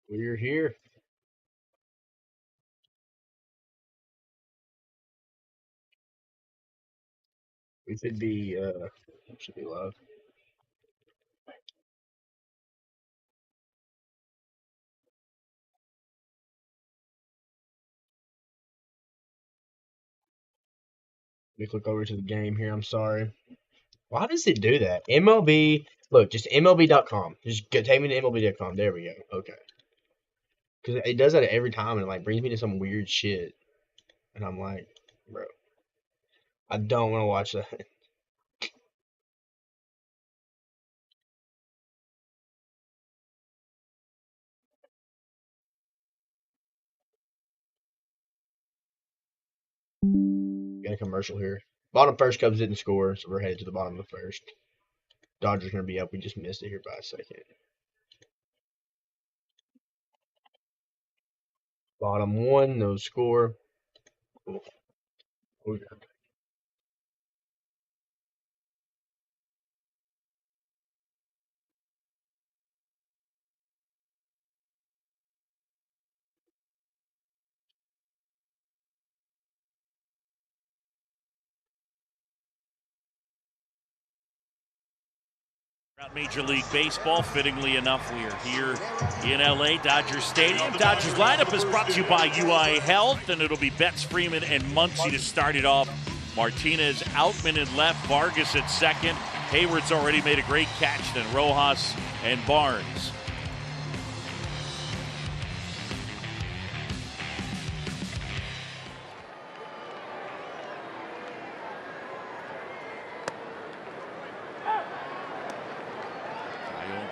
We're here. We should be live. Let me click over to the game here. I'm sorry. Why does it do that? MLB, look, just MLB.com. Just take me to MLB.com. There we go. Okay. Because it does that every time and it like brings me to some weird shit. And I'm like, bro, I don't want to watch that. Got a commercial here. Bottom first, Cubs didn't score, so we're headed to the bottom of the first. Dodgers gonna be up. We just missed it here by a second. Bottom one, no score. Cool. Major League Baseball, fittingly enough, we are here in LA, Dodger Stadium. Dodgers lineup is brought to you by UI Health, and it'll be Betts, Freeman, and Muncy to start it off. Martinez, Outman in left, Vargas at second. Hayward's already made a great catch, then Rojas and Barnes.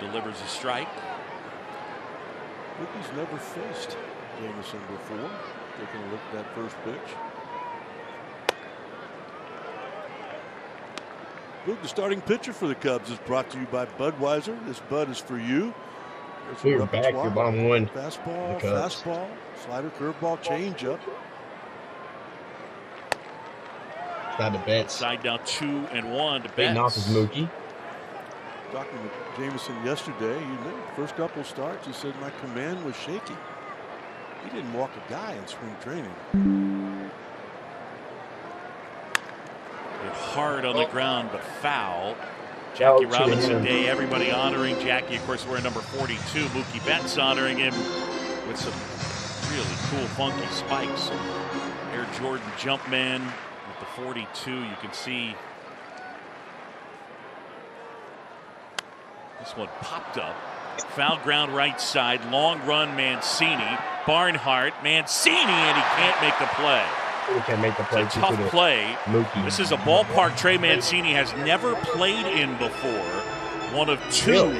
Delivers a strike. Boogie's never faced Jameson before. Taking a look at that first pitch. Boog, the starting pitcher for the Cubs, is brought to you by Budweiser. This Bud is for you. We're back. Your bottom one. Fastball, slider, curveball, changeup. Side to Betts. Side now 2-1 to Betts. Beating off his Mookie. Talking with Jameson yesterday, first couple starts, he said my command was shaky. He didn't walk a guy in spring training. Hit hard on the ground, but foul. Jackie Robinson Day, everybody honoring Jackie. Of course, we're number 42. Mookie Betts honoring him with some really cool, funky spikes. Air Jordan Jumpman with the 42. You can see this one popped up. Foul ground right side. Long run Mancini. Barnhart. Mancini, and he can't make the play. He can't make the play. It's a tough play. Mookie. This is a ballpark Trey Mancini has never played in before. One of two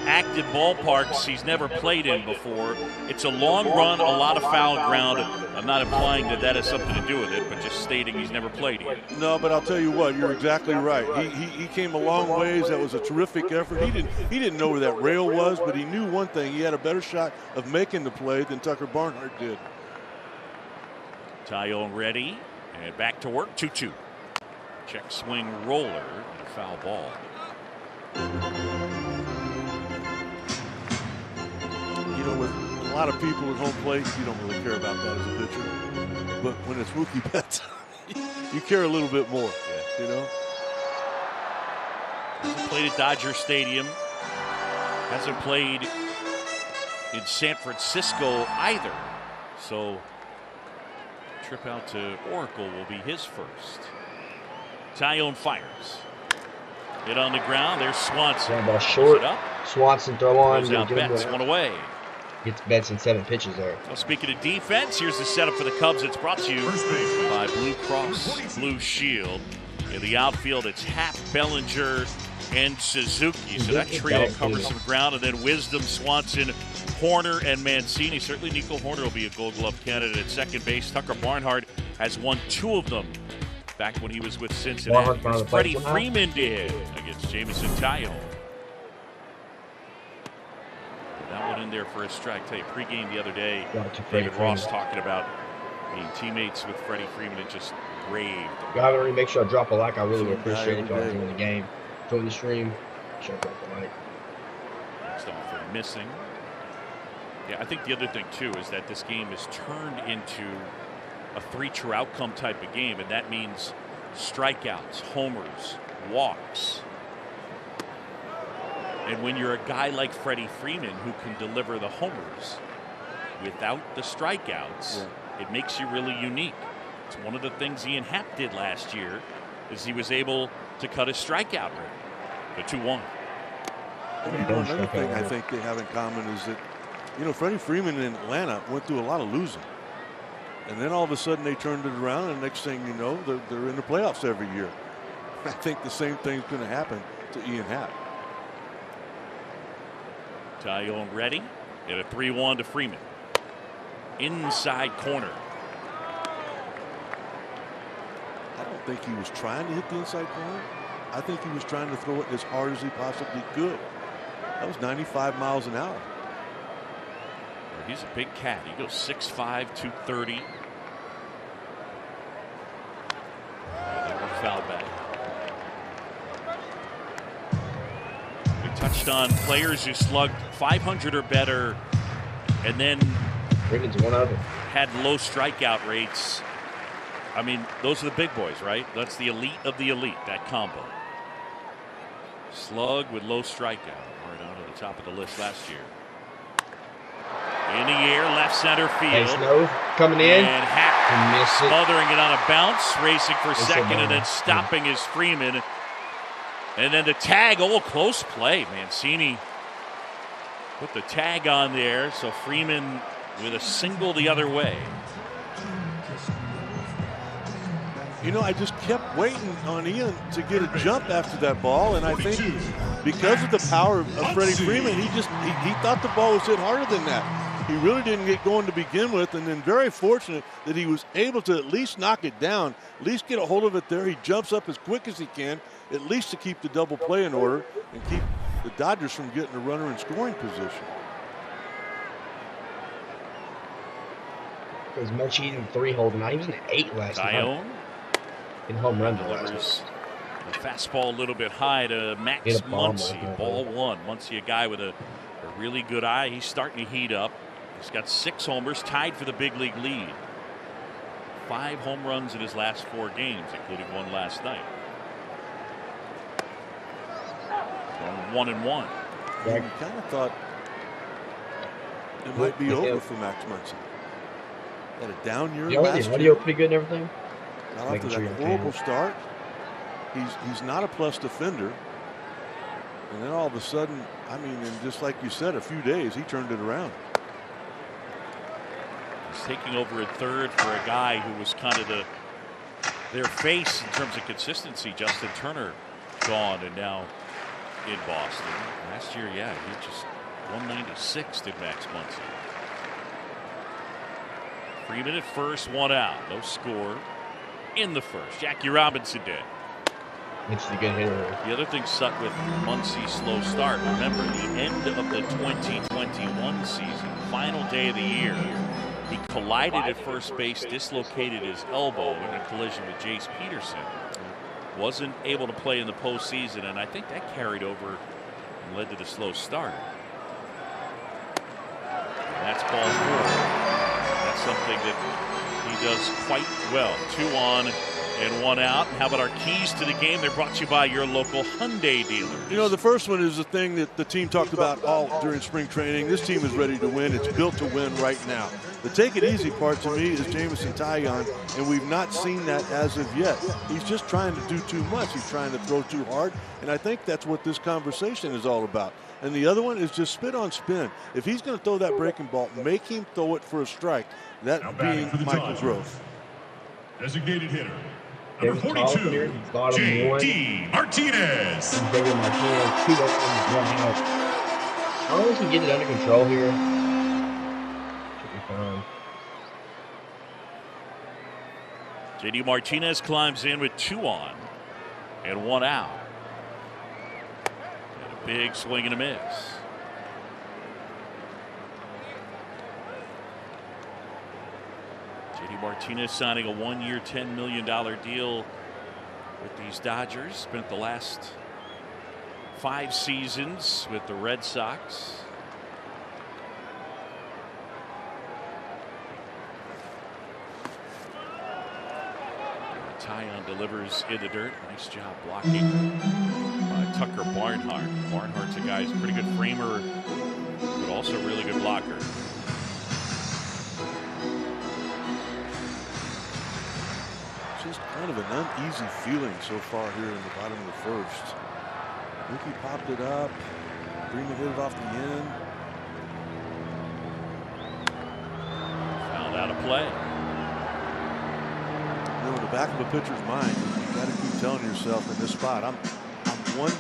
active ballparks he's never played in before. It's a long run, a lot of foul ground. I'm not implying that that has something to do with it, but just stating he's never played here. No, but I'll tell you what, you're exactly right. He came a long ways. That was a terrific effort. He didn't know where that rail was, but he knew one thing. He had a better shot of making the play than Tucker Barnhart did. Tyone ready, and back to work, 2-2. Check swing roller, and a foul ball. With a lot of people at home plate, you don't really care about that as a pitcher. But when it's Mookie Betts, you care a little bit more. Yeah. Hasn't played at Dodger Stadium. Hasn't played in San Francisco either. So trip out to Oracle will be his first. Tyone fires. Hit on the ground. There's Swanson. Ball short. Swanson throw on. Goes out Betts, one away. Gets Betts in 7 pitches there. Well, speaking of defense, here's the setup for the Cubs. It's brought to you by Blue Cross Blue Shield. In the outfield, it's Happ, Bellinger, and Suzuki. So that trio covers some ground. And then Wisdom, Swanson, Horner, and Mancini. Certainly Nico Horner will be a Gold Glove candidate at second base. Tucker Barnhart has won 2 of them back when he was with Cincinnati. Freddie Freeman did against Jameson Tyone. That one in there for a strike. Tell you, pregame the other day, David Ross talking about being teammates with Freddie Freeman and just raved. Y'all already make sure I drop a like. I really would appreciate it if y'all are doing the game. Join the stream. Sure, drop a like. Next offer missing. Yeah, I think the other thing, too, is that this game is turned into a three-true outcome type of game, and that means strikeouts, homers, walks. And when you're a guy like Freddie Freeman who can deliver the homers without the strikeouts, it makes you really unique. It's one of the things Ian Happ did last year, is he was able to cut his strikeout rate to 2-1. Another thing I think they have in common is that, Freddie Freeman in Atlanta went through a lot of losing. And then all of a sudden they turned it around, and next thing you know, they're in the playoffs every year. I think the same thing's going to happen to Ian Happ. Tyone ready. Hit a 3-1 to Freeman. Inside corner. I don't think he was trying to hit the inside corner. I think he was trying to throw it as hard as he possibly could. That was 95 miles an hour. He's a big cat. He goes 6'5", 230. That one fouled back. We touched on players who slugged 500 or better, and then Freeman's one of them. Had low strikeout rates. I mean, those are the big boys, right? That's the elite of the elite, that combo. Slug with low strikeout. Right on to the top of the list last year. In the air, left center field. Hey, Snow coming in. And Happ smothering it on a bounce, racing for second, and then stopping is Freeman. And then the tag, close play. Mancini put the tag on there, so Freeman with a single the other way. I just kept waiting on Ian to get a jump after that ball, and I think because of the power of Freddie Freeman, he thought the ball was hit harder than that. He really didn't get going to begin with, and then very fortunate that he was able to at least knock it down, at least get a hold of it there. He jumps up as quick as he can, at least to keep the double play in order and keep the Dodgers from getting a runner in scoring position. It was much easier than 3 holding. He was in an 8 last night. Tyone in home run delivers the fastball a little bit high to Max Muncy. Ball 1. Muncy, a guy with a really good eye. He's starting to heat up. He's got 6 homers, tied for the big league lead. 5 home runs in his last 4 games, including one last night. 1-1. Yeah, you kind of thought it might be over for Max Muncy. Had a down year last year. Audio pretty good and everything. Not after that horrible start. He's not a plus defender. And then all of a sudden, in just like you said, a few days, he turned it around. He's taking over at third for a guy who was kind of their face in terms of consistency. Justin Turner gone and now in Boston. Last year, he just 196 did Max Muncy. Freeman at first, 1 out. No score in the first. Jackie Robinson did. Which is a good hitter. The other thing sucked with Muncy's slow start. Remember, the end of the 2021 season, final day of the year, he collided at first base, dislocated his elbow in a collision with Jace Peterson. Wasn't able to play in the postseason, and I think that carried over and led to the slow start. And that's ball 4. That's something that he does quite well. 2 on and 1 out. How about our keys to the game? They're brought to you by your local Hyundai dealers. The first one is the thing that the team talked about all during spring training. This team is ready to win. It's built to win right now. The take it easy part to me is Jameson Taillon, and we've not seen that as of yet. He's just trying to do too much. He's trying to throw too hard, and I think that's what this conversation is all about. And the other one is just spit on spin. If he's going to throw that breaking ball, make him throw it for a strike. That being Michael Grove. Designated hitter. Number 42, J.D. Martinez. JD Martinez, 2 out. As long as he can get it under control here, should be fine. J.D. Martinez climbs in with 2 on and 1 out. And a big swing and a miss. J.D. Martinez signing a 1-year, $10 million deal with these Dodgers. Spent the last 5 seasons with the Red Sox. Tyon delivers in the dirt. Nice job blocking by Tucker Barnhart. Barnhart's a guy who's a pretty good framer, but also a really good blocker. Just kind of an uneasy feeling so far here in the bottom of the first. Ricky popped it up. Freeman hit it off the end. Fouled out of play. You know, in the back of a pitcher's mind, you got to keep telling yourself in this spot, I'm one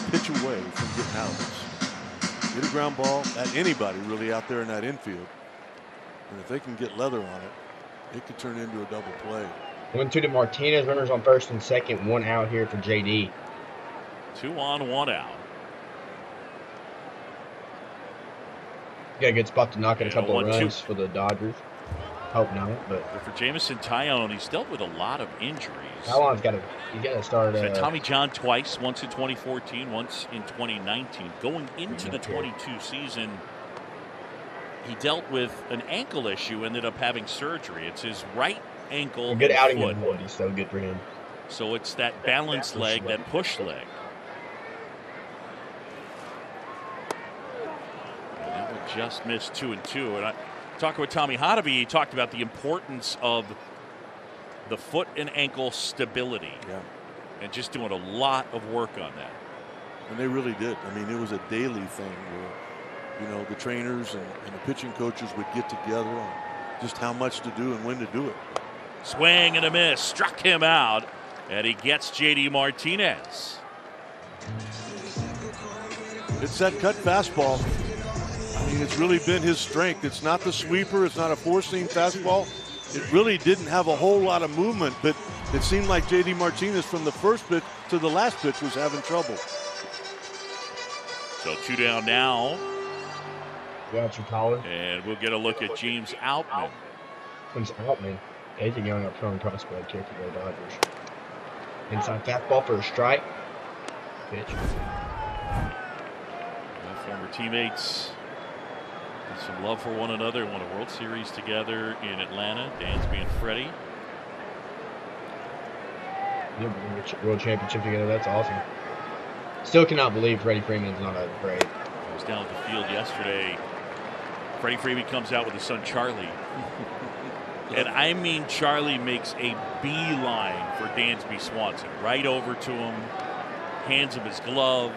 pitch away from getting out of this. Get a ground ball at anybody really out there in that infield. And if they can get leather on it, it could turn into a double play. 1-2 to Martinez. Runners on first and second. 1 out here for JD. 2 on, 1 out. Got a good spot to knock in a couple of 1-2 runs for the Dodgers. Hope not, but for Jameson Taillon, he's dealt with a lot of injuries. Taillon's got to start. He's had Tommy John twice, once in 2014, once in 2019. Going into the 22 season, he dealt with an ankle issue, ended up having surgery. It's his right ankle. A good outing foot. in Wood. He's so good for him. So it's that balance leg, that push leg. And that would just miss 2-2. And I talking with Tommy Hotovy, he talked about the importance of the foot and ankle stability. Yeah. And just doing a lot of work on that. And they really did. I mean, it was a daily thing where, you know, the trainers and the pitching coaches would get together on just how much to do and when to do it. Swing and a miss, struck him out, and he gets JD Martinez. It's that cut fastball. I mean, it's really been his strength. It's not the sweeper. It's not a four-seam fastball. It really didn't have a whole lot of movement, but it seemed like JD Martinez from the first pitch to the last pitch was having trouble. So 2 down now. Got your collar. And we'll get a look at James Outman. James Outman. He's a young upcoming prospect here for the Dodgers. Inside fastball for a strike. Pitch. Former teammates. Some love for one another. Won a World Series together in Atlanta. Dansby and Freddie. World Championship together. That's awesome. Still cannot believe Freddie Freeman's not a Braves. I was down at the field yesterday. Freddie Freeman comes out with his son Charlie. And I mean, Charlie makes a beeline for Dansby Swanson. Right over to him. Hands him his glove.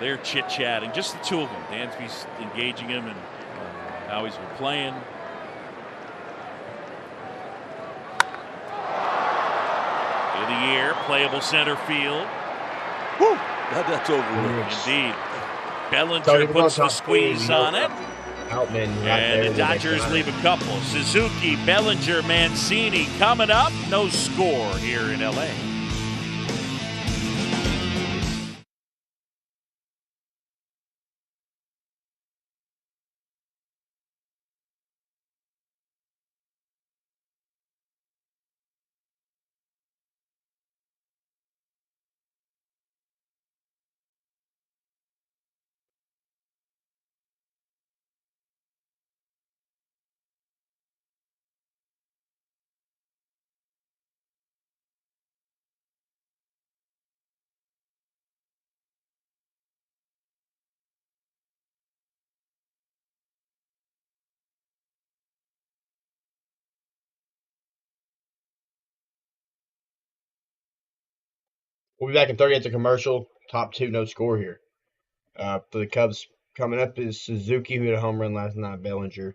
They're chit-chatting. Just the two of them. Dansby's engaging him and how he's been playing. In the air, playable center field. Woo! That's over with. Indeed. Bellinger puts the squeeze on it. Outman right and there. The Dodgers leave a couple. Suzuki, Bellinger, Mancini coming up. No score here in LA. We'll be back in 30 at the commercial. Top 2, no score here. For the Cubs, coming up is Suzuki, who had a home run last night, Bellinger.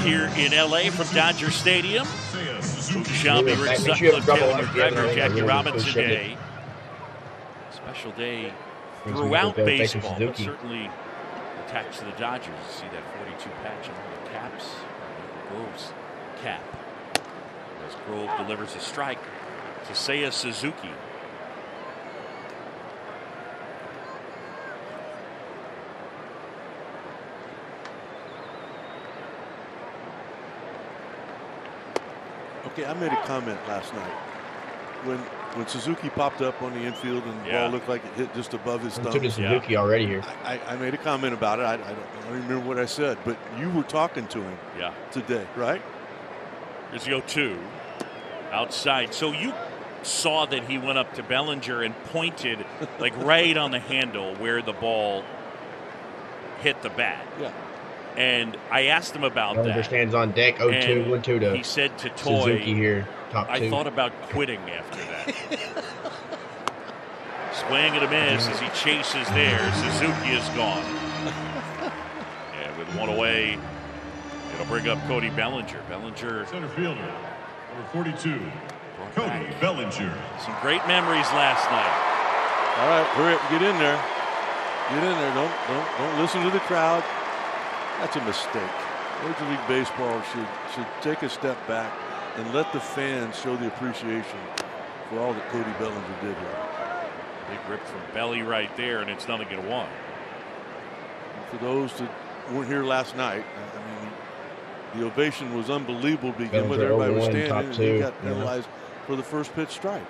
here in LA from Dodger Stadium. Shelby, Rick Make Sutton, sure you have a drop Taylor of McGregor, Jackie Robinson appreciate it. Day. Special day Brings me throughout to the face of baseball, but Suzuki. certainly attached to the Dodgers. You see that 42 patch on the caps. Grove's cap. As Grove delivers a strike to Seiya Suzuki. Okay, I made a comment last night when Suzuki popped up on the infield and the ball looked like it hit just above his thumb. To the Suzuki already here. I made a comment about it. I don't remember what I said, but you were talking to him today, right? Here's the 0-2 outside. So you saw that he went up to Bellinger and pointed like right on the handle where the ball hit the bat. Yeah. And I asked him about Bellinger that. stands on deck. 0-2, 1-2 to he said to Toy, Suzuki here. Top I two. thought about quitting after that. Swing and a miss as he chases there. Suzuki is gone. And with one away, it'll bring up Cody Bellinger. Bellinger, Center fielder, number 42, Cody Bellinger. some great memories last night. All right, hurry up, get in there. Get in there. Don't listen to the crowd. That's a mistake. Major League Baseball should take a step back and let the fans show the appreciation for all that Cody Bellinger did here. Big rip from Belly right there, and it's 0-1. And for those that weren't here last night, I mean, the ovation was unbelievable to begin with. Everybody was standing, and he got penalized for the first pitch strike.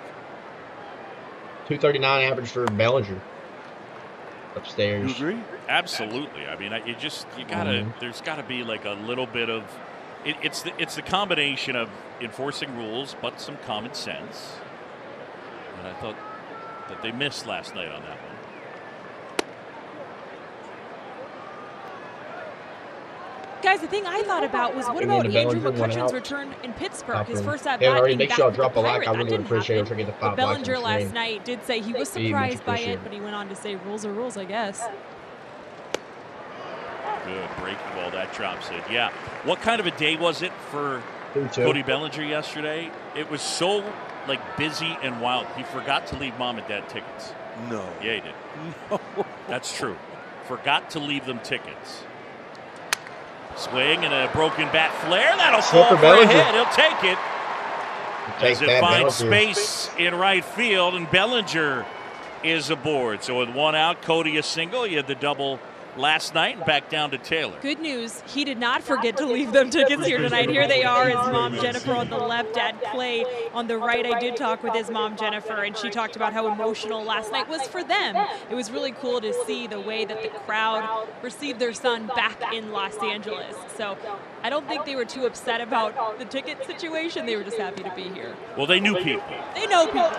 239 average for Bellinger. Upstairs. You agree? Absolutely. I mean, there's gotta be like a little bit of it's the combination of enforcing rules but some common sense. And I thought that they missed last night on that one. Guys, the thing I thought about was, what about Andrew McCutchen's return in Pittsburgh? His first at bat being back with the Pirates. That didn't happen. But Bellinger last night did say he was surprised by it, but he went on to say rules are rules, I guess. Good breaking ball, that drops it. Yeah. What kind of a day was it for Cody Bellinger yesterday? It was so busy and wild. He forgot to leave mom and dad tickets. No. Yeah, he did. No. That's true. Forgot to leave them tickets. Swing and a broken bat flare. That'll fall for a hit. He'll take it. As it finds space in right field, and Bellinger is aboard. So with one out, Cody a single. You had the double last night, and back down to Taylor. Good news. He did not forget to leave them tickets here tonight. Here they are, his mom Jennifer on the left, dad Clay on the right. I did talk with his mom Jennifer, and she talked about how emotional last night was for them. It was really cool to see the way that the crowd received their son back in Los Angeles. So I don't think they were too upset about the ticket situation. They were just happy to be here. Well, they knew people. They know people.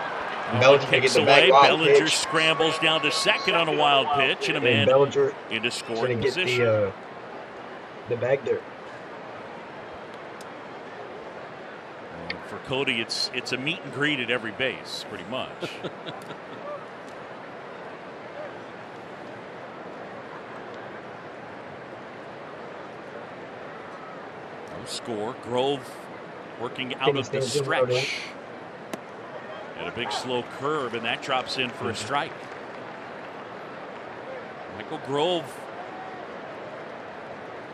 Kicks away. Bellinger scrambles down to second on a wild pitch, and a man into scoring position. The bag there. For Cody, it's a meet and greet at every base, pretty much. No score. Grove working out of the stretch. And a big slow curve, and that drops in for a strike. Michael Grove,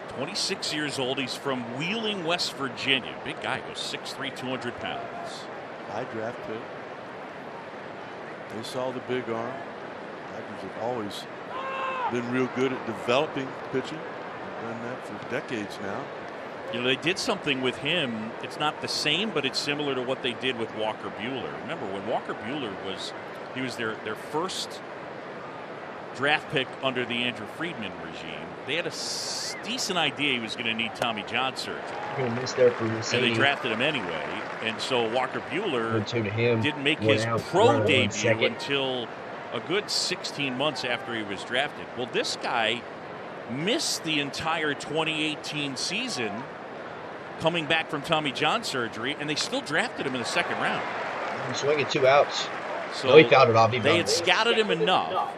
26 years old. He's from Wheeling, West Virginia. Big guy, goes 6'3", 200 pounds. High draft pick. They saw the big arm. Tigers have always been real good at developing pitching. They've done that for decades now. You know, they did something with him. It's not the same, but it's similar to what they did with Walker Buehler. Remember, when Walker Buehler was their first draft pick under the Andrew Friedman regime, they had a decent idea he was going to need Tommy John surgery. And they drafted him anyway. And so Walker Buehler didn't make his pro debut until a good 16 months after he was drafted. Well, this guy missed the entire 2018 season coming back from Tommy John surgery, and they still drafted him in the second round. He's swinging 2 outs. So he fouled it off. They had scouted him enough.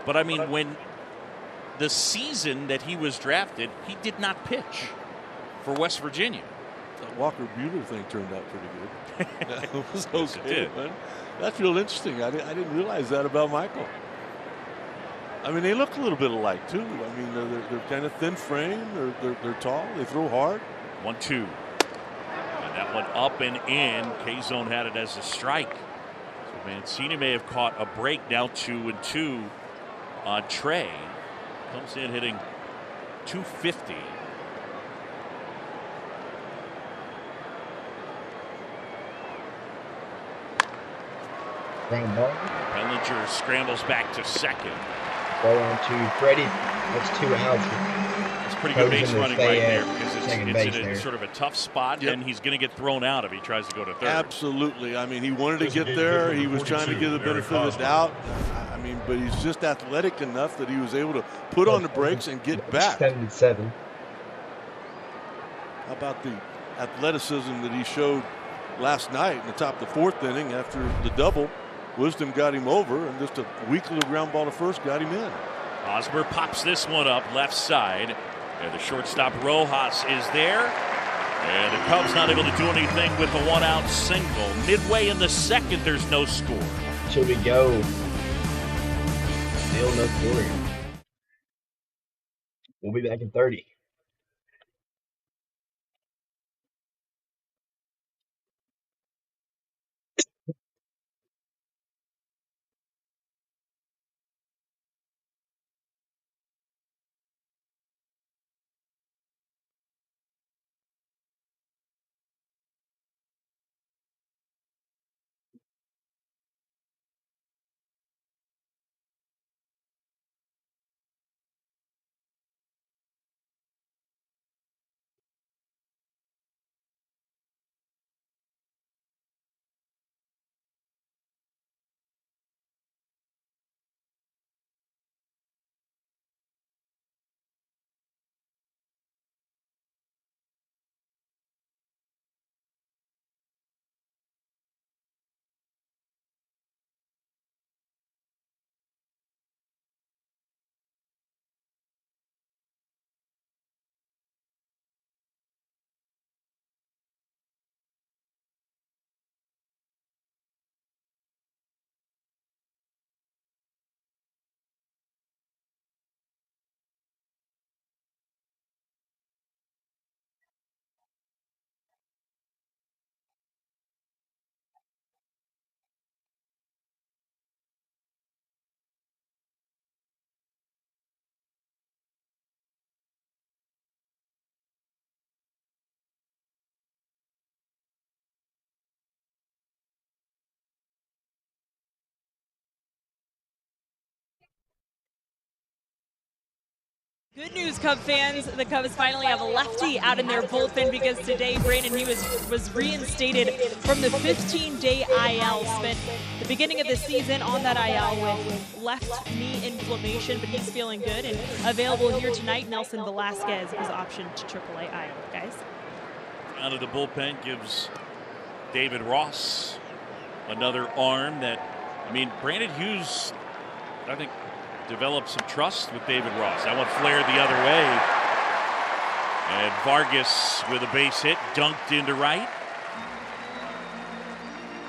But, I mean, when the season that he was drafted, he did not pitch. for West Virginia. That Walker Buehler thing turned out pretty good. That was Yes, it okay, did. man. That's real interesting. I didn't realize that about Michael. I mean, they look a little bit alike too. I mean, they're kind of thin frame. They're tall. They throw hard. 1-2. And that one up and in. K-Zone had it as a strike. So Mancini may have caught a break. Now 2-2 on Trey. Comes in hitting .250. Ground ball. Bellinger scrambles back to second. Ball on to Freddie. That's 2 outs. It's pretty good base running right there because it's in there. sort of a tough spot, Yep. and he's going to get thrown out if he tries to go to third. Absolutely. I mean, he wanted to get there. He was trying to give the benefit of the doubt. I mean, but he's just athletic enough that he was able to put on the brakes and get back. 7-7. How about the athleticism that he showed last night in the top of the 4th inning after the double? Wisdom got him over, and just a weak little ground ball to first got him in. Hosmer pops this one up left side. And the shortstop Rojas is there. And the Cubs not able to do anything with a 1-out single. Midway in the second, there's no score. Here we go. Still no score. We'll be back in 30. Good news, Cub fans. The Cubs finally have a lefty out in their bullpen because today Brandon Hughes was reinstated from the 15-day IL. Spent the beginning of the season on that IL with left knee inflammation, but he's feeling good and available here tonight. Nelson Velasquez was optioned to AAA IL, guys. Out of the bullpen gives David Ross another arm that, I mean, Brandon Hughes, I think, developed some trust with David Ross. That one flared the other way. And Vargas with a base hit, dunked into right.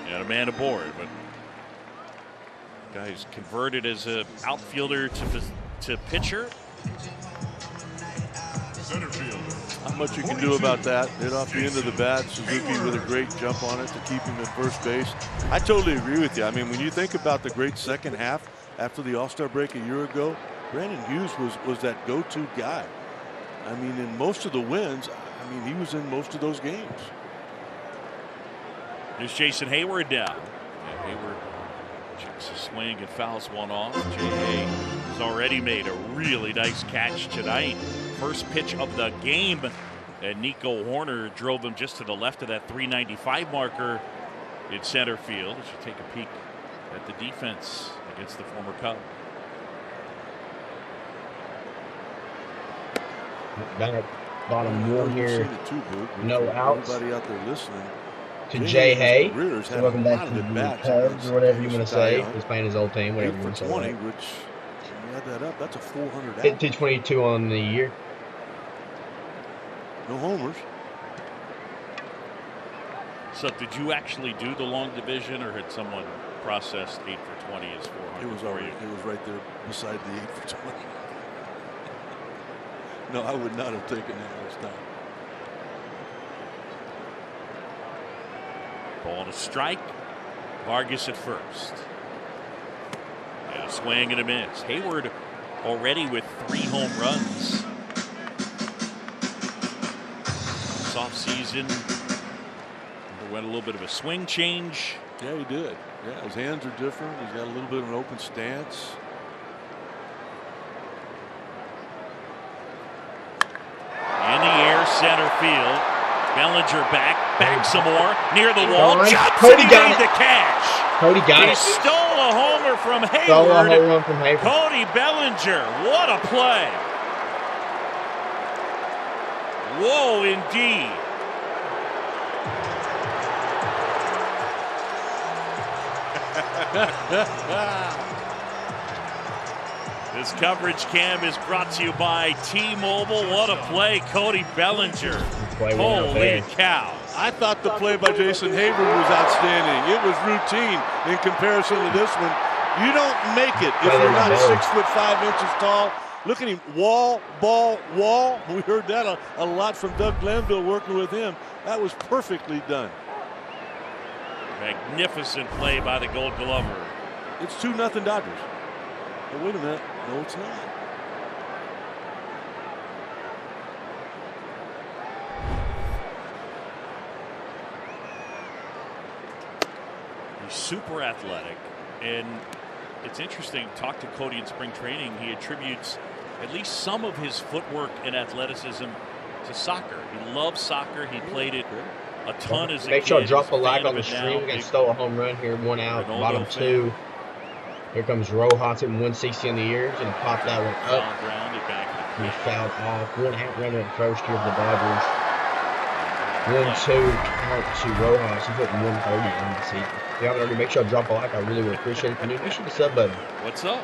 And a man aboard, but guy's converted as an outfielder to pitcher. Center fielder. Not much you can do about that. Hit off the end of the bat. Suzuki with a great jump on it to keep him at first base. I totally agree with you. I mean, when you think about the great second half after the All-Star break a year ago, Brandon Hughes was that go-to guy. I mean, in most of the wins, I mean, he was in most of those games. There's Jason Hayward down. And Hayward checks a swing and fouls one off. J.A. has already made a really nice catch tonight. First pitch of the game. And Nico Horner drove him just to the left of that 395 marker in center field. We should take a peek at the defense against the former Cub. Back bottom one here. Too, no outs. Everybody out there listening. To Jay Hay. So welcome back to the Cubs, or whatever you want to say. He's playing his old team, whatever you want to say. 20, which, when you add that up, that's a 400 out. Hit 222 on the year. No homers. So did you actually do the long division, or had someone processed 8 for 20 as 400? It was already. It was right there beside the 8 for 20. No, I would not have taken that last time. Ball to strike. Vargas at first. And a swing and a miss. Hayward already with 3 home runs. This offseason underwent a little bit of a swing change. Yeah, he did. Yeah, his hands are different. He's got a little bit of an open stance. In the air, center field. Bellinger back some more, near the wall. Jumps Cody and he got made it. the catch. Cody got He it. stole a homer from Hayward. Stole a home run from Hayward. Cody Bellinger, what a play. Whoa, indeed. This coverage cam is brought to you by T-Mobile. What a play, Cody Bellinger. Holy cow. I thought the play by Jason Hayward was outstanding. It was routine in comparison to this one. You don't make it if you're not 6'5" tall. Look at him, wall, ball, wall. We heard that a lot from Doug Glanville working with him. That was perfectly done. Magnificent play by the Gold Glover. It's 2-0 Dodgers. Oh, wait a minute. No, it's not. He's super athletic, and it's interesting. Talk to Cody in spring training. He attributes at least some of his footwork and athleticism to soccer. He loves soccer. He played it a ton as a kid. Make sure to drop a like on the stream. We got stole a home run here. 1 out, bottom 2. Here comes Rojas at 160 in the ears, and pop that one up. He fouled off. 1 out runner at first here for the Dodgers. 1-2 out to Rojas. He's hitting 130 on the season. If you haven't already, make sure to drop a like. I really would appreciate it. If you're new, make sure to sub button. What's up?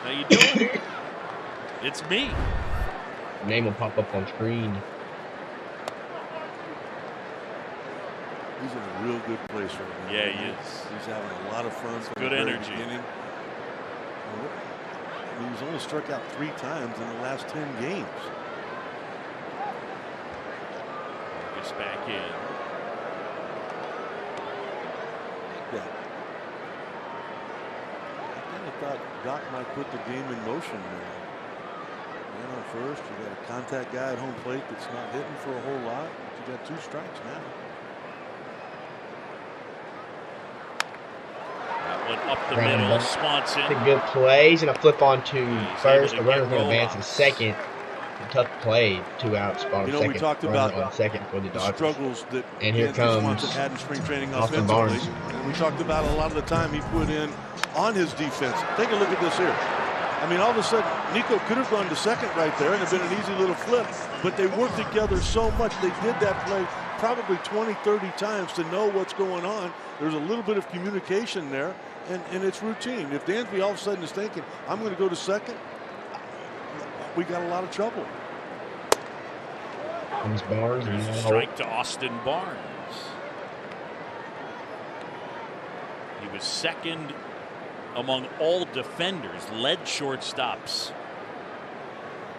How you doing? It's me. Name will pop up on screen. He's in a real good place right now. Yeah, he is. He's having a lot of fun. Good energy. He's only struck out 3 times in the last 10 games. Gets back in. Yeah. I kind of thought Doc might put the game in motion there. Man on first, you got a contact guy at home plate that's not hitting for a whole lot. You got 2 strikes now. Went up the middle, Swanson. Good plays, and a flip on to first. The runner's going to advance in second. A tough play, 2 outs, spot on second. We talked about on second for the Dodgers. Struggles that and here comes Swanson had in spring training Austin offensively. Barnes. And we talked about a lot of the time he put in on his defense. Take a look at this here. I mean, all of a sudden, Nico could have gone to second right there and it'd been an easy little flip, but they worked together so much. They did that play probably 20, 30 times to know what's going on. There's a little bit of communication there. And it's routine. If Dansby all of a sudden is thinking, I'm going to go to second, we got a lot of trouble. Comes Barnes. There's a strike to Austin Barnes. He was second among all defenders, led shortstops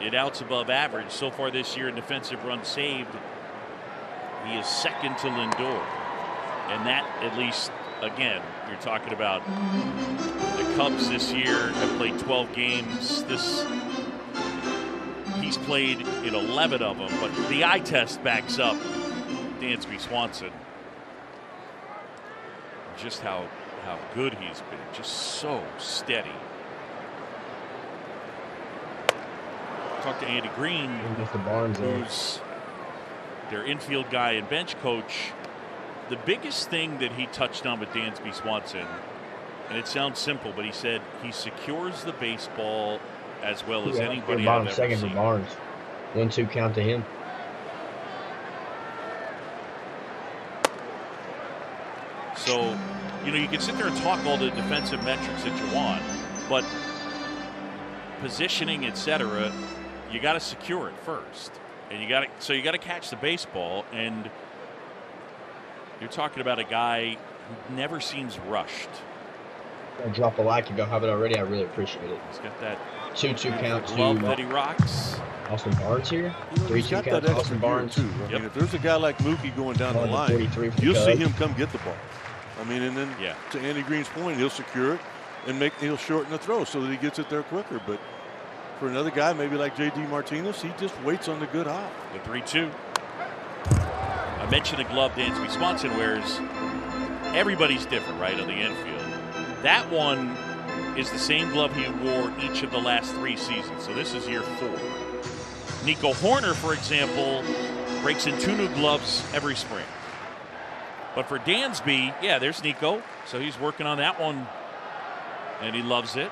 in outs above average. So far this year in defensive runs saved, he is second to Lindor. And that, at least, again, you're talking about the Cubs this year have played 12 games. He's played in 11 of them, but the eye test backs up Dansby Swanson. Just how good he's been, just so steady. Talk to Andy Green, who's their infield guy and bench coach. The biggest thing that he touched on with Dansby Swanson, and it sounds simple, but he said he secures the baseball as well as anybody I've ever second seen. for Barnes. 1-2 count to him. So, you can sit there and talk all the defensive metrics that you want, but positioning, etc., you got to secure it first. And you got to catch the baseball, and you're talking about a guy who never seems rushed. Drop a like if y'all have it already. I really appreciate it. He's got that 2-2 count glove to that he rocks. Austin Barnes here. You know, he's 3-2 got count that to Austin extra Barnes. too. I mean, if there's a guy like Mookie going down the line, 43 for you'll see Cubs. him come get the ball. I mean, and then to Andy Green's point, he'll secure it and he'll shorten the throw so that he gets it there quicker. But for another guy, maybe like J.D. Martinez, he just waits on the good hop. The 3-2. I mentioned the glove Dansby Swanson wears. Everybody's different, right, on the infield. That one is the same glove he wore each of the last 3 seasons. So this is year 4. Nico Horner, for example, breaks in 2 new gloves every spring. But for Dansby, yeah, there's Nico. So he's working on that one, and he loves it.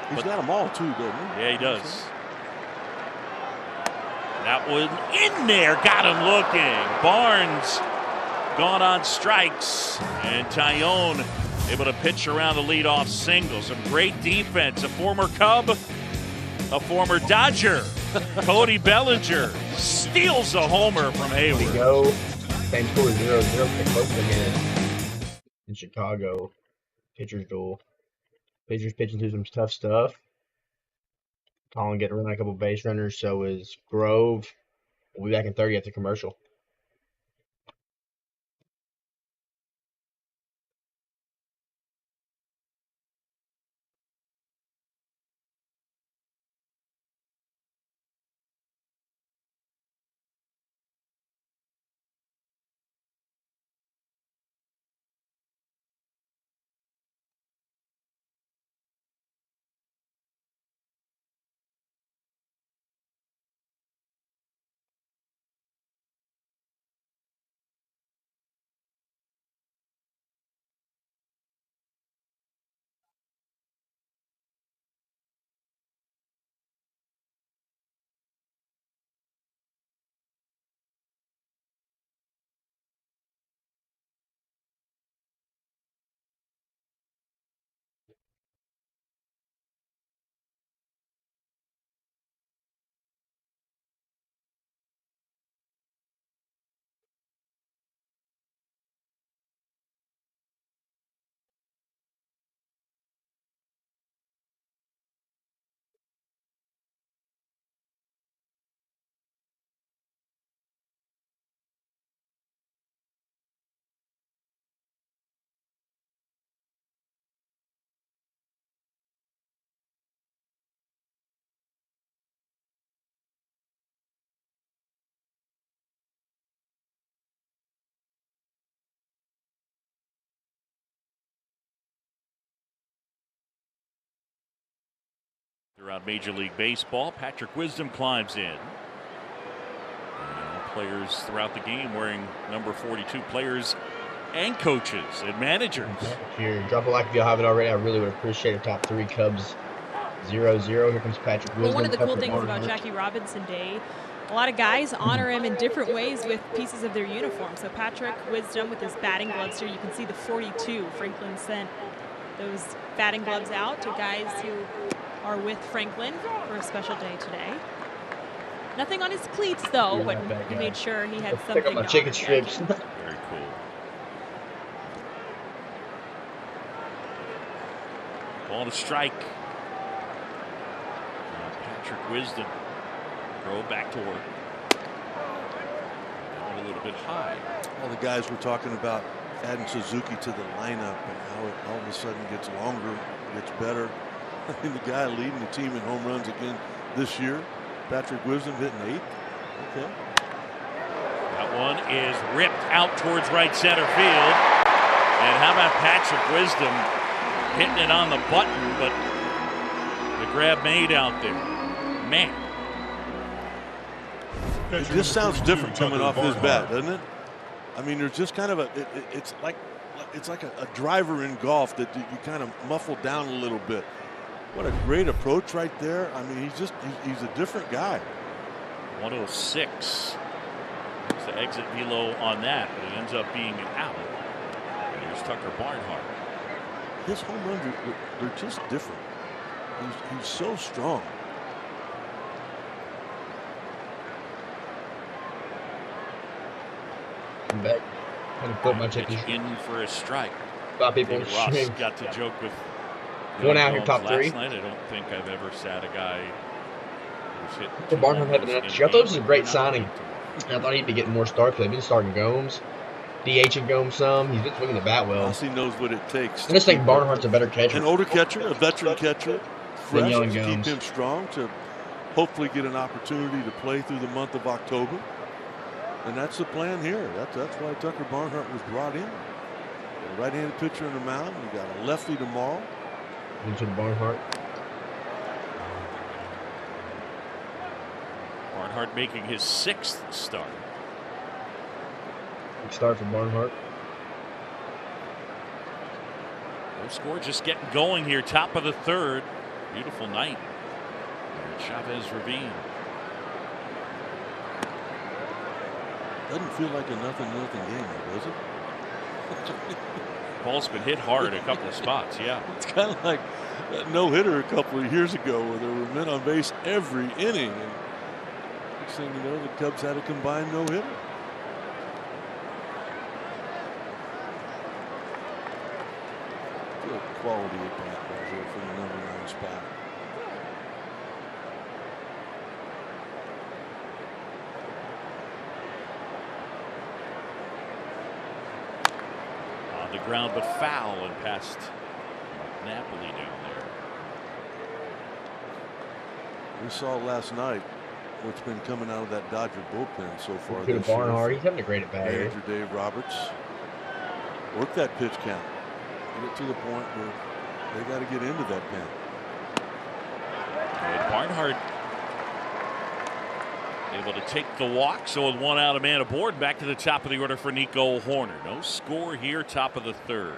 He's got them all, too, doesn't he? Yeah, he does. That one in there, got him looking. Barnes gone on strikes, and Tyone able to pitch around the leadoff single. Some great defense. A former Cub, a former Dodger, Cody Bellinger steals a homer from Hayward. Here we go. Same score 0-0 for the Cubs again in Chicago. Pitchers duel. Pitchers pitching through some tough stuff. Colin getting around a couple base runners. So is Grove. We'll be back in 30 after commercial. Throughout Major League Baseball, Patrick Wisdom climbs in. And all players throughout the game wearing number 42, players and coaches and managers. Here, drop a like if y'all have it already. I really would appreciate it. Top 3 Cubs 0-0. Here comes Patrick Wisdom. Well, one of the cool things about Jackie Robinson Day, a lot of guys honor him in different ways with pieces of their uniform. So Patrick Wisdom with his batting gloves here, you can see the 42. Franklin sent those batting gloves out to guys who are with Franklin for a special day today. Nothing on his cleats though, but he made sure he had something. Pick up my chicken strips. Very cool. Ball to strike. Patrick Wisdom. Throw back to work. Going a little bit high. All the guys were talking about adding Suzuki to the lineup and how it all of a sudden gets longer, gets better. I mean, the guy leading the team in home runs again this year, Patrick Wisdom, hitting 8. Okay. That one is ripped out towards right center field. And how about Patrick Wisdom hitting it on the button, but the grab made out there. Man. It just sounds different coming off his bat, doesn't it? I mean, there's just kind of it's like a driver in golf that you kind of muffle down a little bit. What a great approach right there. I mean, he's a different guy. 106. It's the exit velo on that, but it ends up being an out. And here's Tucker Barnhart. His home runs they're just different. He's so strong. I'm back. Kind of flip my Pitch chicken. in for a strike. 5 people David Ross stream. got to joke with One out here, top last 3. night. I don't think I've ever sat a guy who's hit For two Barnhart homers having in that, a I thought this was game. a great Not signing. tomorrow. I thought he'd be getting more starts. They've been starting Gomes, DHing Gomes some. He's been swinging the bat well. He knows what it takes. I just think Barnhart's a better catcher. An older catcher, a veteran catcher, fresh young to keep Gomes. him strong, to hopefully get an opportunity to play through the month of October. And that's the plan here. That's why Tucker Barnhart was brought in. A right-handed pitcher on the mound. You got a lefty tomorrow. Into the Barnhart. Barnhart making his 6th start. Big start for Barnhart. No score, just getting going here. Top of the 3rd. Beautiful night. Chavez Ravine. Doesn't feel like a nothing game, does it? Ball's been hit hard a couple of spots, yeah. It's kind of like that no-hitter a couple of years ago where there were men on base every inning. And next thing you know, the Cubs had a combined no-hitter. Good quality at bat right here from the number 9 spot. On the ground, but foul and past Napoli down there. We saw last night what's been coming out of that Dodger bullpen so far Good this year. Barnhart. He's having a great at bat here. Manager Dave Roberts. Work that pitch count. Get it to the point where they got to get into that pen. And Barnhart able to take the walk. So with 1 out, a man aboard. Back to the top of the order for Nico Horner. No score here. Top of the 3rd.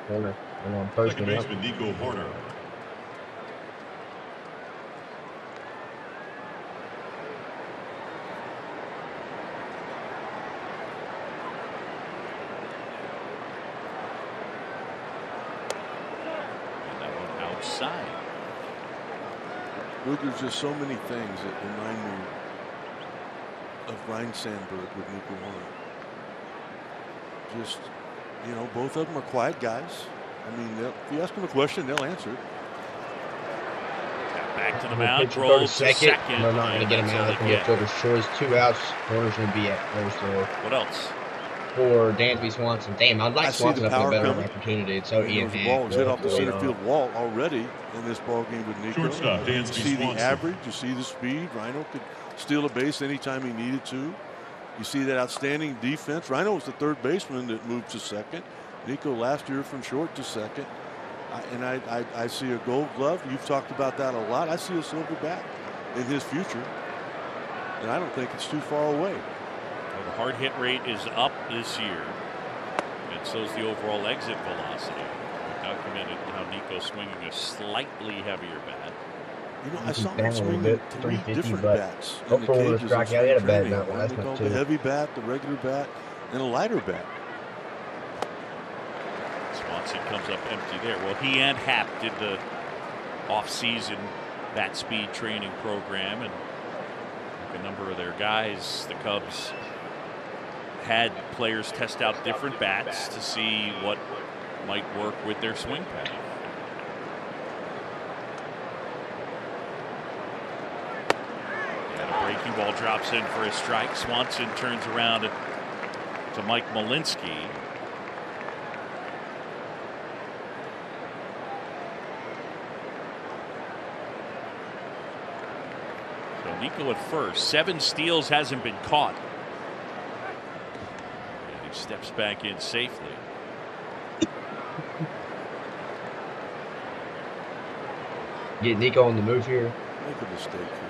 Horner. And on first Second and up. baseman Nico Horner. And that one outside. Look, there's just so many things that remind me of Ryan Sandberg with Nico Horner. Just, you know, both of them are quiet guys. I mean, if you ask them a question, they'll answer it. Back to the mound. Pitcher Rolled to to second. second. They're not going to get him That's all out. they It's going to get. get fielder's choice. 2 outs. Horner's going to be at first there What else? for Dansby Swanson. Damn, I'd like I see Swanson the to have a power better coming. opportunity. It's so You know, the ball was hit off the center field wall already in this ball game with Nico. Shortstop, You Dansby see the Swanson. average, you see the speed. Rhino could steal a base anytime he needed to. You see that outstanding defense. Rhino was the 3rd baseman that moved to second. Nico last year from short to second. I see a gold glove. You've talked about that a lot. I see a silver bat in his future. And I don't think it's too far away. Well, the hard hit rate is up this year. And so is the overall exit velocity. We documented how Nico's swinging a slightly heavier bat. You know, I He's saw down him a little swinging bit, 3 350, different but bats in the hopefully we'll cages strike in out. He had a spring bad training. bat One last they night, called too. the heavy bat, the regular bat, and a lighter bat. Swanson comes up empty there. Well, he and Happ did the off-season bat speed training program, and a number of their guys, the Cubs, had players test out different bats to see what might work with their swing pattern. And a breaking ball drops in for a strike. Swanson turns around to Mike Malinsky. So Nico at first. 7 steals, hasn't been caught. And he steps back in safely. Get Nico on the move here. Make a mistake here.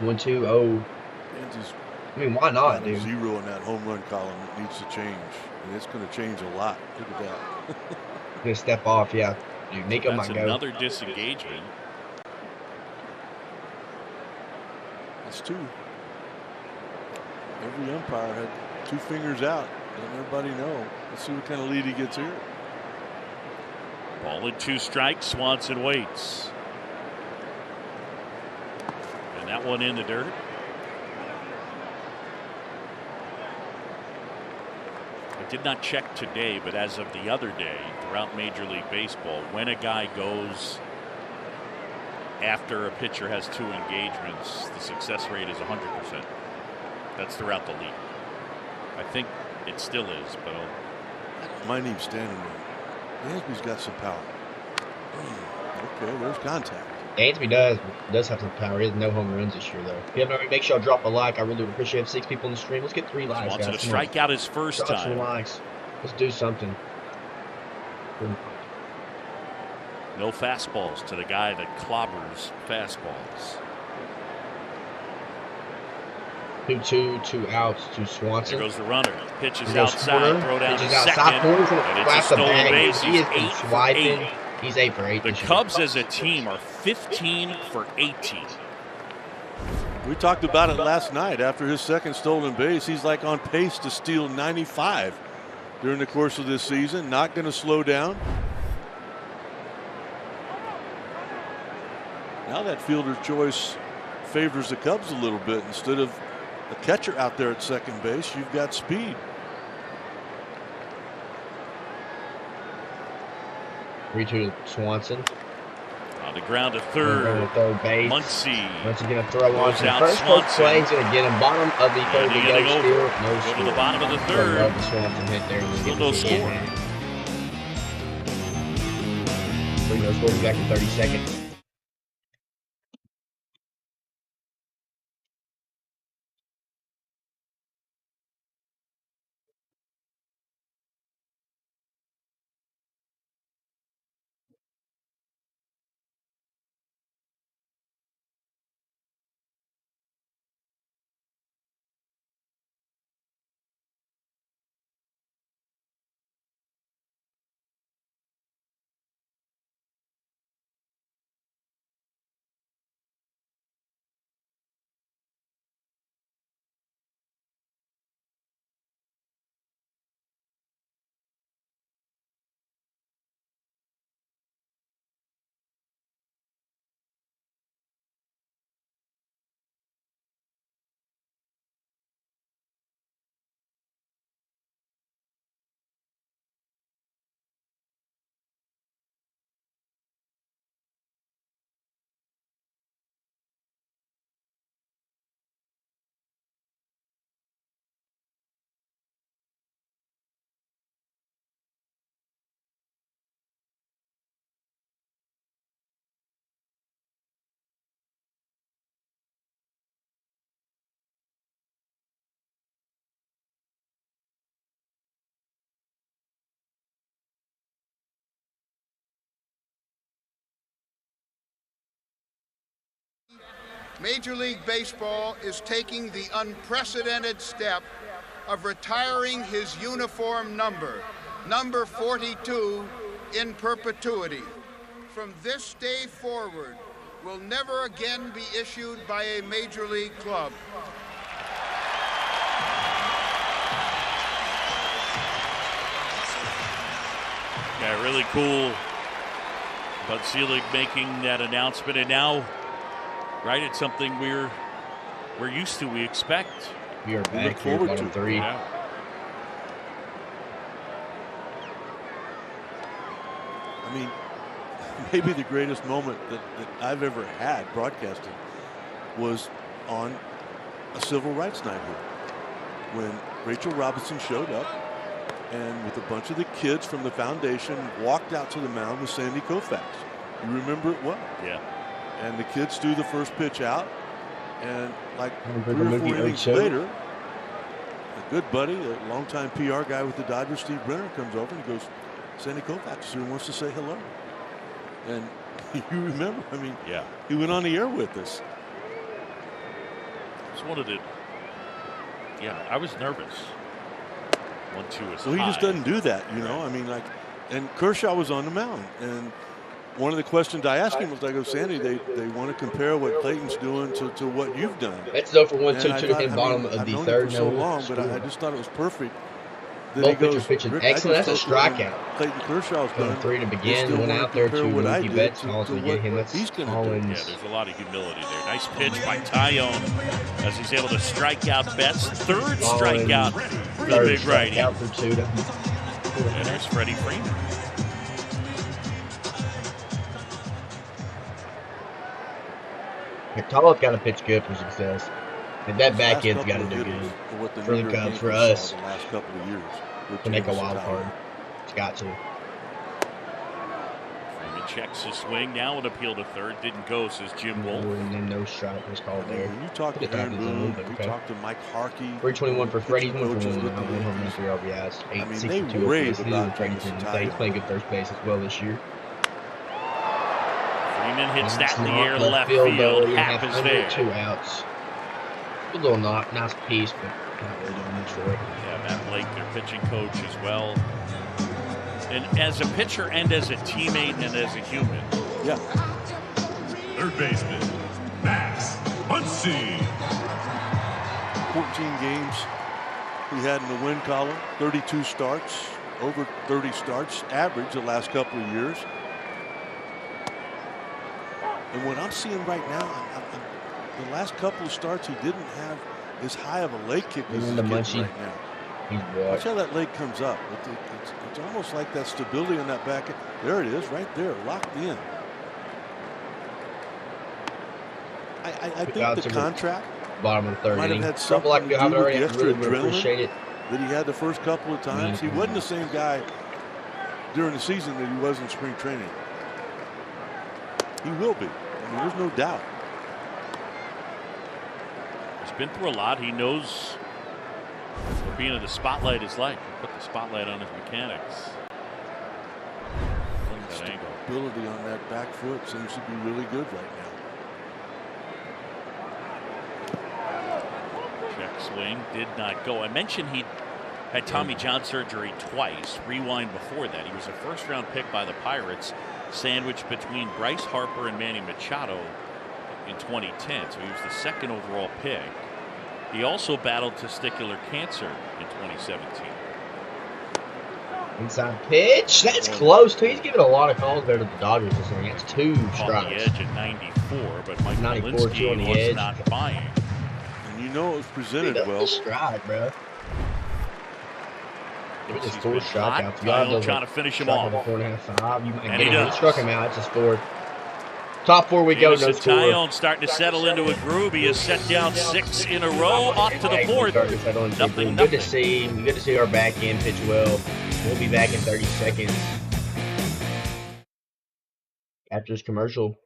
1-2-0. Kansas I mean, why not, got a dude? 0 in that home run column. It needs to change, and it's going to change a lot. Look at that. Gonna step off, yeah. Dude, Nico That's might go. another disengagement. That's 2. Every umpire had 2 fingers out. Letting everybody know. Let's see what kind of lead he gets here. Ball and 2 strikes. Swanson waits. And that one in the dirt. did not check today, but as of the other day, throughout Major League Baseball, when a guy goes after a pitcher has 2 engagements, the success rate is 100%. That's throughout the league. I think it still is, but I don't mind him standing there. Dansby's got some power. Okay, there's contact. Dansby does have some power. He has no home runs this year, though. If you haven't already, make sure y'all drop a like. I really would appreciate it. 6 people in the stream. Let's get 3 likes, wants guys. to strike out his first Drop time. some likes. Let's do something. No fastballs to the guy that clobbers fastballs. 2-2, 2 outs to Swanson. There goes the runner. Pitches There goes outside. corner. Throw down Pitches to outside second. corner. He's And gonna it's a flap the stolen bag. base. He He's has been 8 for swiping. 8. He's 8 for 8. The this year. Cubs as a team are 15 for 18. We talked about it last night. After his second stolen base, he's like on pace to steal 95 during the course of this season. Not going to slow down. Now that fielder choice favors the Cubs a little bit. Instead of a catcher out there at second base, you've got speed. 3-2 to Swanson. On the ground to Going third. to third base. Muncy. Muncy's going to throw on Goes to out first. Swanson. First play. He's going to get him. Bottom of the third. And To he go getting steal. over. No Go steal. to the bottom of the I third. love the Swanson hit there. We'll Still get no the score. 3 no score. Back in 30 seconds. Major League Baseball is taking the unprecedented step of retiring his uniform number, number 42, in perpetuity. From this day forward, will never again be issued by a Major League club. Yeah, really cool. Bud Selig making that announcement, and now, right, it's something we're used to. We expect. We are back here, bottom 3. Yeah. I mean, maybe the greatest moment that I've ever had broadcasting was on a civil rights night here, when Rachel Robinson showed up and with a bunch of the kids from the foundation walked out to the mound with Sandy Koufax. You remember it well. Yeah. And the kids threw the first pitch out, and like 3 or 4 movie innings Ocho. later, a good buddy, a longtime PR guy with the Dodgers, Steve Brenner, comes over and he goes, Sandy Koufax is here and wants to say hello. And you remember, I mean, Yeah. he went on the air with us. Just wanted to. Yeah, I was nervous. 1-2 is So he just high. doesn't do that, you know. I mean, like, and Kershaw was on the mound, and one of the questions I asked him was, I go, Sandy, they want to compare what Clayton's doing to what you've done. That's 0 for 1, And 2 I to thought, him, I bottom mean, of I've the known third. him for so No long, but I score. just thought it was perfect. Then Both he goes, pitchers pitching "Rick, I excellent. just That's a don't know strikeout. what Clayton Kershaw's Going done. 3 to I begin. still Went wanna out there to compare what I Mookie did Betts. to Also what get him. That's he's gonna do." Yeah, Collins. there's a lot of humility there. Nice pitch by Tyone as he's able to strike out Betts. Third strikeout for the big righty. Out for 2. And there's Freddie Freeman. McCullough's got to pitch good for success. And that back end's got to do good for the Cubs, for us, the last couple of years to make a wild card. It's got to. Freeman checks his swing. Now an appeal to third. Didn't go, says Jim Wolf. And then no strike was called there. When you talk to Aaron Boone, you talk to Mike Harkey. 321 for Freddie. 1 for 1 now. 1 home run, 3 RBIs. 862 rave about Freddie. He's playing good first base as well this year. Freeman hits that in the air, left field. Happ is there. 2 outs. A little nice piece, but not really doing much for it. Yeah, Matt Blake, their pitching coach as well. And as a pitcher and as a teammate and as a human. Yeah. Third baseman, Max Muncy. 14 games he had in the win column, 32 starts, over 30 starts, average the last couple of years. And what I'm seeing right now, the last couple of starts, he didn't have as high of a leg kick as he's getting right now. Watch how that leg comes up. It's almost like that stability on that back. There it is, right there, locked in. I think the contract bottom of the third might have had something like to do with the extra adrenaline that he had the first couple of times. He wasn't the same guy during the season that he was in spring training. He will be. I mean, there's no doubt. He's been through a lot. He knows what being in the spotlight is like. Put the spotlight on his mechanics. That angle. Stability on that back foot seems to be really good right now. Check swing did not go. I mentioned he had Tommy John surgery twice. Rewind before that. He was a first-round pick by the Pirates, sandwiched between Bryce Harper and Manny Machado in 2010. So he was the second overall pick. He also battled testicular cancer in 2017. Inside pitch. That's close, too. He's giving a lot of calls there to the Dodgers this inning. That's 2 strikes. On the edge at 94, but Mike 94, Malinsky was not buying. And you know it was presented well. Strike, bro. It was his 4th strikeout. Trying to finish him off. 4.5, 5. You might And get he him. does. He struck him out. It's his 4th. Top 4 we go. No score. Taillon starting to settle into a groove. He has set down 6 in a row. Off to the 4th. Nothing. Good to see. Good to see our back end pitch well. We'll be back in 30 seconds. After this commercial.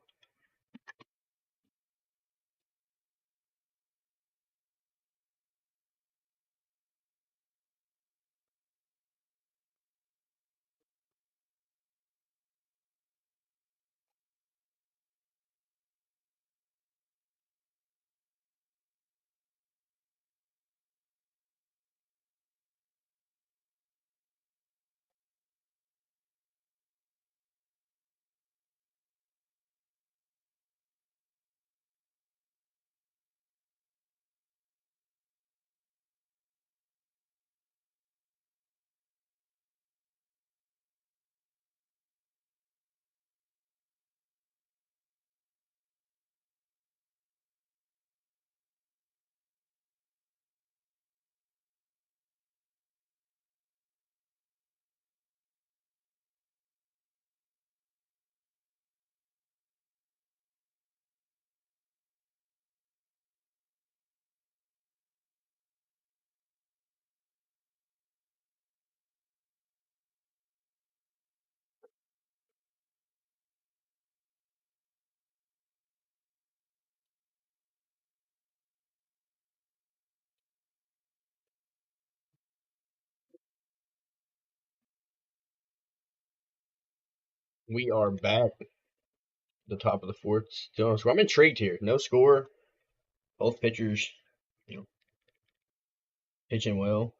We are back. The top of the 4th. Still, so I'm intrigued here. No score. Both pitchers, pitching well.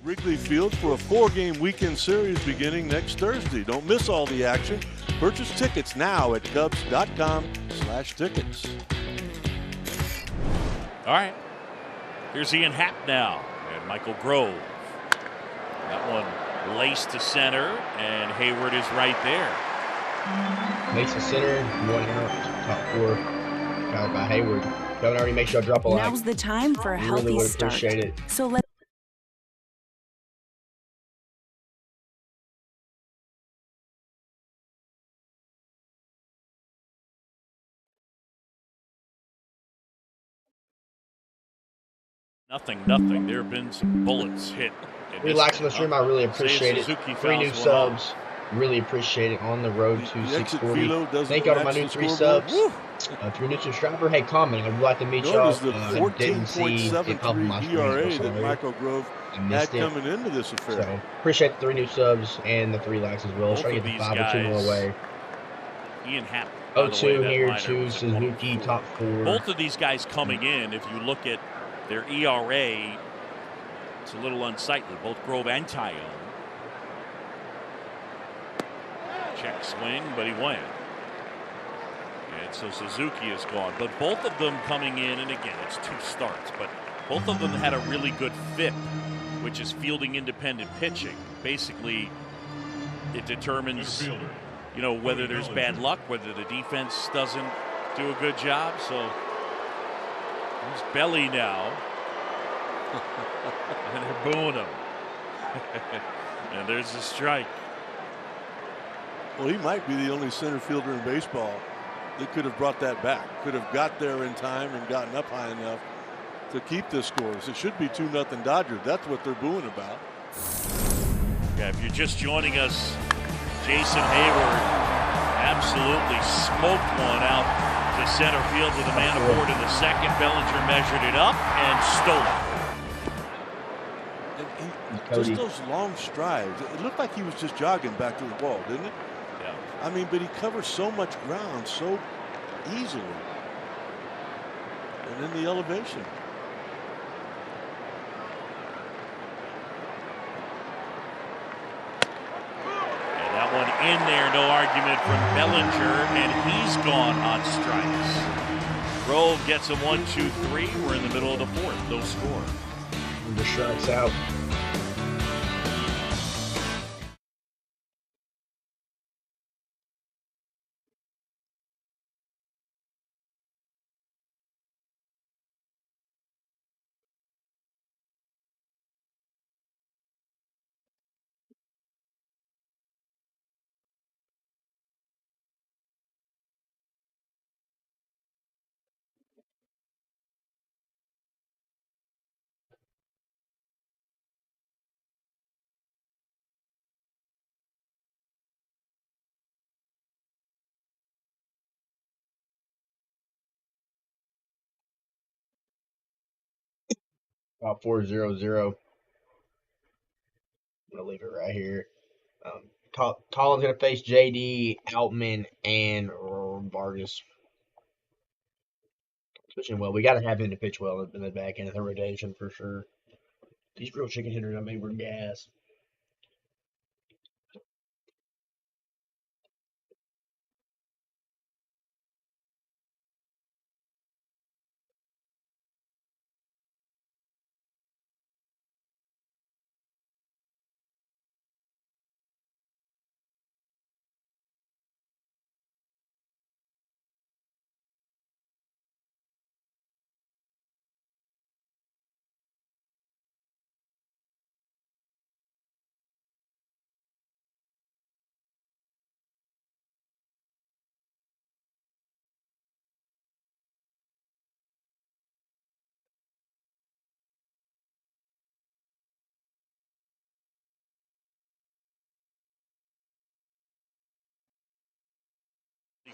Wrigley Field for a 4-game weekend series beginning next Thursday. Don't miss all the action. Purchase tickets now at Cubs.com/tickets. All right. Here's Ian Happ now and Michael Grove. That one laced to center, and Hayward is right there. Makes the center, 1 out, top 4. got by Hayward. Don't already make sure I drop a like. Now's the time for a healthy Really would start. appreciate it. So let's. Nothing. There have been some bullets hit. Relax on the stream. I really appreciate it. Suzuki 3 new subs. Really appreciate it. On the road to 640. Thank y'all to my new 3 subs. If you're a new subscriber, hey, comment. I'd like to meet y'all. I didn't see it pop on my screen. ERA that Michael Grove had coming into this affair. So, appreciate the 3 new subs and the 3 likes as well. Try to get the 5 or 2 more away. Ian Happ. 0-2 here to Suzuki, top 4. Both of these guys coming in, if you look at their ERA, it's a little unsightly. Both Grove and Tyone. Check swing, but he went. And so Suzuki is gone. But both of them coming in, and again, it's 2 starts, but both of them had a really good FIP, which is fielding independent pitching. Basically, it determines, you know, whether there's bad luck, whether the defense doesn't do a good job. So he's belly now. And they're booing him. And there's a strike. Well, he might be the only center fielder in baseball that could have brought that back. Could have got there in time and gotten up high enough to keep this score. It should be 2-0 Dodgers. That's what they're booing about. Yeah, if you're just joining us, Jason Hayward absolutely smoked one out to center field with a man aboard in the second. Bellinger measured it up and stole it. Just those long strides. It looked like he was just jogging back to the ball, didn't it? Yeah. I mean, but he covers so much ground so easily. And then the elevation. And that one in there, no argument from Bellinger, and he's gone on strikes. Grove gets him 1-2-3. We're in the middle of the 4th. No score. And the strikes out. About 4-0-0. I'm gonna leave it right here. Collins gonna face JD, Outman, and Vargas. Pitching well. We gotta have him to pitch well in the back end of the rotation for sure. These real chicken hitters, I mean, we're gas.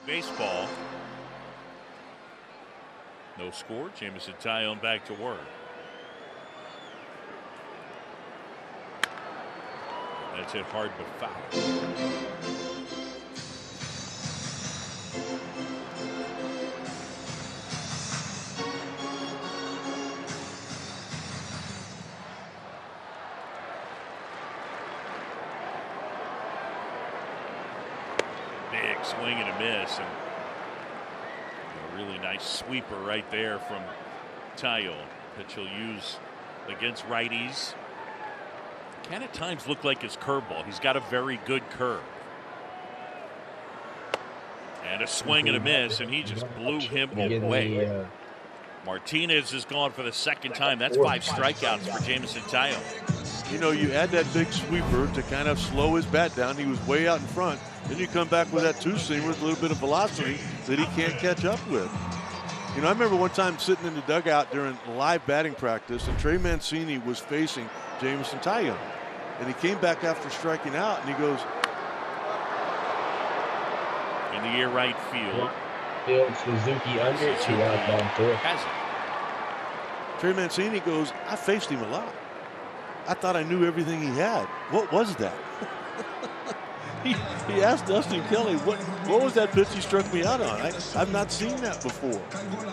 Baseball. No score. Jamison Tyone back to work. That's hit hard but foul. Big swing and a miss, and a really nice sweeper right there from Tyone, that he'll use against righties. Can at times look like his curveball. He's got a very good curve. And a swing and a miss, and he just blew him away. Martinez is gone for the second time. That's 5 strikeouts for Jameson Taillon. You know, you add that big sweeper to kind of slow his bat down. He was way out in front. Then you come back with that two-seamer with a little bit of velocity that he can't catch up with. You know, I remember one time sitting in the dugout during live batting practice, and Trey Mancini was facing Jameson Taillon. And he came back after striking out, and he goes, in the air right field. Suzuki under 2 out, bottom 4. Has it. Trey Mancini goes, I faced him a lot. I thought I knew everything he had. What was that? he asked Dustin Kelly, what was that pitch he struck me out on? I've not seen that before.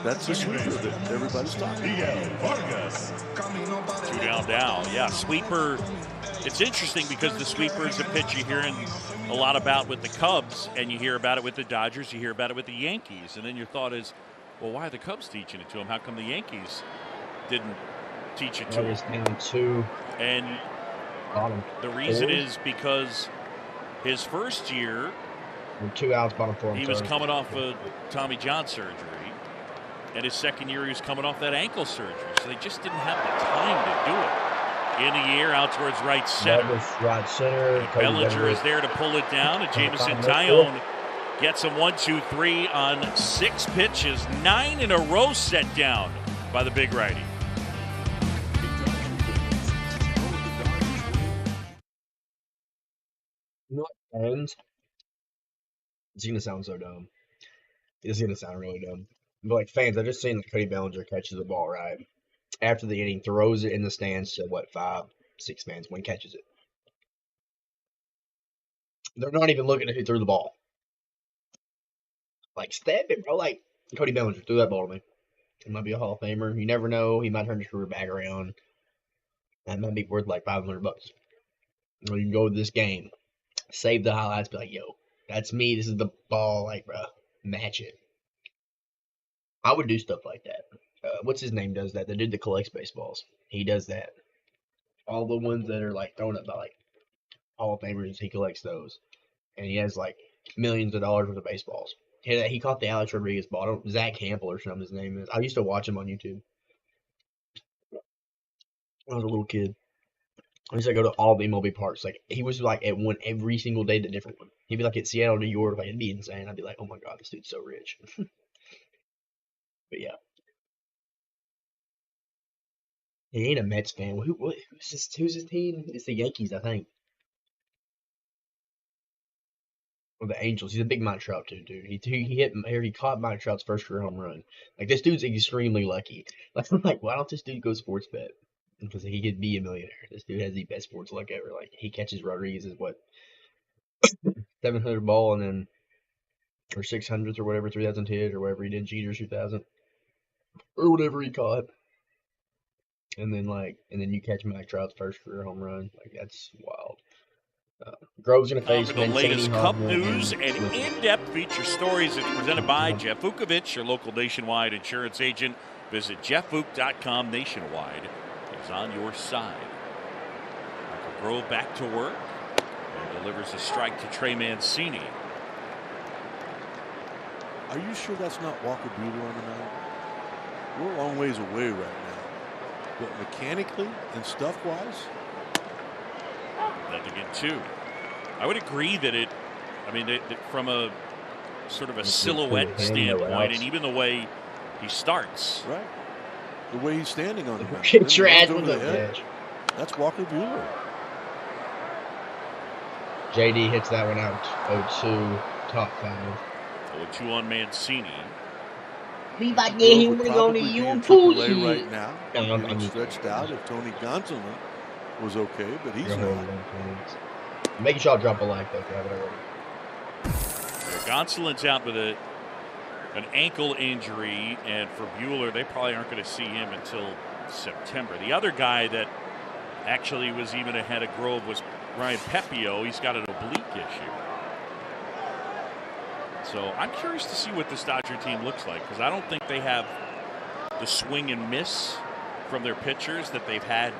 That's the sweeper that everybody's talking about. 2 down. Yeah, sweeper. It's interesting because the sweeper is a pitch you're hearing a lot about with the Cubs, and you hear about it with the Dodgers, you hear about it with the Yankees, and then your thought is, well, why are the Cubs teaching it to him? How come the Yankees didn't teach it to him? Down 2. And the reason is because his first year, 2 outs, bottom 4. he was coming off a Tommy John surgery, and his second year he was coming off that ankle surgery, so they just didn't have the time to do it. In the air, out towards right center. Right center. Bellinger is there to pull it down, and Jameson Taillon gets him 1, 2, 3 on 6 pitches, 9 in a row set down by the big righty. You know what? And it's gonna sound so dumb. It's gonna sound really dumb. But like fans, I just seen that Cody Bellinger catches the ball right after the inning, throws it in the stands to 5, 6 fans when he catches it. They're not even looking at who threw the ball. Like, stab it, bro. Like, Cody Bellinger threw that ball to me. He might be a Hall of Famer. You never know. He might turn his career back around. That might be worth like $500. Or you can go to this game, save the highlights, be like, yo, that's me. This is the ball. Like, bro, match it. I would do stuff like that. What's his name does that? The dude that collects baseballs. He does that. All the ones that are like thrown up by like Hall of Famers, he collects those. And he has like millions of dollars worth of baseballs. He caught the Alex Rodriguez ball. Zach Campbell or something his name is. I used to watch him on YouTube when I was a little kid. I used to go to all the MLB parks. Like, he was like at one every single day, the different one. He'd be like at Seattle, New York. Like, it'd be insane. I'd be like, oh my God, this dude's so rich. But yeah. He ain't a Mets fan. Who's his team? It's the Yankees, I think. Or the Angels. He's a big Mike Trout too, dude. He caught Mike Trout's first career home run. Like, this dude's extremely lucky. Like, I'm like, why don't this dude go sports bet? Because he could be a millionaire. This dude has the best sports luck ever. Like, he catches Rodriguez's 700 ball and then or 600s or whatever, 3,000 hit or whatever he did, Jeter's 2,000 or whatever he caught. And then you catch Mike Trout's first career home run. Like, that's wild. Grove's going to face the latest Cup news and in-depth feature stories. It's presented by Jeff Vukovich, your local nationwide insurance agent. Visit jeffvuk.com. Nationwide is on your side. Michael Grove back to work and delivers a strike to Trey Mancini. Are you sure that's not Walker Buehler on the mound? We're a long ways away right now. But mechanically and stuff-wise? That to get 2. I would agree that from a sort of a silhouette standpoint, and even the way he starts. Right. The way he's standing on the mound. Get your ass with the edge. That's Walker Buehler. JD hits that one out. 0-2, top 5. 0-2 on Mancini. We about to get him on the YouTube right now. I'm stretched out if Tony Gonsolin was okay, but he's not. Make sure I drop a like, though, if you haven't already. Gonsolin's out with an ankle injury, and for Buehler, they probably aren't going to see him until September. The other guy that actually was even ahead of Grove was Ryan Pepio. He's got an oblique issue. So I'm curious to see what this Dodger team looks like, because I don't think they have the swing and miss from their pitchers that they've had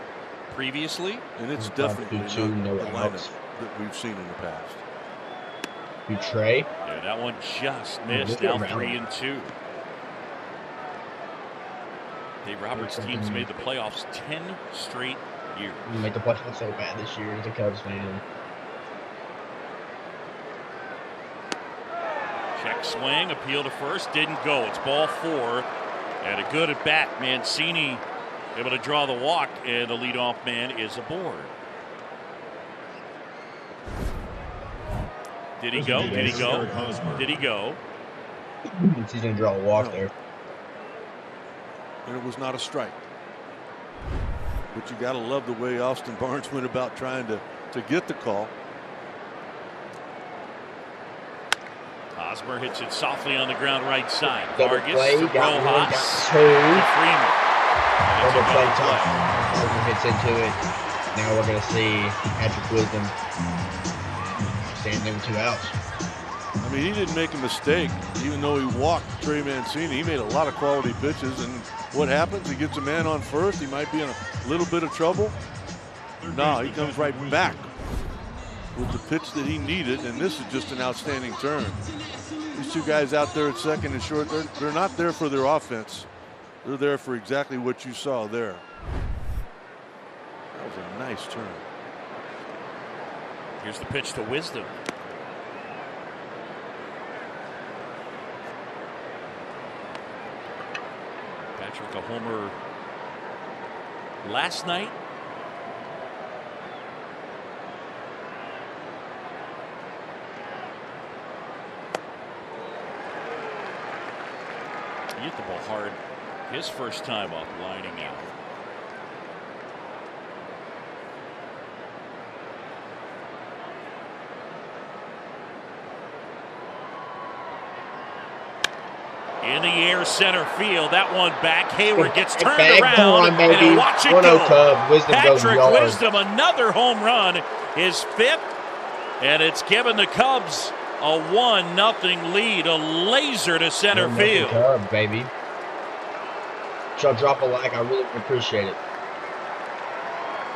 previously. And it's definitely not the lineup that we've seen in the past. You Trey. Yeah, that one just missed. Now 3-2. Dave Roberts' team's made the playoffs 10 straight years. You make the playoffs so bad this year as a Cubs fan. Check swing, appeal to first, didn't go. It's ball 4. And a good at bat. Mancini able to draw the walk, and the leadoff man is aboard. Did he go? Did he go? Did he go? He's going to draw a walk there. And it was not a strike. But you got to love the way Austin Barnes went about trying to get the call. Hosmer hits it softly on the ground right side. Double Vargas play, to got one, Rojas got to Freeman. Double play time. Hosmer hits into it. Now we're going to see Patrick Wisdom standing there with 2 outs. I mean, he didn't make a mistake. Even though he walked Trey Mancini, he made a lot of quality pitches. And what happens? He gets a man on first. He might be in a little bit of trouble. No, he comes right back with the pitch that he needed, and this is just an outstanding turn. These 2 guys out there at second and short, they're not there for their offense. They're there for exactly what you saw there. That was a nice turn. Here's the pitch to Wisdom. Patrick a homer last night. He hit the ball hard his first time up, lining out. In the air, center field. That one back. Hayward gets turned around and watch it go. Cub. Wisdom Patrick goes Wisdom, another home run, his 5th, and it's given the Cubs a 1-0 lead. A laser to center field. Cub, baby. Shall drop a like. I really appreciate it.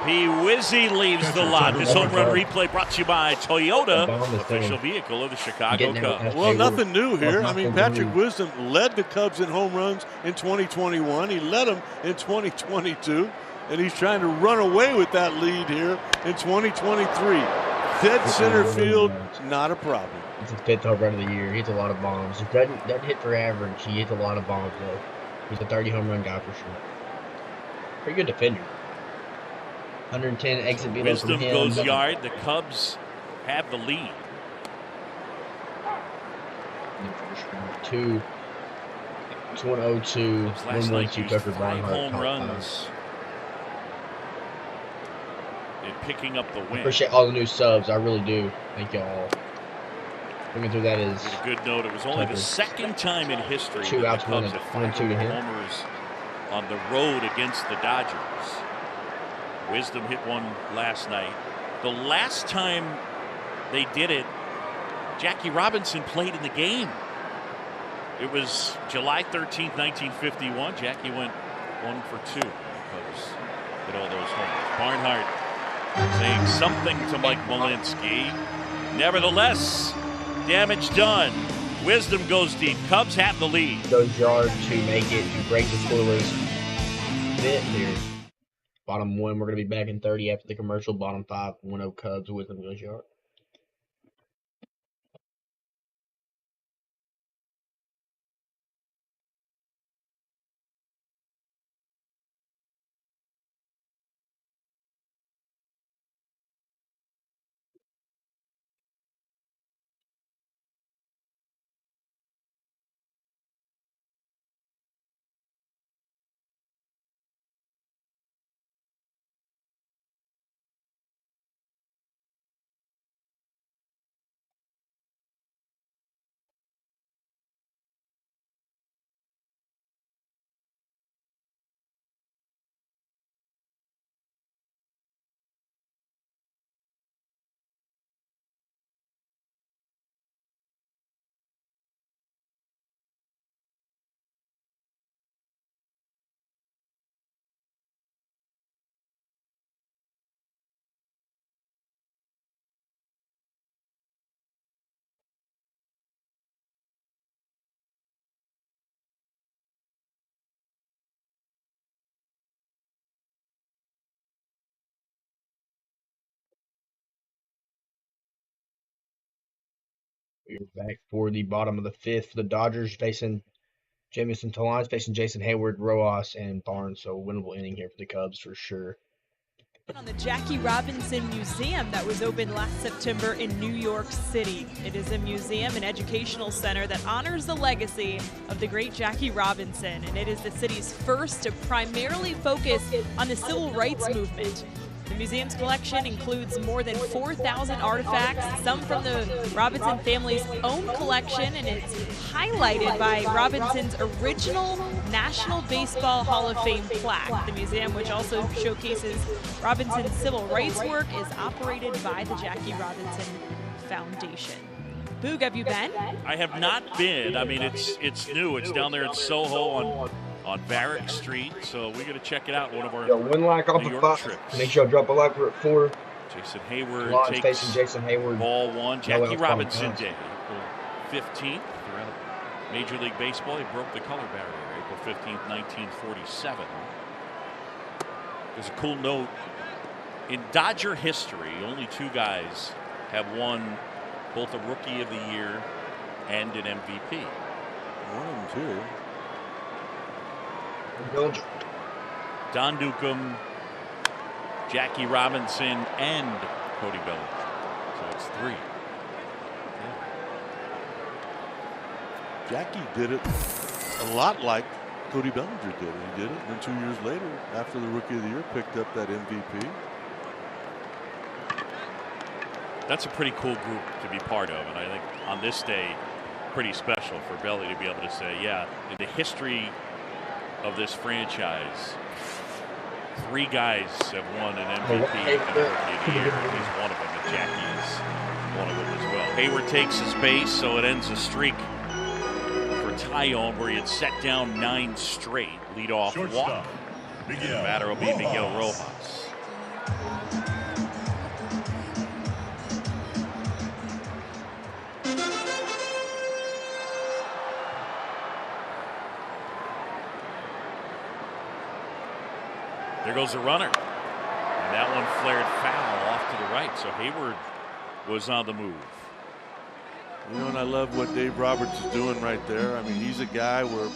P. Wizzy leaves the lot. This home run replay brought to you by Toyota, official vehicle of the Chicago Cubs. Well, nothing new here. I mean, Patrick Wisdom led the Cubs in home runs in 2021. He led them in 2022, and he's trying to run away with that lead here in 2023. Dead center field, not a problem. It's his 5th home run of the year. He hits a lot of bombs. He doesn't hit for average. He hits a lot of bombs, though. He's a 30 home run guy for sure. Pretty good defender. 110 exit velo from him. Wisdom goes yard. The Cubs have the lead. 2-1-0-2. Last night 1-1-2 Tucker 5 Barnhart. home runs. And picking up the win. I appreciate all the new subs. I really do. Thank y'all. Looking through that is a good note. It was only the 2nd time in history 2 outs, the Cubs have 5 1-2 to him. homers on the road against the Dodgers. Wisdom hit one last night. The last time they did it, Jackie Robinson played in the game. It was July 13th, 1951. Jackie went 1 for 2. Cubs hit all those homers. Barnhart saying something to Mike Malinsky. Nevertheless, damage done. Wisdom goes deep. Cubs have the lead. Goes yard to make it, to break the scoreless bit here. Bottom 1, we're going to be back in 30 after the commercial. Bottom 5, 1-0 Cubs. Wisdom goes yard. We're back for the bottom of the fifth. The Dodgers facing Jamison Talons, facing Jason Hayward, Rojas, and Barnes. So winnable inning here for the Cubs for sure. On the Jackie Robinson Museum that was opened last September in New York City. It is a museum and educational center that honors the legacy of the great Jackie Robinson, and it is the city's first to primarily focus on the civil rights movement. The museum's collection includes more than 4,000 artifacts, some from the Robinson family's own collection, and it's highlighted by Robinson's original National Baseball Hall of Fame plaque. The museum, which also showcases Robinson's civil rights work, is operated by the Jackie Robinson Foundation. Boog, have you been? I have not been. I mean, it's new. It's down there in Soho on Barrack Street, so we got to check it out. One of our one like off New the York Fox. trips. Make sure I drop a like for 4. Jason Hayward Talons takes facing Jason Hayward. ball one. Jackie else Robinson probably Day, April 15th throughout Major League Baseball. He broke the color barrier April 15th, 1947. There's a cool note. In Dodger history, only 2 guys have won both a Rookie of the Year and an MVP. One of them, too. Don Newcomb, Jackie Robinson, and Cody Bellinger. So it's 3. Jackie did it a lot like Cody Bellinger did. He did it, and then 2 years later, after the Rookie of the Year, picked up that MVP. That's a pretty cool group to be part of, and I think on this day, pretty special for Belly to be able to say, yeah, in the history of this franchise, 3 guys have won an MVP and a Rookie of the Year. He's one of them, and Jackie is one of them as well. Hayward takes his base, so it ends a streak for Tyone, where he had set down 9 straight. Leadoff walk. The batter will be Miguel Rojas. There goes a runner. And that one flared foul off to the right. So Hayward was on the move. You know, and I love what Dave Roberts is doing right there. I mean, he's a guy where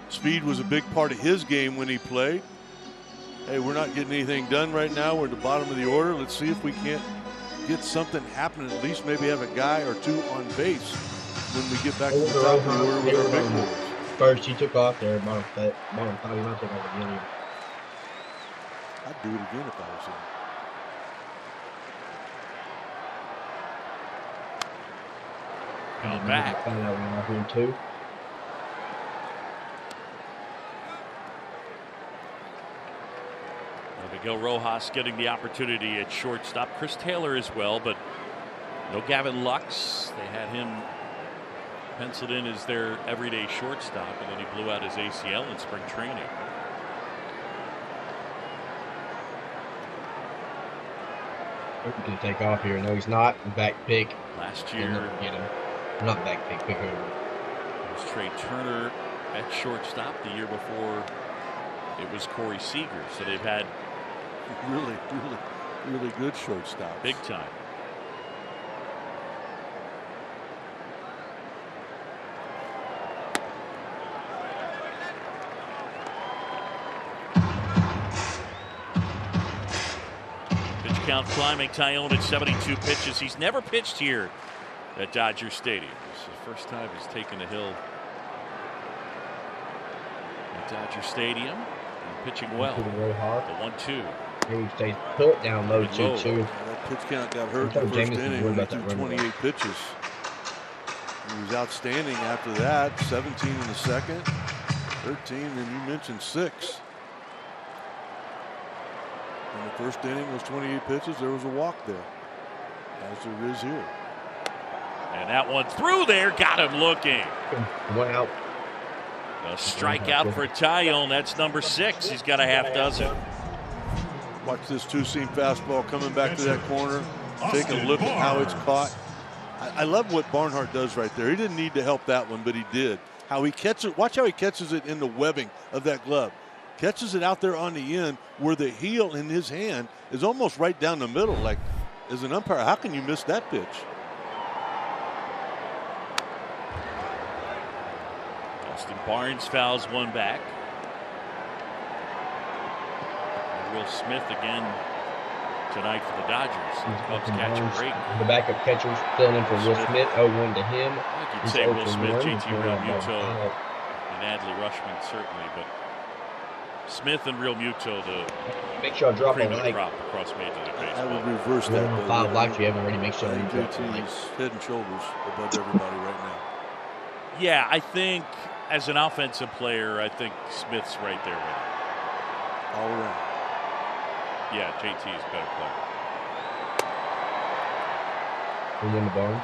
speed was a big part of his game when he played. Hey, we're not getting anything done right now. We're at the bottom of the order. Let's see if we can't get something happening. At least maybe have a guy or 2 on base when we get back to the top of the order with our big boys. First, he took off there. Bottom 5. He might take off again. I'd do it again if I was him. Going back. Find that one off here too. Miguel Rojas getting the opportunity at shortstop. Chris Taylor as well, but no Gavin Lux. They had him penciled in as their everyday shortstop, and then he blew out his ACL in spring training. Going to take off here. No, he's not. Back pick. Last year, Get him. Not back pick. Pick over. it was Trey Turner at shortstop. The year before, it was Corey Seager. So they've had really good shortstop. big time. Count climbing. Tyone at 72 pitches. He's never pitched here at Dodger Stadium. This is the first time he's taken a hill at Dodger Stadium. And pitching well. The 1-2. He stays put down low 2-2. That pitch count got hurt in the first inning when he threw 28 pitches. He was outstanding after that. 17 in the second, 13, and you mentioned 6. In the first inning was 28 pitches. There was a walk there, as there is here. And that one through there, got him looking. One out. A strikeout for Tyone. That's number 6. He's got a half dozen. Watch this 2-seam fastball coming back to that corner. Take a look at how it's caught. I love what Barnhart does right there. He didn't need to help that one, but he did. How he catches it. Watch how he catches it in the webbing of that glove. Catches it out there on the end where the heel in his hand is almost right down the middle. Like, as an umpire, how can you miss that pitch? Austin Barnes fouls one back. Will Smith again tonight for the Dodgers. Cubs catch a break. The backup catcher's filling in for Will Smith. 0-1 to him. I think you'd He's say Will 0-1. Smith, JT He's Real going Muto, out. and Adley Rushman certainly, but Smith and Real Muto, the Make sure I drop a cream of the like. crop across Major League I Baseball. would reverse that. though. 5 likes you haven't already. Make sure I you think drop a like. JT's head and shoulders above everybody right now. Yeah, I think as an offensive player, I think Smith's right there with him. All around. Yeah, JT is a better player. We win the Barnes.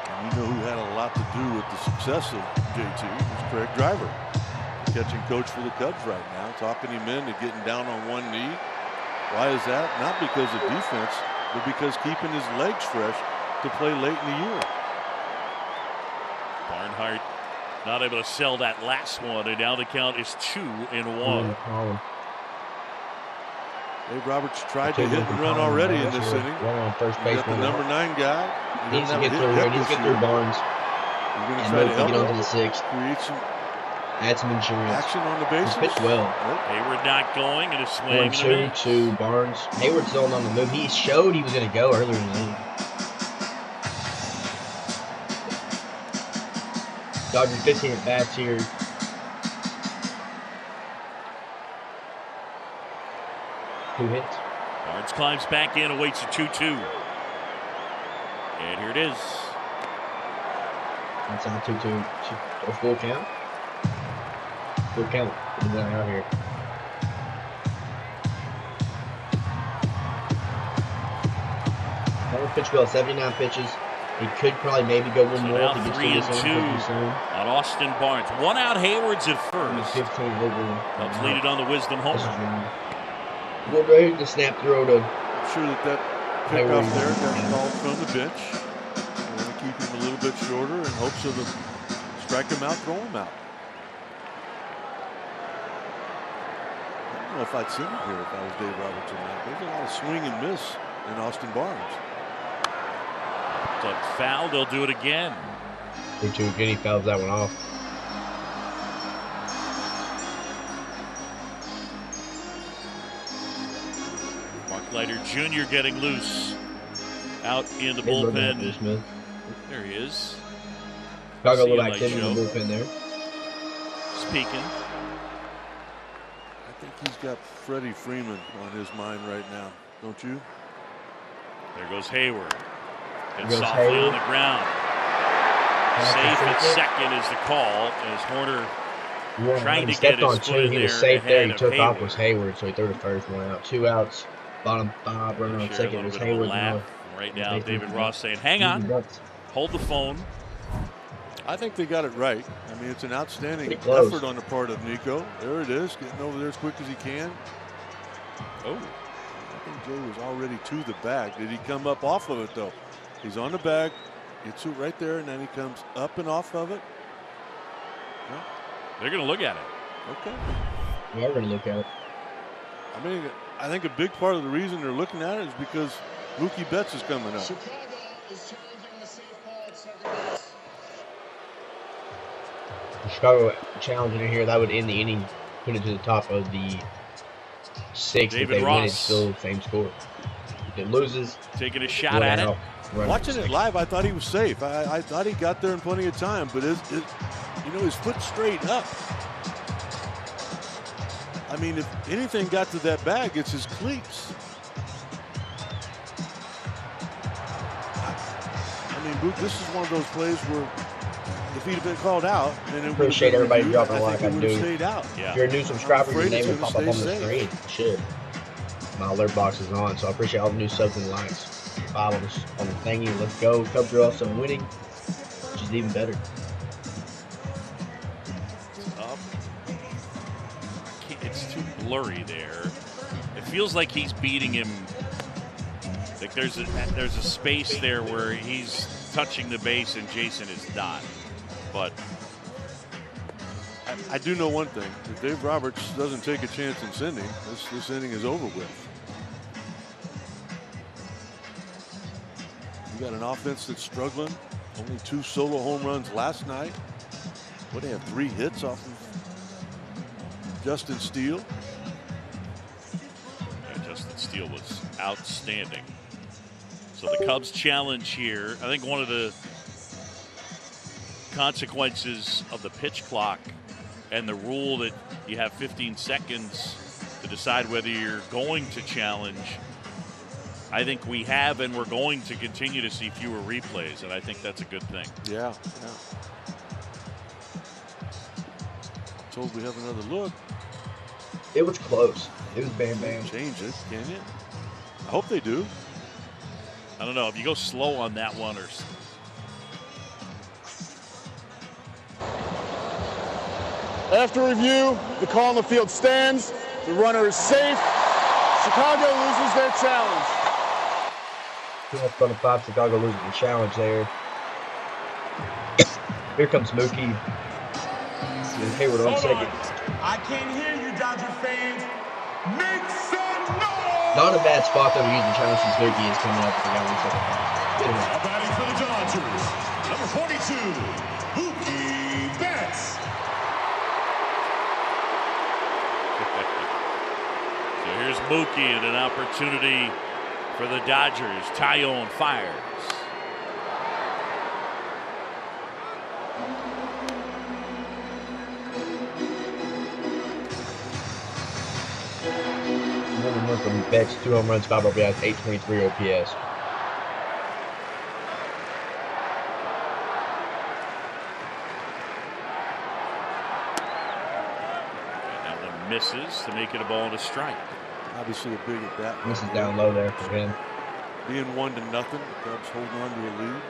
And you know who had a lot to do with the success of JT was Craig Driver, catching coach for the Cubs right now, talking him into getting down on one knee. Why is that? Not because of defense, but because keeping his legs fresh to play late in the year. Barnhart not able to sell that last one, and now the count is 2-1. Dave Roberts tried to hit and run already in this inning. On first You base. got the number 9 guy. He needs to get through here. He needs to get through Barnes. You're going to And try to get help on to him, the 6th. create some Add some insurance. action on the He's bases. pitched well. Nope. Hayward not going, and a swing. 1-2 to Barnes. Hayward's still on the move. He showed he was going to go earlier in the inning. Dodgers 15 at bats here. Two hits. Barnes climbs back in, awaits a 2-2. And here it is. That's on 2-2. A full count. Full count. He's not out here. That pitch well, 79 pitches. He could probably maybe go one So more now if he gets 3-2 on Austin Barnes. One out, Hayward's at first. 15 over. Cubs lead it on the Wisdom This is homer. wrong. We'll go ahead and snap throw to I'm sure that pickoff there got called from the bench. They want to keep him a little bit shorter in hopes of the strike him out, throw him out. I don't know if I'd send him here if I was Dave Roberts or not. There's a lot of swing and miss in Austin Barnes. So foul, they'll do it again. 3-2 again. He fouls that one off. Mark Leiter Jr. getting loose out in the Hey, brother, bullpen. Smith. There he is. Chicago See you, little Light activity in the Show. bullpen there. Speaking. I think he's got Freddie Freeman on his mind right now, don't you? There goes Hayward. And Goes softly Hayward. on the ground. Safe at second is the call as Horner Yeah, trying he to stepped get on his 2. foot He was there safe there. ahead He of took off Hayward. was Hayward, so he threw the first one out. 2 outs. Bottom 5, runner on Share a second little was bit of a Hayward. laugh now. right now. Basically, David Ross saying, hang on, hold the phone. I think they got it right. I mean, it's an outstanding Pretty close. effort on the part of Nico. There it is, getting over there as quick as he can. Oh, I think Jay was already to the bag. Did he come up off of it, though? He's on the bag. Gets it right there, and then he comes up and off of it. No? they're going to look at it. Okay. We are going to look at it. I mean, I think a big part of the reason they're looking at it is because Mookie Betts is coming up. Chicago challenging it here. That would end the inning, put it to the top of the 6th. If David they win, Ross. it's still the same score. If it loses, Taking a shot one at it. out, runner Watching on it second. live, I thought he was safe. I thought he got there in plenty of time, but you know, his foot straight up. I mean, if anything got to that bag, it's his cleats. I mean, Boot, this is one of those plays where if he'd have been called out, then it would Appreciate have been everybody reviewed, dropping a I like think I it would have do. stayed out. Yeah. If you're a new subscriber, your afraid name it's will gonna pop up on the stay screen. safe. It should. My alert box is on, so I appreciate all the new subs and likes. Follow us on the thingy. Let's go. Cubs are also winning, which is even better. Up. It's too blurry there. It feels like he's beating him. Like there's a space there where he's touching the base and Jason is not. But I do know one thing. If Dave Roberts doesn't take a chance in sending, this inning is over with. You got an offense that's struggling. Only 2 solo home runs last night. What, they have 3 hits off of Justin Steele. Yeah, Justin Steele was outstanding. So the Cubs challenge here. I think one of the consequences of the pitch clock and the rule that you have 15 seconds to decide whether you're going to challenge, I think we have and we're going to continue to see fewer replays, and I think that's a good thing. Yeah. Told we have another look. It was close. It was bam. Change it, can you? I hope they do. I don't know if you go slow on that one or. After review, the call on the field stands. The runner is safe. Chicago loses their challenge. 2-5, Chicago loses the challenge there. Here comes Mookie. Hayward on second. I can't hear you, Dodger fans. Make some noise! Not a bad spot though to use the challenge since Mookie is coming up with the guy on second. Get him out. Batting for the Dodgers, number 42, Mookie Betts. So here's Mookie and an opportunity for the Dodgers. Tyone fires. One run from Betts, 2 home runs, 5 RBIs, 823 OPS. And that one misses to make it a ball and a strike. Obviously a big at bat. This is down low there for him. Being 1-0, the Cubs holding on to a lead.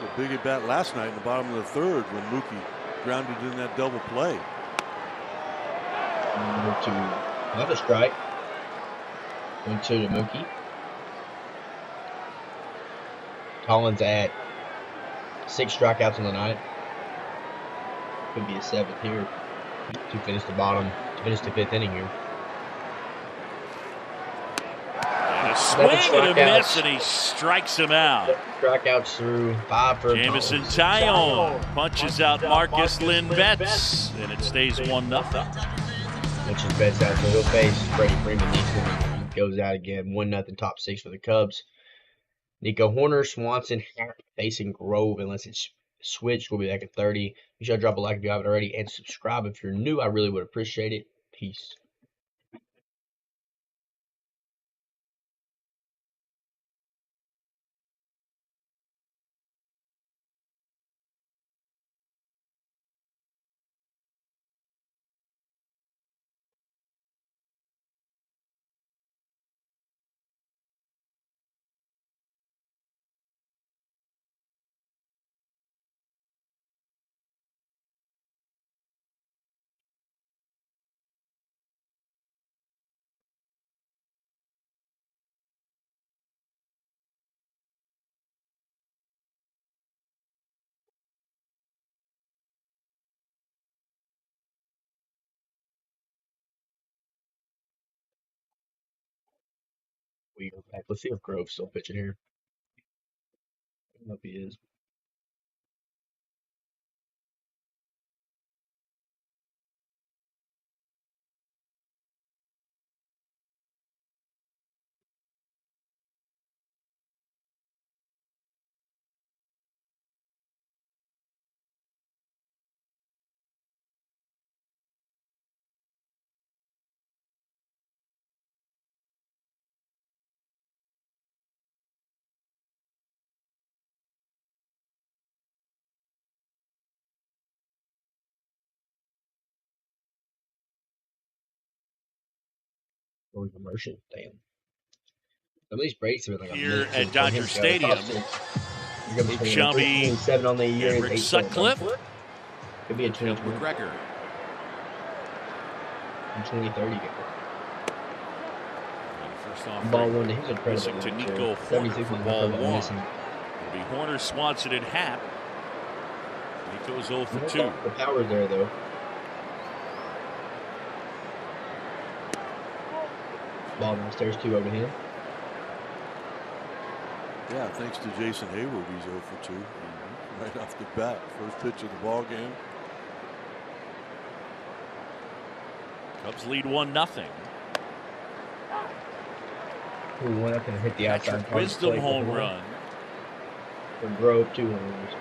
A big at bat last night in the bottom of the 3rd when Mookie grounded in that double play. Number 2, another strike. 1-2 to Mookie. Collins at 6 strikeouts on the night. Could be a 7th here to finish the bottom, to finish the 5th inning here. And a swing and a miss, and he strikes him out. Strikeouts through 5 for Jamison Tyone punches out Marcus Lynn Betts, and it stays 1-0. Punches Betts out, so he'll face Freddie Freeman next one. Goes out again, 1-0 top 6 for the Cubs. Nico Horner, Swanson, Happ facing Grove unless it's switched. We'll be back at 30. Be sure to drop a like if you haven't already and subscribe if you're new. I really would appreciate it. Peace. We are back. Let's see if Grove's still pitching here. I hope he is. Going commercial. Damn. Some of these breaks have been like Here at Dodger Stadium, Luke Shelby 7 on the year. and Rick Sutcliffe. Could be a Caleb 2020. McGregor. 2030 guy. First off, Ball 1 to his missing incredible. to match Nico there. Horner 76 for on the ball field, 1. missing. It'll be Horner, Swanson, and Happ. Nico's 0 for 2. The power's there though. Ball downstairs 2 over him. Yeah, thanks to Jason Hayward, he's 0 for 2. right off the bat. First pitch of the ball game. Cubs lead 1-0. Who went up and hit the outside Patrick part of the Wisdom plate home before. run. For Grove, 2 homers.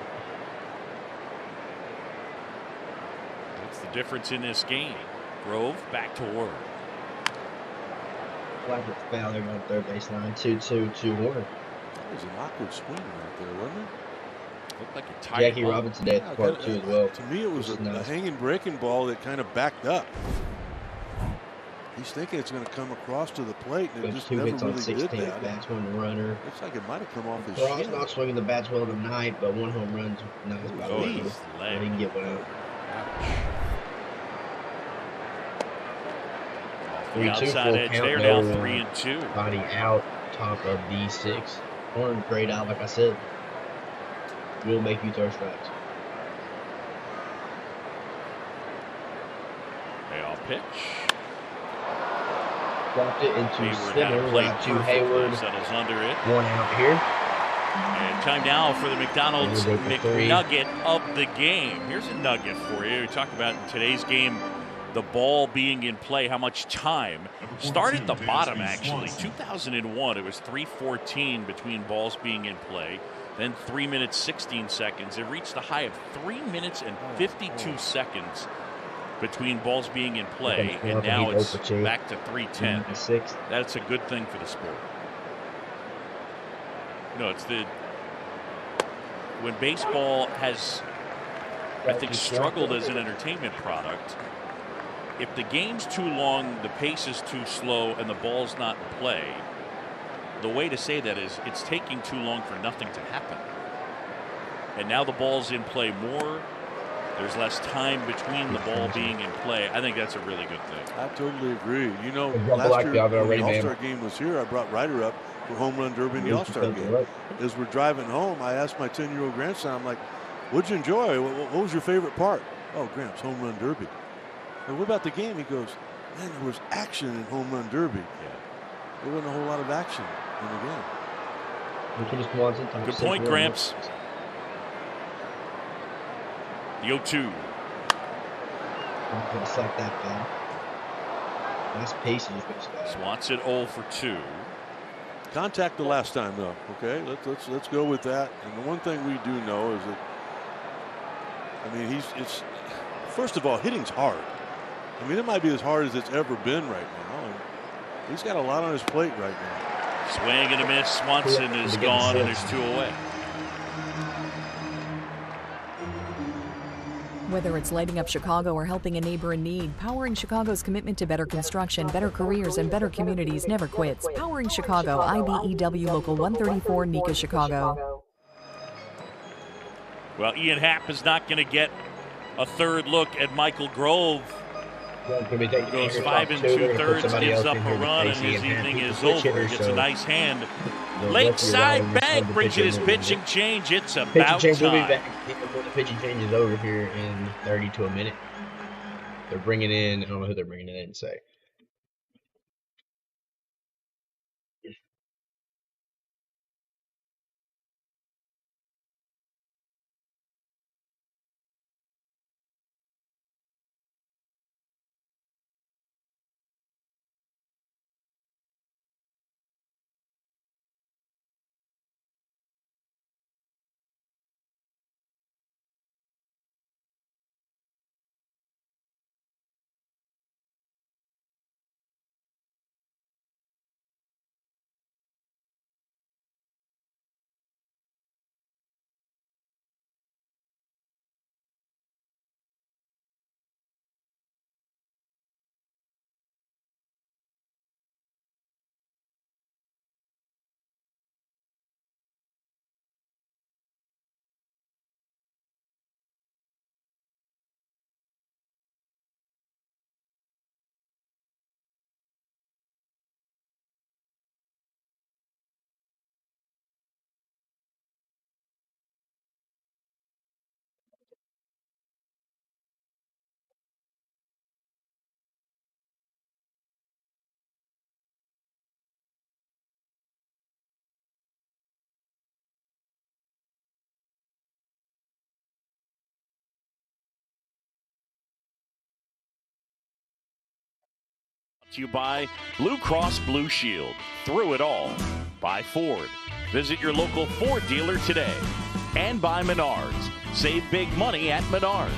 What's the difference in this game? Grove back to work. Like it's foul there on third baseline. 2-2 Warner. That was an awkward swing right there, wasn't it? Looked like it tied Jackie him up. Robinson did Yeah, part 2 as well. To me, it was a nice. hanging breaking ball that kind of backed up. He's thinking it's going to come across to the plate, and it There's just 2 never hits on really did 16 that. bats, 1 runner. Looks like it might have come off his Frost shin. not swinging the bats well tonight, but 1 home run's nice by the way. He's But he can get one out. The 3-2 outside full edge count there, there, now 3-2. Body out, top of the 6. Horn grayed out, like I said. Will make you throw strikes. Payoff pitch. Dropped it into Hayward had center, a plate right to perfectly, Hayward. settles under it. 1 out here. And time now for the McDonald's Hayward with the 3. McNugget of the game. Here's a nugget for you. We talked about in today's game the ball being in play, how much time. Start at the bottom, actually. 2001, it was 3:14 between balls being in play. Then 3 minutes, 16 seconds. It reached a high of 3 minutes and 52 seconds between balls being in play. And now it's back to 3:10. That's a good thing for the sport. No, it's when baseball has, I think, struggled as an entertainment product. If the game's too long, the pace is too slow, and the ball's not in play, the way to say that is it's taking too long for nothing to happen. And now the ball's in play more. There's less time between the ball being in play. I think that's a really good thing. I totally agree. You know, Last last year when the man. All-Star game was here, I brought Ryder up for home run derby in the All-Star game. As we're driving home, I asked my 10-year-old grandson, I'm like, what'd you enjoy? What was your favorite part? Oh, Gramps, home run derby. And what about the game? He goes, man, there was action in home run derby. Yeah. There wasn't a whole lot of action in the game. Good point, Gramps. The 0-2. Sack that thing. Nice pace he's going to start. Swanson 0 for 2. Contact the last time, though. Okay, let's go with that. And the one thing we do know is that, I mean, it's first of all, hitting's hard. I mean, it might be as hard as it's ever been right now. And he's got a lot on his plate right now. Swing and a miss. Swanson is gone, and there's 2 away. Whether it's lighting up Chicago or helping a neighbor in need, Powering Chicago's commitment to better construction, better careers, and better communities never quits. Powering Chicago, IBEW Local 134, NECA, Chicago. Well, Ian Happ is not going to get a third look at Michael Grove. Goes 5 2/3, gives up a run, and his evening is over. Gets a nice hand. Lakeside Bank brings you his pitching change. It's about time. The pitching change is over here in 30 to a minute. They're bringing in, I don't know who they're bringing in, and say. to you by Blue Cross Blue Shield. Through it all. By Ford. Visit your local Ford dealer today. And by Menards. Save big money at Menards.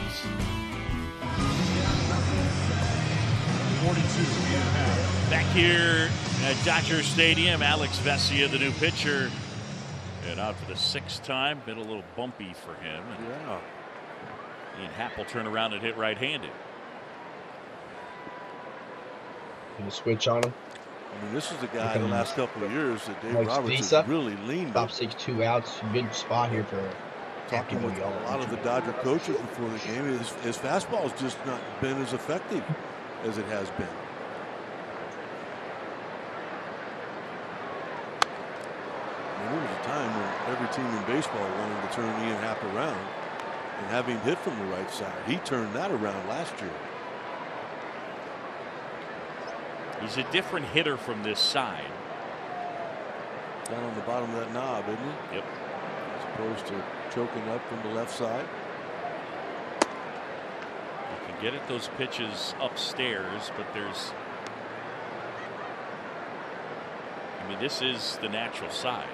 42.5. Back here at Dodger Stadium, Alex Vesia, the new pitcher. And out for the 6th time. Been a little bumpy for him. Yeah. Ian Happ will turn around and hit right-handed. Can you switch on him? I mean, this is the guy the last couple of years that Dave Alex Roberts Visa, has really leaned top on. 6, 2 outs. Good spot here for Talking with a lot of the Dodger coaches before the game, his fastball has just not been as effective as it has been. I mean, there was a time when every team in baseball wanted to turn Ian Happ around and have him hit from the right side. He turned that around last year. He's a different hitter from this side. Down on the bottom of that knob, isn't he? Yep. As opposed to choking up from the left side. You can get at those pitches upstairs, but there's... I mean, this is the natural side.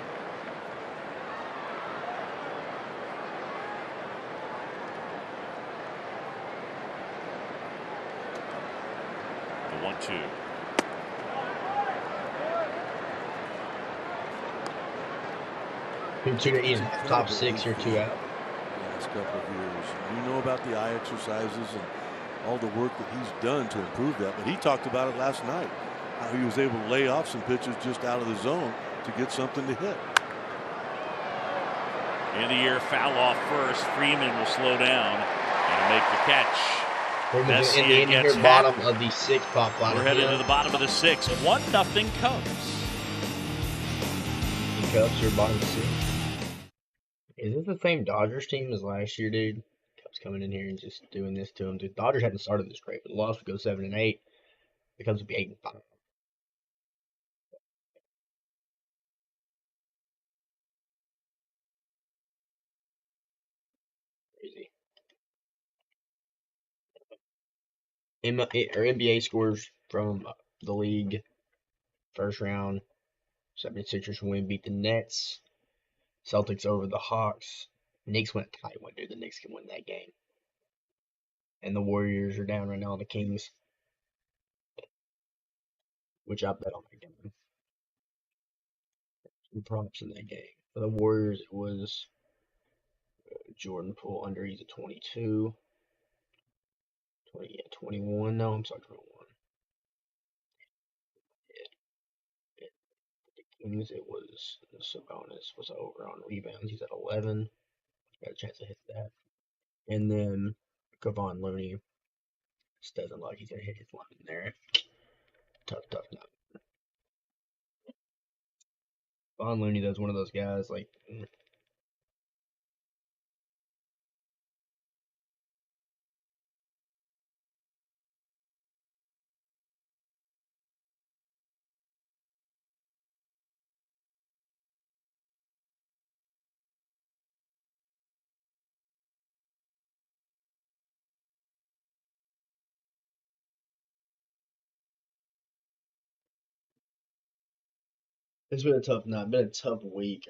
The 1-2. Two to Ian, top 6 here, 2 out. Last couple of years. You know about the eye exercises and all the work that he's done to improve that, but he talked about it last night. How he was able to lay off some pitches just out of the zone to get something to hit. In the air, foul off first. Freeman will slow down and make the catch. Freeman's in the inning here, bottom of the 6th pop line. We're headed to the bottom of the 6th. 1-0 Cubs. The Cubs here, bottom 6. Is this the same Dodgers team as last year, dude? Cubs coming in here and just doing this to them. Dude, Dodgers hadn't started this great, but the loss would go 7-8. The Cubs would be 8-5. Crazy. NBA scores from the league. First round, 76ers win, beat the Nets. Celtics over the Hawks. Knicks went a tight one, dude. The Knicks can win that game. And the Warriors are down right now on the Kings, which I bet on that game. Some props in that game. For the Warriors, it was Jordan Poole under. He's at 22. 21. No, I'm sorry, 21. Kings, it was Sabonis was over on rebounds. He's at 11. Got a chance to hit that. And then Kevon Looney just doesn't look like he's going to hit his line in there. Tough nut. Kevon Looney does one of those guys like... It's been a tough night. Been a tough week.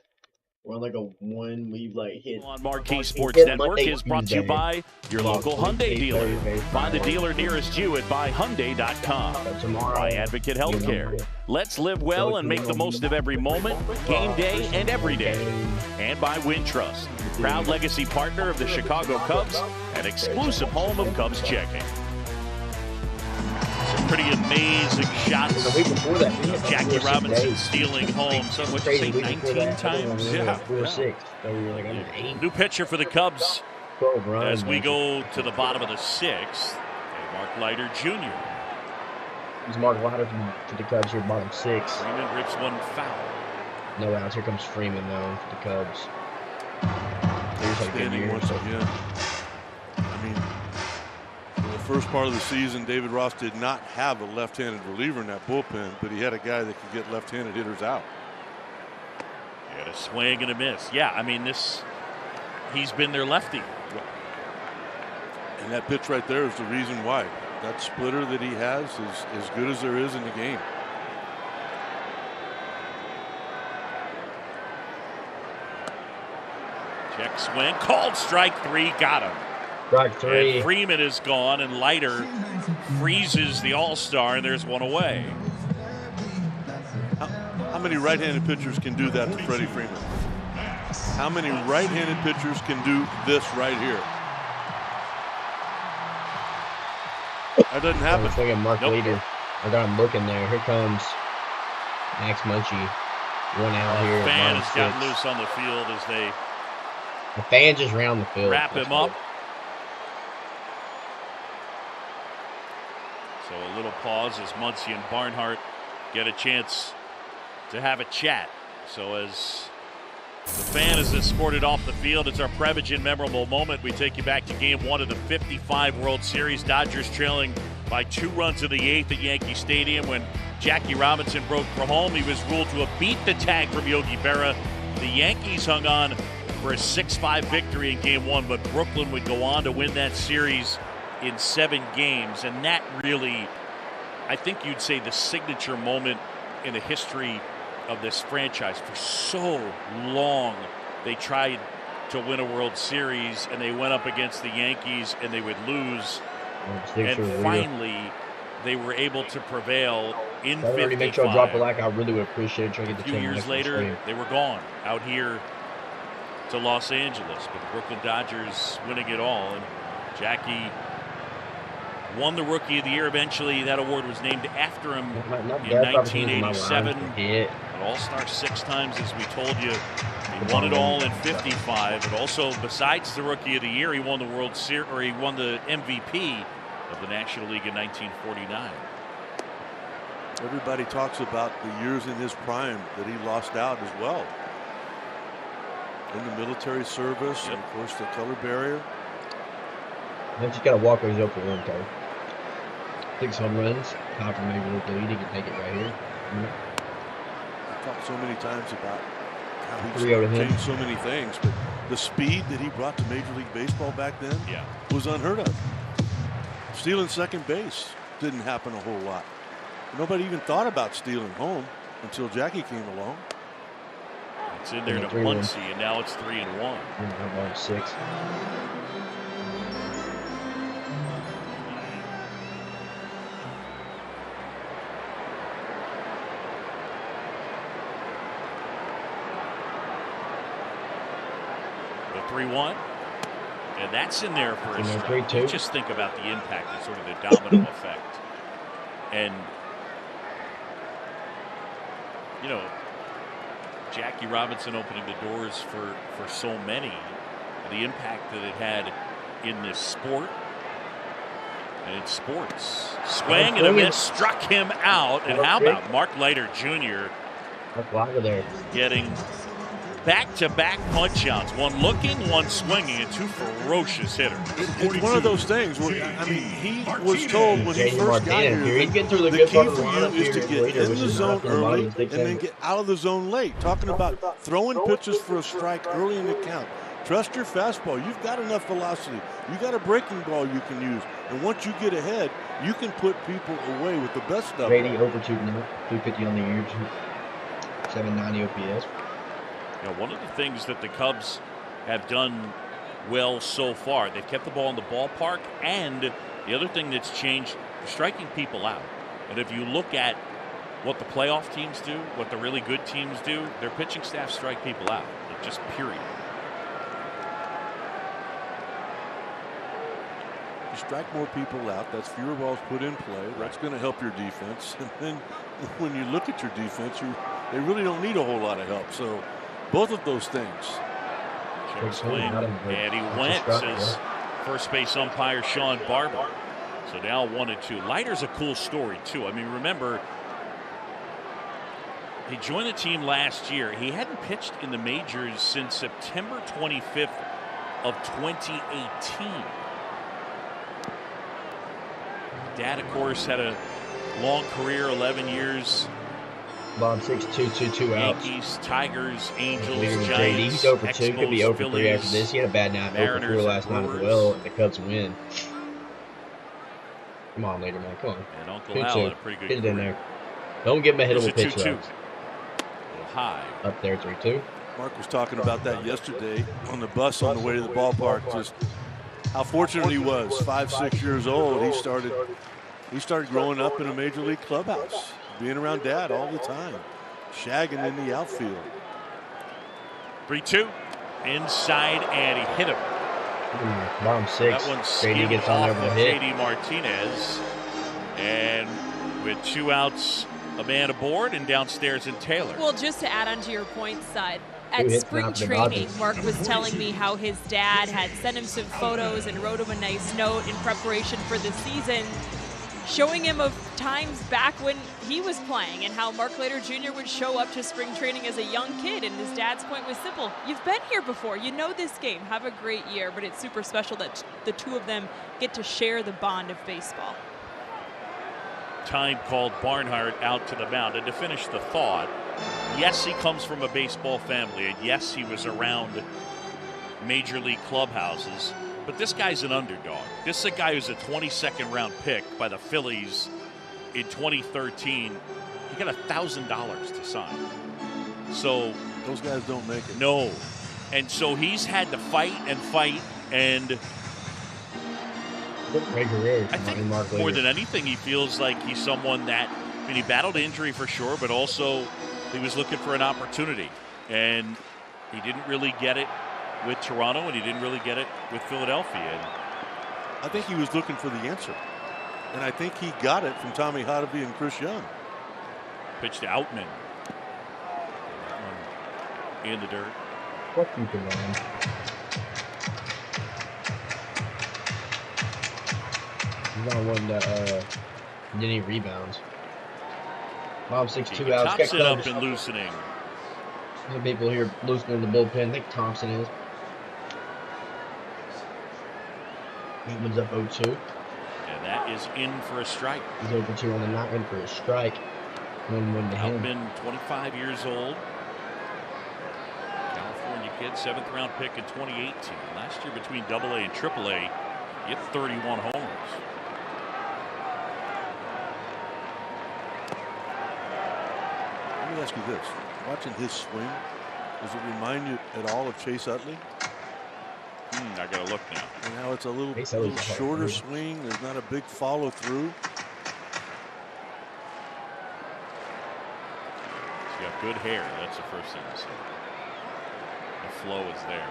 We're on like a one. We've like hit. On Marquee Sports Network is brought to you by your local Hyundai dealer. Find the dealer nearest you at buyhyundai.com. By Advocate Healthcare. Let's live well and make the most of every moment, game day, and every day. And by Wintrust, proud legacy partner of the Chicago Cubs and exclusive home of Cubs checking. Some pretty amazing shots. The week before that, Jackie Robinson stealing home. So what'd you say, 19 times? Yeah. 4-6. So we were like under 8. New pitcher for the Cubs 12 runs. as we go to the bottom of the 6th. Mark Leiter Jr. He's Mark Leiter for the Cubs here, bottom 6. Freeman rips one foul. No outs. Here comes Freeman though for the Cubs. Here's like a good year. Once again. I mean, for the first part of the season, David Ross did not have a left-handed reliever in that bullpen, but he had a guy that could get left-handed hitters out. He had a swing and a miss. Yeah, I mean, he's been their lefty. And that pitch right there is the reason why. That splitter that he has is as good as there is in the game. Check swing, called strike 3, got him. Strike 3. And Freeman is gone, and Leiter freezes the All-Star, and there's one away. How many right-handed pitchers can do that to Freddie Freeman? How many right-handed pitchers can do this right here? That doesn't happen. Look at Mark Leader. I got him looking there. Here comes Max Muncy. One out here. Fan has gotten loose on the field as they the fan just round the field. Wrap him up. So a little pause as Muncy and Barnhart get a chance to have a chat. So as the fan is escorted off the field, it's our Prevagen memorable moment. We take you back to Game 1 of the 55 World Series. Dodgers trailing by 2 runs in the 8th at Yankee Stadium. When Jackie Robinson broke for home, he was ruled to have beat the tag from Yogi Berra. The Yankees hung on for a 6-5 victory in Game 1, but Brooklyn would go on to win that series in 7 games. And that really, I think you'd say, the signature moment in the history of this franchise. For so long, they tried to win a World Series, and they went up against the Yankees, and they would lose. And finally, they were able to prevail in 55. Make sure I drop a like. I really would appreciate it. A few years later, they were gone out here to Los Angeles, but the Brooklyn Dodgers winning it all. And Jackie won the Rookie of the Year. Eventually, that award was named after him in 1987. An All-Star 6 times, as we told you. He won it all in 55. But also, besides the Rookie of the Year, he won the World Series, or he won the MVP of the National League in 1949. Everybody talks about the years in his prime that he lost out as well. In the military service, and of course the color barrier. Then just got to walk where he's open one time. 6 home runs, top of maybe look lead. He can take it right here. I've talked so many times about how he changed so many things, but the speed that he brought to Major League Baseball back then was unheard of. Stealing second base didn't happen a whole lot. Nobody even thought about stealing home until Jackie came along. It's in there to Muncy, and now it's 3-1. 6. The 3-1. And that's in there for a strike. You just think about the impact and sort of the domino effect. And, you know, Jackie Robinson opening the doors for so many, the impact that it had in this sport and in sports. Swing and a miss, struck him out. And how about Mark Leiter Jr. getting back-to-back punch-outs, one looking, one swinging, and 2 ferocious hitters. It's one of those things where, I mean, he was told when he first got here, the key for you is to get in the zone early and then get out of the zone late. Talking about throwing pitches for a strike early in the count. Trust your fastball. You've got enough velocity. You got a breaking ball you can use. And once you get ahead, you can put people away with the best stuff. Brady over 250 on the year, 790 OPS. You know, one of the things that the Cubs have done well so far, they've kept the ball in the ballpark, and the other thing that's changed, striking people out. And if you look at what the playoff teams do, what the really good teams do, their pitching staff strike people out, like just period. You strike more people out, that's fewer balls put in play. That's going to help your defense. And then when you look at your defense, they really don't need a whole lot of help. So both of those things. Swing, and he went, says first base umpire Sean Barber. So now 1-2. Leiter's a cool story, too. I mean, remember, he joined the team last year. He hadn't pitched in the majors since September 25th of 2018. Dad, of course, had a long career, 11 years. Bob 6-2 outs. Yankees, Tigers, Angels, Giants, JD. He's over 2. Could be over 3 after this. He had a bad night. Over 4 last night as well. The Cubs win. Come on, later, man. Come on. And Uncle 2-2. Al had a pretty good Get it in career. there. Don't give him a Here's hittable a pitch, 2-2. though. A little high. Up there, 3-2. Mark was talking about that yesterday on the bus on the way to the ballpark. Just how fortunate he was. 5, 6 years old. He started growing up in a major league clubhouse, being around Dad all the time, shagging in the outfield. 3-2. Inside, and he hit him. Bottom 6. That one Brady skimmed gets on off there with of a hit. JD Martinez. And with 2 outs, a man aboard, and downstairs in Taylor. Well, just to add on to your point, side, at hits spring now for the training, Dodgers. Mark was telling me how his dad had sent him some photos and wrote him a nice note in preparation for the season, showing him of times back when he was playing and how Mark Leiter Jr. would show up to spring training as a young kid. And his dad's point was simple. You've been here before. You know this game. Have a great year. But it's super special that the two of them get to share the bond of baseball. Time called Barnhart out to the mound. And to finish the thought, yes, he comes from a baseball family, and yes, he was around major league clubhouses, but this guy's an underdog. This is a guy who's a 22nd round pick by the Phillies in 2013. He got $1,000 to sign. So those guys don't make it. No. And so he's had to fight and Great career. I think Mark more Leiter. than anything, he feels like he's someone that, I mean, he battled injury for sure, but also he was looking for an opportunity. And he didn't really get it with Toronto, and he didn't really get it with Philadelphia. And I think he was looking for the answer. And I think he got it from Tommy Hotovy and Chris Young. pitch to Outman. In the dirt. What you can run. He's on one that didn't any rebounds. Bob 6-2 outs. Got Thompson up Cubs. and loosening. Some people here loosening the bullpen. I think Thompson is. Eatman's up 0-2. And that is in for a strike. He's 0-2 on the night, in for a strike. 1-1 to him. Outman, 25 years old. California kid, 7th round pick in 2018. Last year between AA and AAA, he hit 31 homers. Let me ask you this. Watching his swing, does it remind you at all of Chase Utley? I gotta look now. And how it's a little Chase Utley's a shorter hard swing. There's not a big follow through. He's got good hair. That's the first thing to see. The flow is there.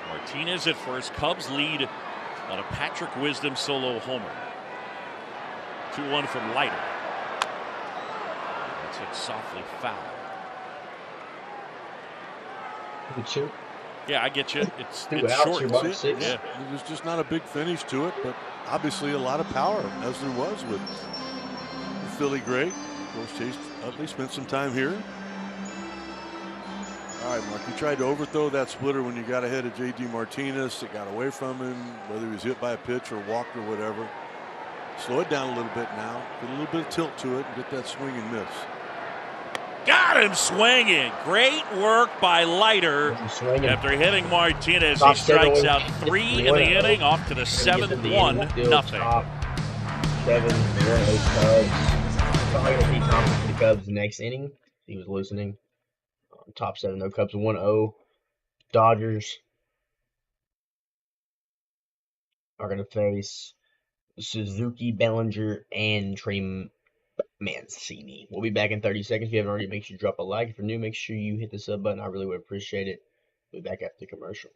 Martinez at first. Cubs lead on a Patrick Wisdom solo homer. 2-1 from Leiter. That's hit softly foul. 2. Yeah, I get you. It's outs, short. you're about 6. Yeah. There's just not a big finish to it, but obviously a lot of power, as there was with Philly great. Of course, Chase Utley spent some time here. All right, Mark, you tried to overthrow that splitter when you got ahead of J.D. Martinez. It got away from him, whether he was hit by a pitch or walked or whatever. Slow it down a little bit now. Get a little bit of tilt to it and get that swing and miss. Got him swinging. Great work by Leiter. After hitting Martinez, he strikes out 3 in the inning, off to the 7th, 1-0. Top 7, 1 Cubs. Probably going to see Thompson for the Cubs next inning. He was loosening. Top 7, no Cubs 1-0. Dodgers are going to face Suzuki, Bellinger, and Trey Mancini. We'll be back in 30 seconds. If you haven't already, make sure you drop a like. If you're new, make sure you hit the sub button. I really would appreciate it. We'll be back after the commercial.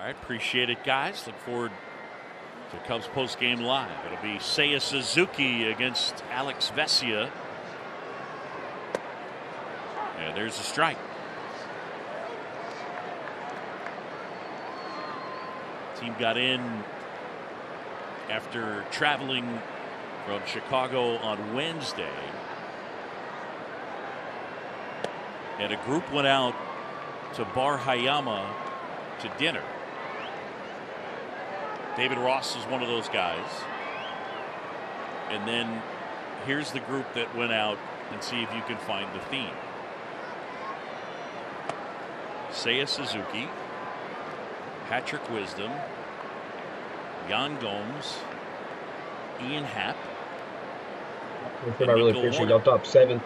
right, appreciate it, guys. Look forward to Cubs post-game live. It'll be Seiya Suzuki against Alex Vesia. And there's a strike. Team got in after traveling from Chicago on Wednesday. And a group went out to Bar Hayama to dinner. David Ross is one of those guys. And then here's the group that went out, and see if you can find the theme. Seiya Suzuki, Patrick Wisdom, Yan Gomes, Ian Happ. I really appreciate y'all top 7.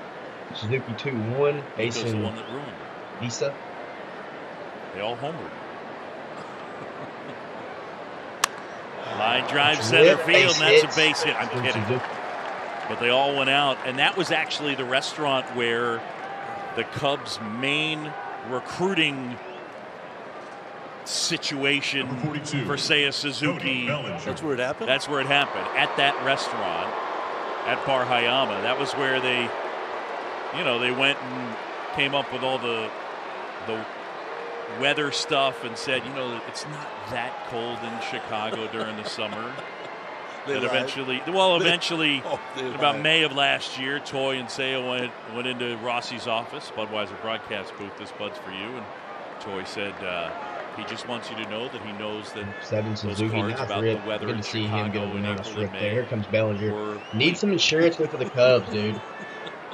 Suzuki 2-1. Nico's the one that ruined it. Visa. They all homered. Line drive center field, and that's a base hit. I'm kidding. But they all went out, and that was actually the restaurant where the Cubs' main recruiting situation for Seiya Suzuki. That's where it happened? That's where it happened, at that restaurant at Bar Hayama. That was where they, they went and came up with all the weather stuff and said, it's not that cold in Chicago during the summer. And eventually, about May of last year, Toy and Seiya went into Rossi's office, Budweiser broadcast booth. This Bud's for you. And Toy said he just wants you to know that he knows that 7 Suzuki cards about the weather Good in to see Chicago him get a in nice April strip and there. May Here comes Bellinger. were Need some insurance here for the Cubs, dude.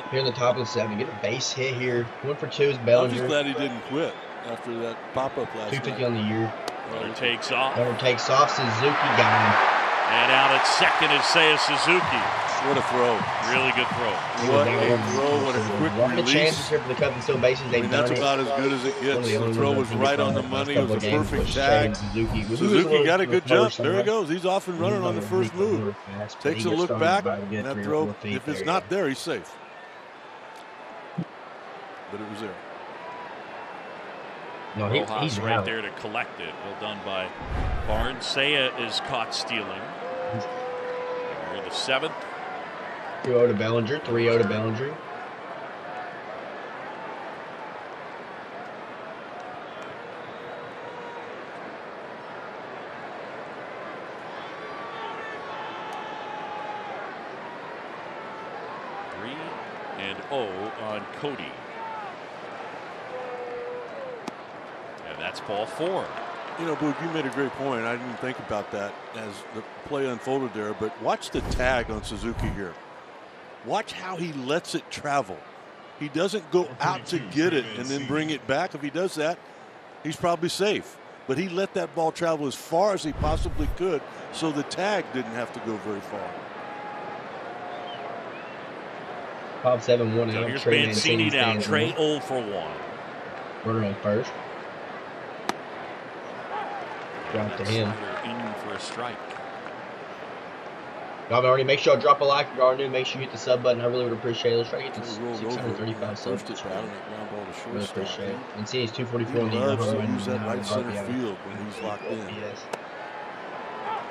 Here in the top of the 7. Get a base hit here. 1 for 2 is Bellinger. I'm just glad he didn't quit after that pop-up last night. 250 on the year. Runner takes off. Runner takes off. Suzuki got him. And out at second is Seiya Suzuki. What a throw. Really good throw. What a throw. What a quick The chances release. here for the Cubs and still bases. They've That's done about it. as good as it gets. The The throw was right on the money. It was a perfect tag. Suzuki got a good jump. There he goes. He's off and running on the first move. Takes a look back, and that throw, if it's not there, he's safe. But it was there. No, he's right out. there to collect it. Well done by Barnes. Seiya is caught stealing. We're in the 7th. 2-0 to Bellinger. 3-0 to Bellinger. And 0 on Cody. And that's ball 4. Boog, you made a great point. I didn't think about that as the play unfolded there, but watch the tag on Suzuki here. Watch how he lets it travel. He doesn't go out to get it and then bring it back. If he does that, he's probably safe. But he let that ball travel as far as he possibly could, so the tag didn't have to go very far. Top 7-1 So out. here's Trey Mancini down. Trey 0 for 1. Runner on first. Drop to him. In for a strike. Y'all already make sure y'all drop a like if y'all new. Make sure you hit the sub button. I really would appreciate it. Let's try to get to 635 subs. Really appreciate it. And see, he's 244 on the year. He loves to use that right center field when he's locked in. Yes.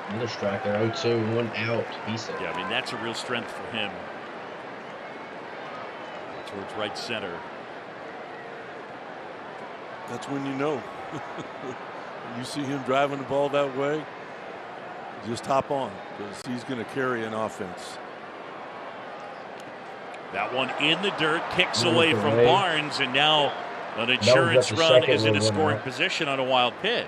Another strike there. 0-2, 1 out. Yeah, I mean, that's a real strength for him. Towards right center. That's when you know. You see him driving the ball that way, just hop on, because he's going to carry an offense. That one in the dirt, kicks away from Barnes, and now an insurance run is in a scoring position on a wild pitch.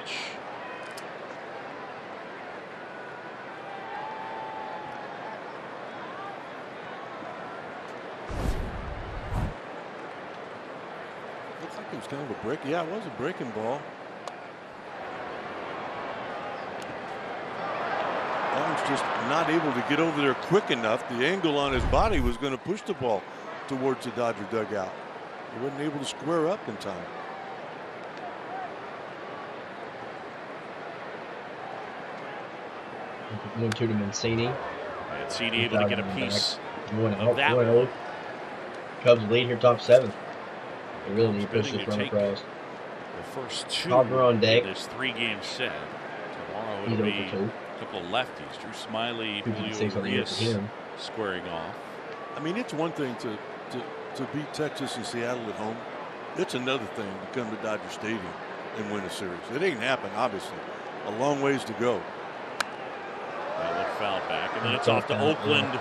Looks like it was kind of a break. Yeah, it was a breaking ball. Barnes just not able to get over there quick enough. The angle on his body was going to push the ball towards the Dodger dugout. He wasn't able to square up in time. One, 2 to Mancini. Mancini able to get a piece. 1 of out. that 1-0. Cubs lead here, top 7. They really need to push this run across. The first two Hopper on deck. in this 3-game set. Tomorrow it'll be a couple of lefties. Drew Smiley, Julio Urias squaring off. I mean, it's one thing to beat Texas and Seattle at home. It's another thing to come to Dodger Stadium and win a series. It ain't happen, obviously. A long ways to go. That look fouled back, and then it's off to Oakland,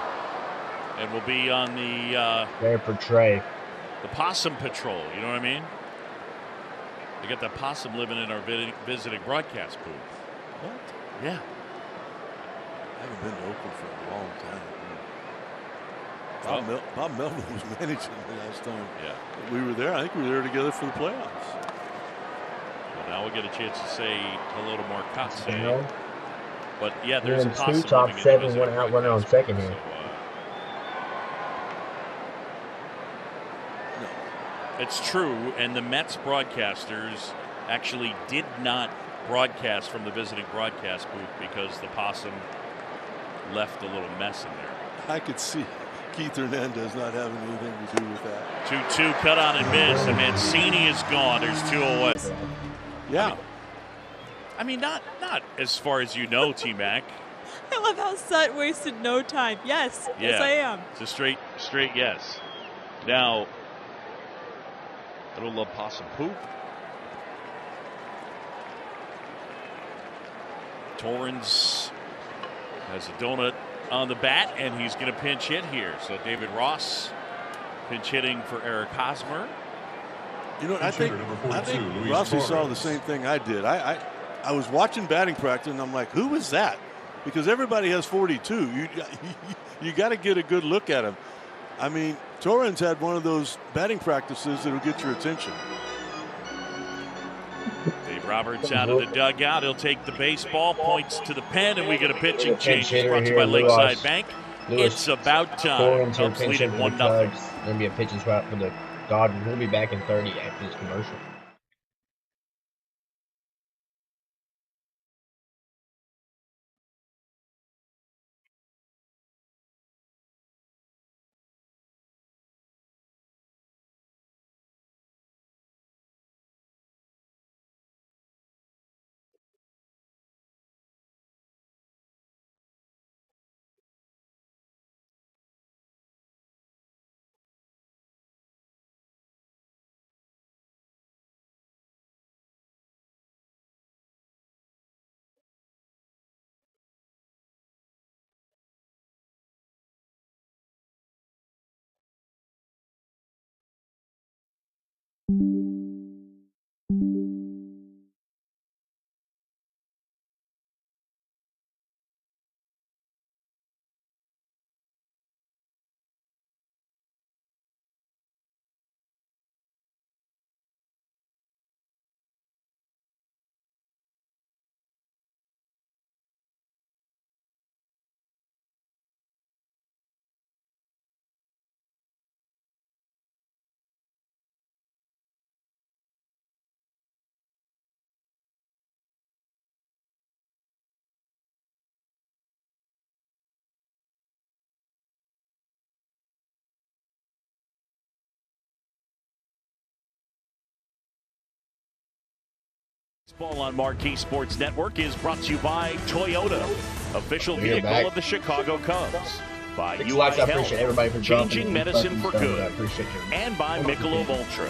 and we'll be on the there for Trey. The possum patrol. You know what I mean? We got that possum living in our visiting broadcast booth. What? Yeah. I haven't been to Oakland for a long time. Bob Melvin was managing the last time. Yeah. We were there. I think we were there together for the playoffs. Well, now we'll get a chance to say hello to Marcotte. But yeah, there's a two possum top living in seven, the one out runner on second here. It's true, and the Mets broadcasters actually did not broadcast from the visiting broadcast booth because the possum left a little mess in there. I could see Keith Hernandez not having anything to do with that. 2-2 cut on and miss, and Mancini is gone. There's 2 away. Yeah. I mean, not as far as you know, T-Mac. I love how Sut wasted no time. Yes, yeah, yes I am. It's a straight yes. Now, I don't love possum poop. Torrens has a donut on the bat, and he's going to pinch hit here. So David Ross pinch hitting for Eric Hosmer. You know, I think Rossi saw the same thing I did. I was watching batting practice, and I'm like, who is that? Because everybody has 42. You got to get a good look at him. I mean, Torrens had one of those batting practices that'll get your attention. Dave Roberts out of the dugout. He'll take the baseball, points to the pen, and we get a pitching change. It's brought to you by Lakeside Bank. It's about time. Cubs lead at 1-0. Going to be a pitching spot for the Dodgers. We'll be back in 30 after this commercial. Baseball on Marquee Sports Network is brought to you by Toyota, official vehicle of the Chicago Cubs. By UI Health, changing medicine for good. And by Michelob Ultra.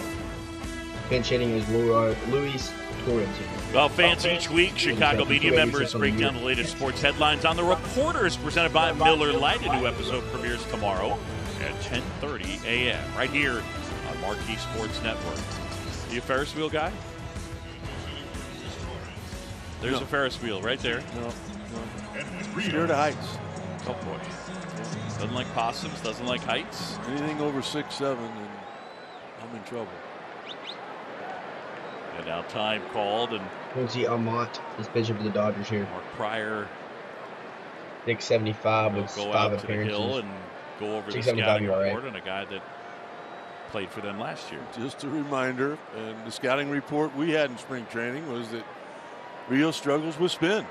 Pinch hitting is Luis Torrens. Well, fans, each week, Chicago media members break down the latest sports headlines on The Reporters, presented by Miller Lite. A new episode premieres tomorrow at 10:30 a.m. right here on Marquee Sports Network. You a Ferris wheel guy? There's a Ferris wheel right there. No. Scared of heights. Oh, boy. Doesn't like possums, doesn't like heights. Anything over 6'7", and I'm in trouble. And now time called, and Quincy Amont is pitching for the Dodgers here. Mark Pryor 675 with go 5 out to appearances. the hill and go over the 675 scouting ERA. report on a guy that played for them last year. Just a reminder, and the scouting report we had in spring training was that Rio struggles with spin. And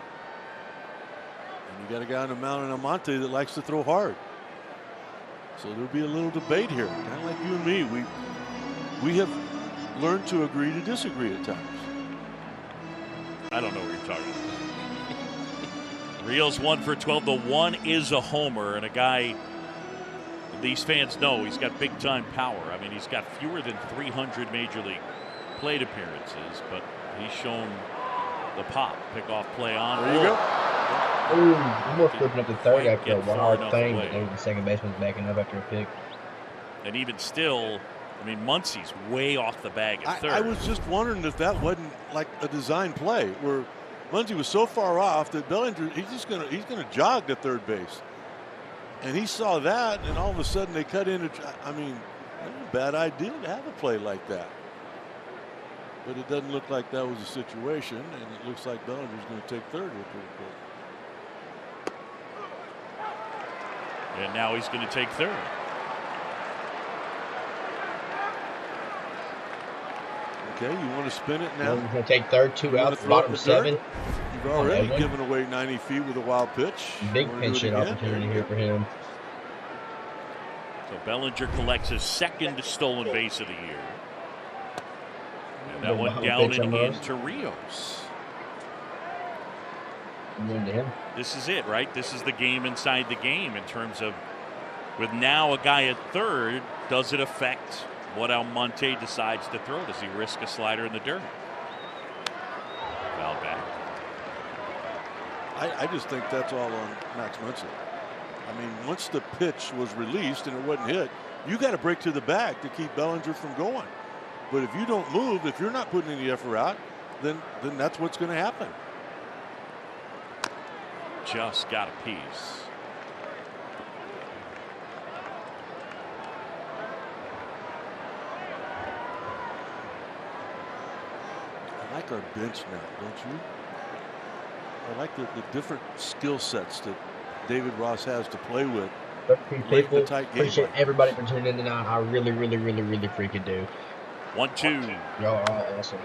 you got a guy on the mound in Almonte that likes to throw hard. So there'll be a little debate here. Kind of like you and me. We have learned to agree to disagree at times. I don't know what you're talking about. Rios 1 for 12. The one is a homer, and a guy these fans know he's got big-time power. I mean, he's got fewer than 300 Major League plate appearances, but he's shown the pop. Pick-off play on. There you go. Ooh, almost flipping up to third after a wild thing, but then the second baseman's backing up after a pick. And even still, I mean, Muncy's way off the bag at third. I was just wondering if that wasn't like a design play where Muncy was so far off that Bellinger, he's gonna jog to third base. And he saw that, and all of a sudden they cut in. I mean, that's a bad idea to have a play like that. But it doesn't look like that was a situation, and it looks like Bellinger's going to take third here pretty quick. And now he's going to take third. Okay, you want to spin it now? He's going to take third, 2 outs, bottom 7. You've already given away 90 feet with a wild pitch. Big pinch hit opportunity here for him. So Bellinger collects his second stolen base of the year. And that one down and into Rios. This is it, right? This is the game inside the game in terms of, with now a guy at third, does it affect what Almonte decides to throw? Does he risk a slider in the dirt? Foul back. I just think that's all on Max Muncy. I mean, once the pitch was released and it wasn't hit, you got to break to the bag to keep Bellinger from going. But if you don't move, if you're not putting any effort out, then that's what's going to happen. Just got a piece. I like our bench now, don't you? I like the different skill sets that David Ross has to play with. People, appreciate everybody for tuning in tonight. I really freaking do. 1-2. Y'all are awesome.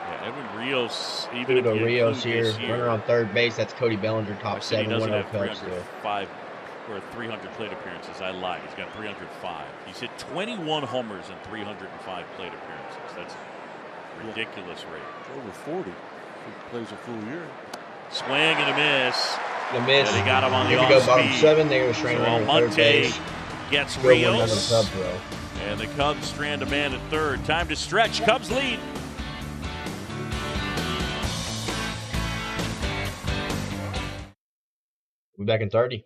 Yeah, Edwin Rios, even Udo Rios here, runner on third base. That's Cody Bellinger, top 7. He doesn't have 305 or 300 plate appearances. I lied. He's got 305. He's hit 21 homers and 305 plate appearances. That's a ridiculous rate. Over 40. He plays a full year. Swing and a miss. The miss. And he got him on the off speed. Bottom 7. They were stranded on third base. Gets Rios. And the Cubs strand a man at third. Time to stretch. Cubs lead. We're back in 30.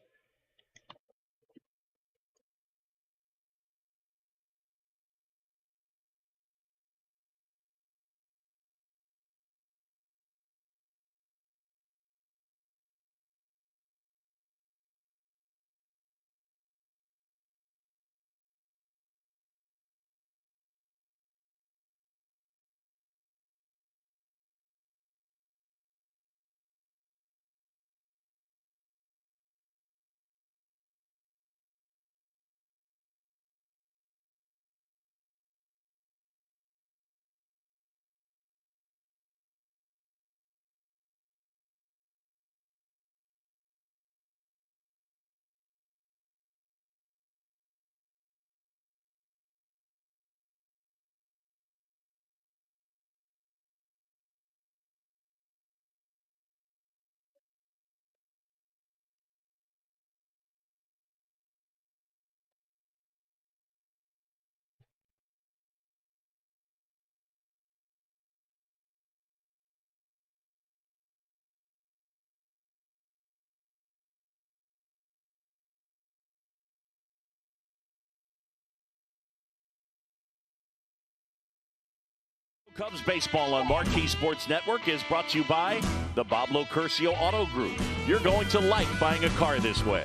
Cubs baseball on Marquee Sports Network is brought to you by the Bob Locurcio Auto Group. You're going to like buying a car this way.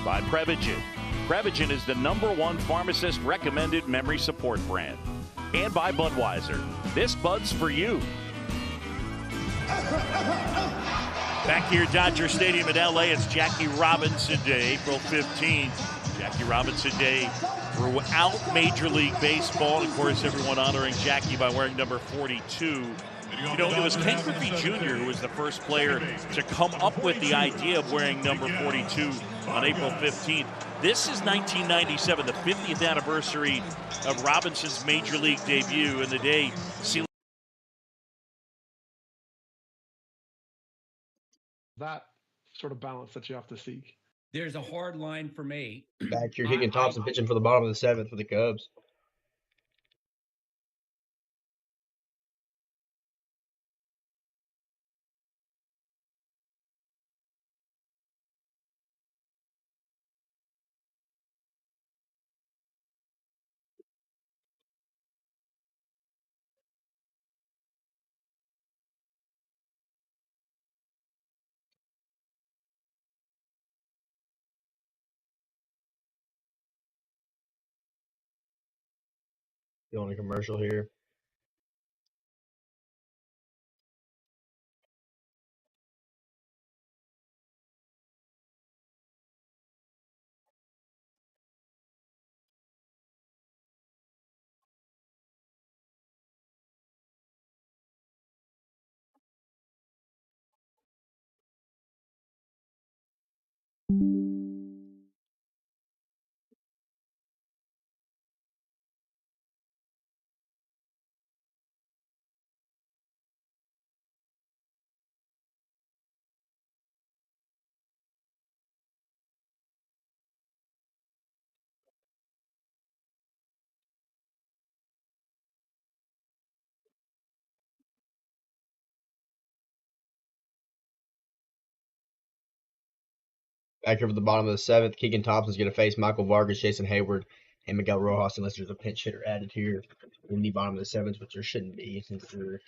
By Prevagen. Prevagen is the #1 pharmacist recommended memory support brand. And by Budweiser. This Bud's for you. Back here at Dodger Stadium in LA, it's Jackie Robinson Day, April 15th. Jackie Robinson Day throughout Major League Baseball. And of course, everyone honoring Jackie by wearing number 42. You know, it was Ken Griffey Jr. who was the first player to come up with the idea of wearing number 42 on April 15th. This is 1997, the 50th anniversary of Robinson's Major League debut, and the day that sort of balance that you have to seek. There's a hard line for me. Back here, Keegan Thompson pitching for the bottom of the 7th for the Cubs. Doing a commercial here. Back here for the bottom of the 7th, Keegan Thompson's going to face Michael Vargas, Jason Hayward, and Miguel Rojas, unless there's a pinch hitter added here in the bottom of the 7th, which there shouldn't be, since they're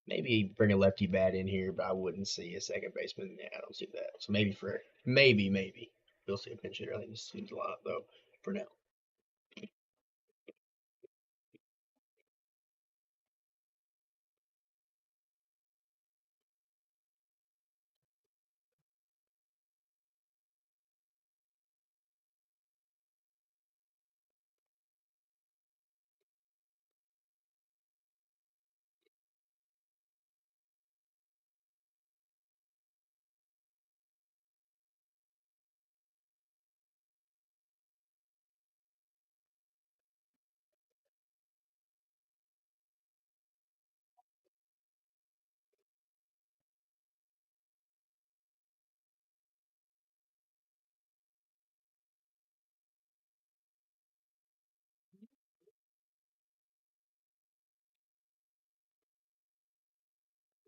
maybe bring a lefty bat in here, but I wouldn't see a second baseman. Yeah, I don't see that. So maybe you'll see a pinch hitter. I think this seems a lot though for now.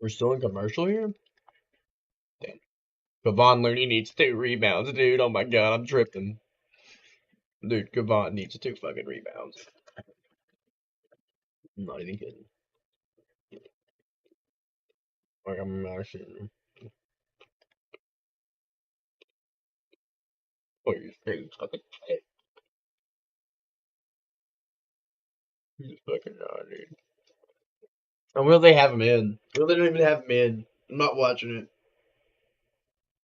We're still in commercial here? Damn. Kevon Looney needs 2 rebounds, dude. Oh my god, I'm tripping. Dude, Kevon needs 2 fucking rebounds. I'm not even kidding. Like, I'm actually. Oh, you're fucking shit. He's fucking not, dude. And will they have him in? Will they don't even have him in? I'm not watching it.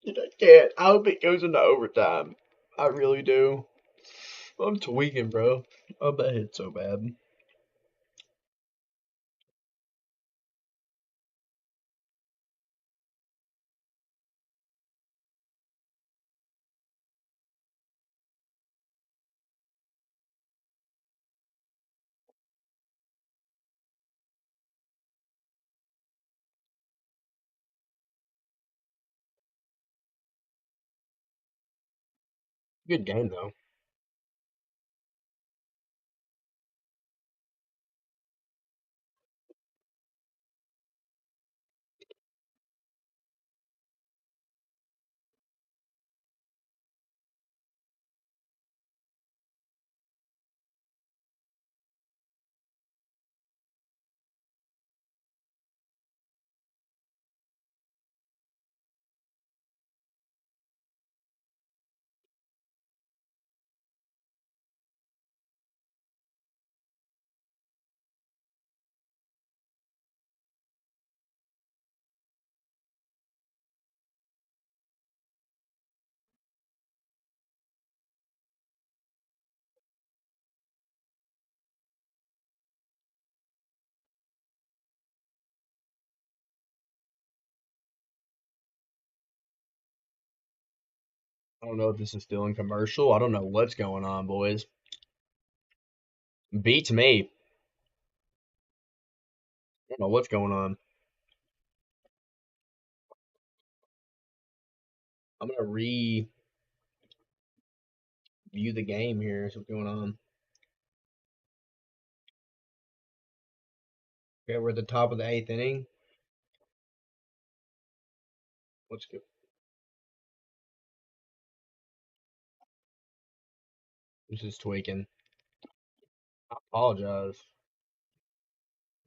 Dude, I can't. I hope it goes into overtime. I really do. I'm tweaking, bro. I bet it's so bad. Good game, though. I don't know if this is still in commercial. I don't know what's going on, boys. Beats me. I don't know what's going on. I'm gonna review the game here. See what's going on. Okay, we're at the top of the 8th inning. Let's go. This is tweaking. I apologize.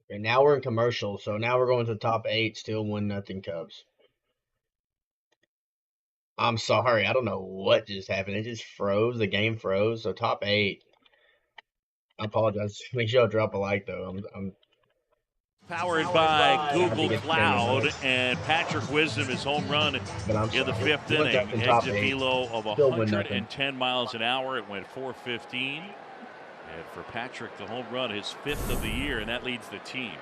Okay, now we're in commercial, so now we're going to the top 8. Still 1-0 Cubs. I'm sorry, I don't know what just happened. It just froze. The game froze. So top 8. I apologize. Make sure y'all drop a like though. I'm Powered by Google Cloud, and Patrick Wisdom, his home run in the 5th inning. Exit velo of 110 miles an hour. It went 415. And for Patrick, the home run, his 5th of the year, and that leads the team.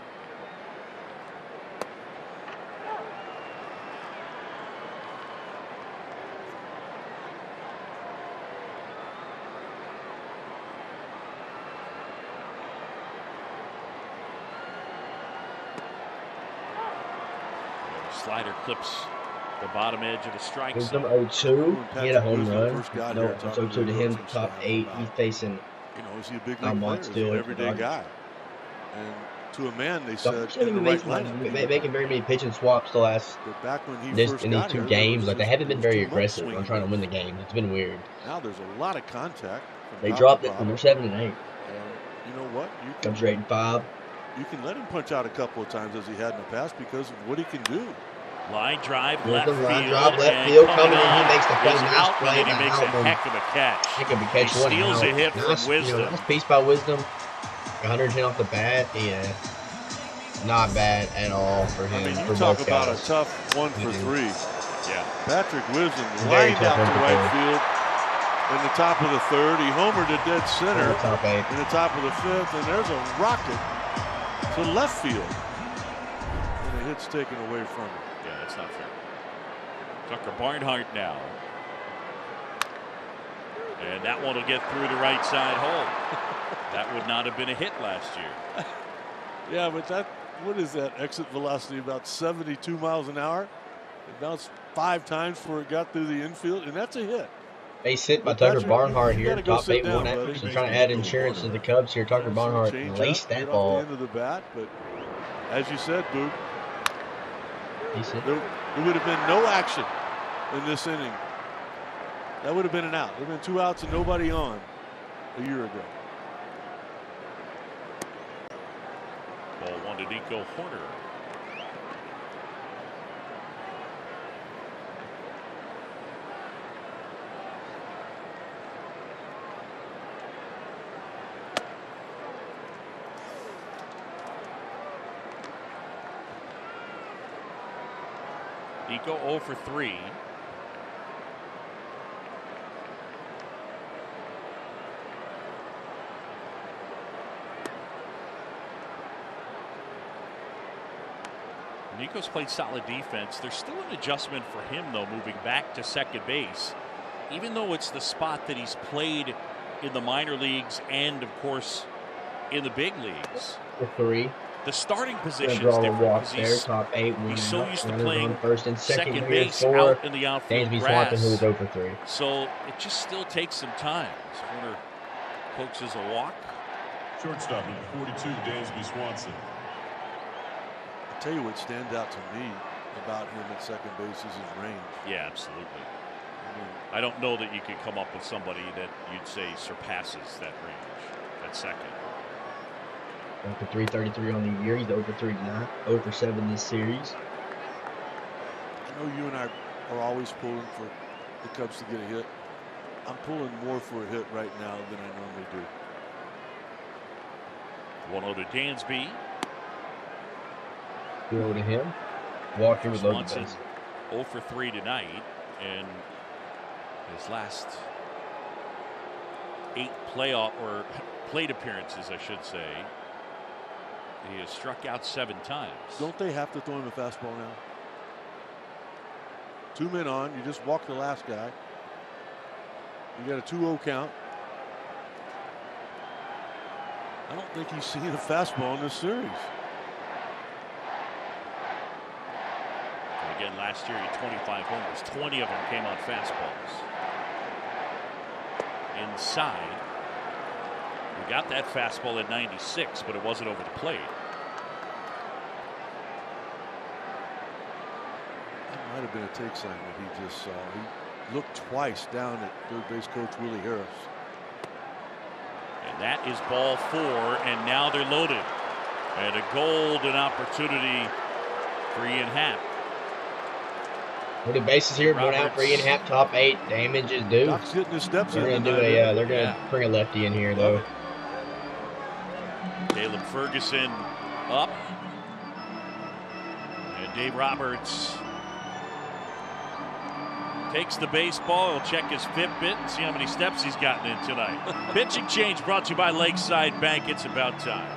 Slider clips the bottom edge of the strike zone. 0-2. He had a home run. No, it's 0-2 to him. Top 8. He's facing. Is he a big league player? Is he an everyday guy? And to a man, they said making very many pitch and swaps the last in these 2 games. Like they haven't been very aggressive on trying to win the game. It's been weird. Now there's a lot of contact. They dropped it from 7 and 8. You know what? Cubs rating 5. You can let him punch out a couple of times as he had in the past because of what he can do. Line drive left field. Coming in. He makes the play. Nice play. He makes a heck of a catch. He steals a hit from Wisdom. Nice piece by Wisdom. 110 off the bat. Yeah. Not bad at all for him. I mean, you talk about a tough 1 for 3. Yeah. Patrick Wisdom lined out to right field in the top of the 3rd. He homered to dead center in the top of the 5th. And there's a rocket to left field. And the hit's taken away from him. Yeah, that's not fair. Tucker Barnhart now. And that one will get through the right side hole. That would not have been a hit last year. Yeah, but what is that exit velocity? About 72 miles an hour. It bounced 5 times before it got through the infield, and that's a hit. Base hit by Tucker Barnhart here. Top 8 1 average. Trying to add insurance to the Cubs here. Tucker Barnhart laced that ball. End of the bat, but as you said, Boog, there would have been no action in this inning. That would have been an out. There would have been 2 outs and nobody on a year ago. Ball 1 to Nico Horner. Nico 0 for 3. Nico's played solid defense. There's still an adjustment for him, though, moving back to second base, even though it's the spot that he's played in the minor leagues and, of course, in the big leagues. For 3. The starting position is different because he's so used to playing first and second base out in the outfield grass. Who was 0 for 3. So it just still takes some time. So Horner coaxes a walk. Shortstop, number 42, Dansby Swanson. I'll tell you what stands out to me about him at second base is his range. Yeah, absolutely. I don't know that you could come up with somebody that you'd say surpasses that range at second. 1 for 333 on the year. He's 0 for 3 tonight. 0 for 7 this series. I know you and I are always pulling for the Cubs to get a hit. I'm pulling more for a hit right now than I normally do. 1-0 to Dansby. 0 to him. Walker with loaded base. 0 for 3 tonight, and his last 8 playoff or plate appearances, I should say, he has struck out 7 times. Don't they have to throw him a fastball now? 2 men on. You just walk the last guy. You got a 2-0 count. I don't think he's seen a fastball in this series. And again, Last year, he had 25 homers. 20 of them came on fastballs. Inside. We got that fastball at 96, but it wasn't over the plate. That might have been a take sign that he just saw. He looked twice down at third base coach Willie Harris. And that is ball 4, and now they're loaded. And a golden opportunity for Ian Happ. Loaded bases here, going out for Ian Happ, top 8. Damage is due. Doc's getting his steps in. They're gonna do a. They're gonna bring a lefty in here though. Caleb Ferguson up, and Dave Roberts takes the baseball. He'll check his Fitbit and see how many steps he's gotten in tonight. Pitching change brought to you by Lakeside Bank. It's about time.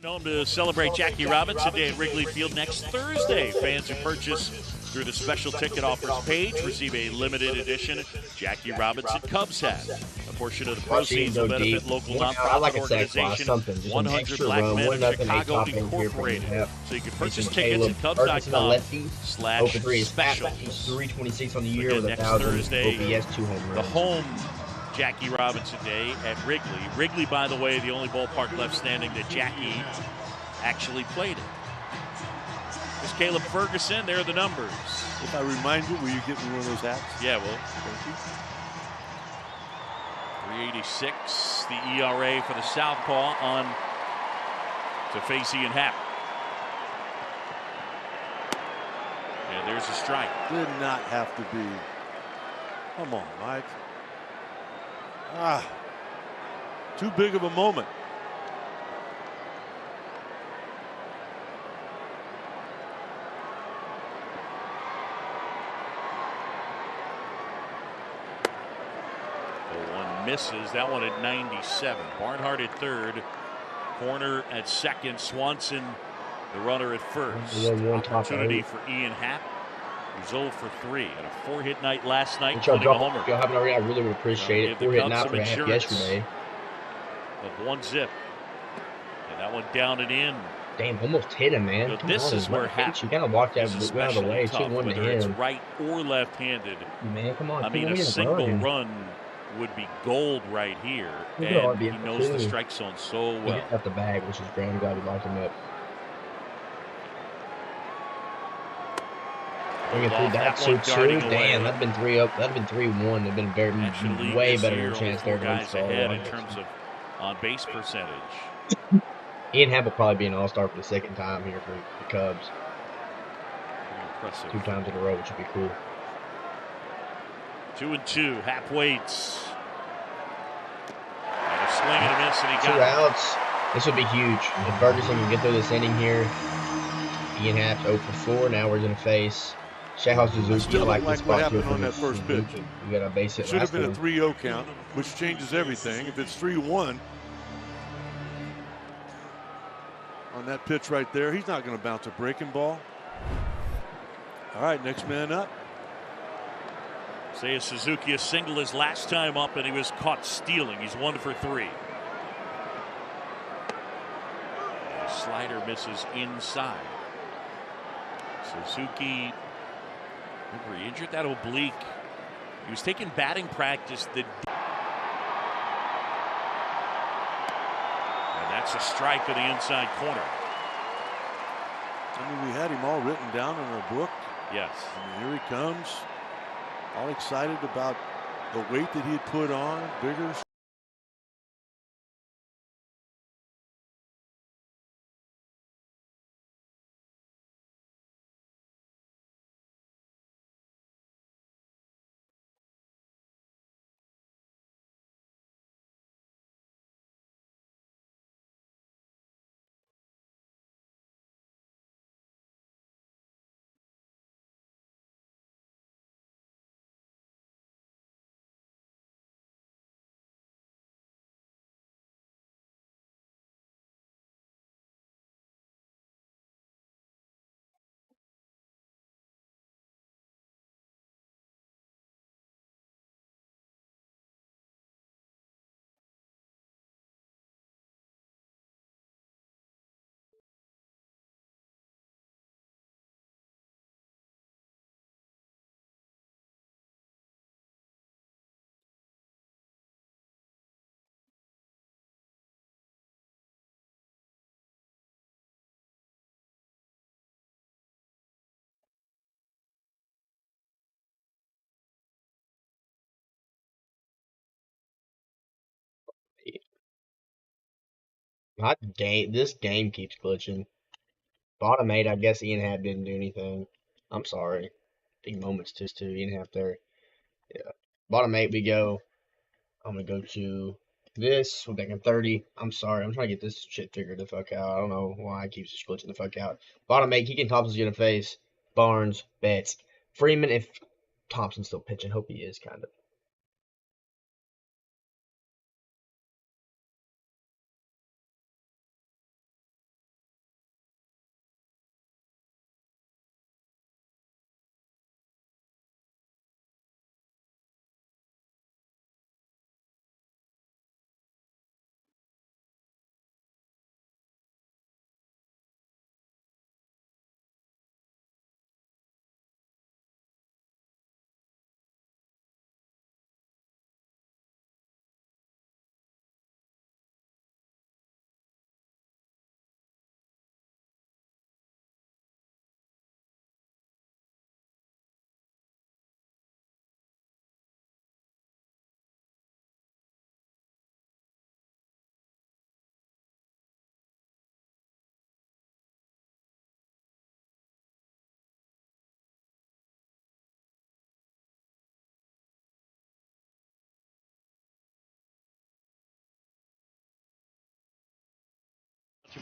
Home to celebrate Jackie Robinson Day at Wrigley Field next Thursday. Fans who purchase through the special ticket offers page receive a limited edition Jackie Robinson Cubs hat. A portion of the proceeds will benefit local nonprofit organization 100 Black Men of Chicago Incorporated. So you can purchase tickets at Cubs.com/special. 326 on the year with next 1,000 Thursday, OPS, 2 home runs. the home Jackie Robinson Day at Wrigley. Wrigley, by the way, the only ballpark left standing that Jackie actually played in. There's Caleb Ferguson. There are the numbers. If I remind you, will you get me one of those hats? Yeah, well. Thank you. 386, the ERA for the Southpaw on to face Ian Happ. And there's a strike. Did not have to be. Come on, Mike. Too big of a moment. The one misses. That one at 97. Barnhart at third. Corner at second. Swanson, the runner at first. Opportunity for Ian Happ. He's 0 for 3 and a 4-hit night last night, including a homer. If y'all haven't already, I really would appreciate it. 4-hit night for Happ yesterday. Of 1 zip. And that one down and in. Damn, almost hit him, man. This is where Happ. You gotta walk that out of the way. 2-1 to whether it's him. right or left-handed. Man, come on. I mean, a single run would be gold right here. And he knows the strike zone so well. He hit up the bag, which is great. I'm glad we locked him up. Bringing through that 2-2. Damn, that'd been 3-up. That'd been 3-1. That'd been way better chance there. Guys ahead in terms of on-base percentage. Ian Happ will probably be an all-star for the second time here for the Cubs. Impressive. 2 times in a row, which would be cool. 2-2. Happ waits. And a swing and a miss, and he got 2 outs. This would be huge. If Ferguson can get through this inning here, Ian Happ's 0 for 4. Now we're going to face Shahal Suzuki. Still like what happened on that first pitch. We got a base hit. Should have been a 3-0 count, which changes everything. If it's 3-1, on that pitch right there. He's not going to bounce a breaking ball. All right, next man up. Seiya Suzuki, a single his last time up, and he was caught stealing. He's 1 for 3. The slider misses inside. Suzuki, remember, he injured that oblique. He was taking batting practice. And that's a strike in the inside corner. I mean, we had him all written down in our book. Yes. And here he comes. All excited about the weight that he had put on, bigger. This game keeps glitching. Bottom 8, I guess Ian Happ didn't do anything. I'm sorry. Big moments too. Ian Happ there. Yeah. Bottom 8 we go. I'm gonna go to this. We're back in 30. I'm sorry. I'm trying to get this shit figured the fuck out. I don't know why it keeps just glitching the fuck out. Bottom 8, Keegan Thompson's gonna face Barnes, Betts, Freeman if Thompson's still pitching. Hope he is, kind of.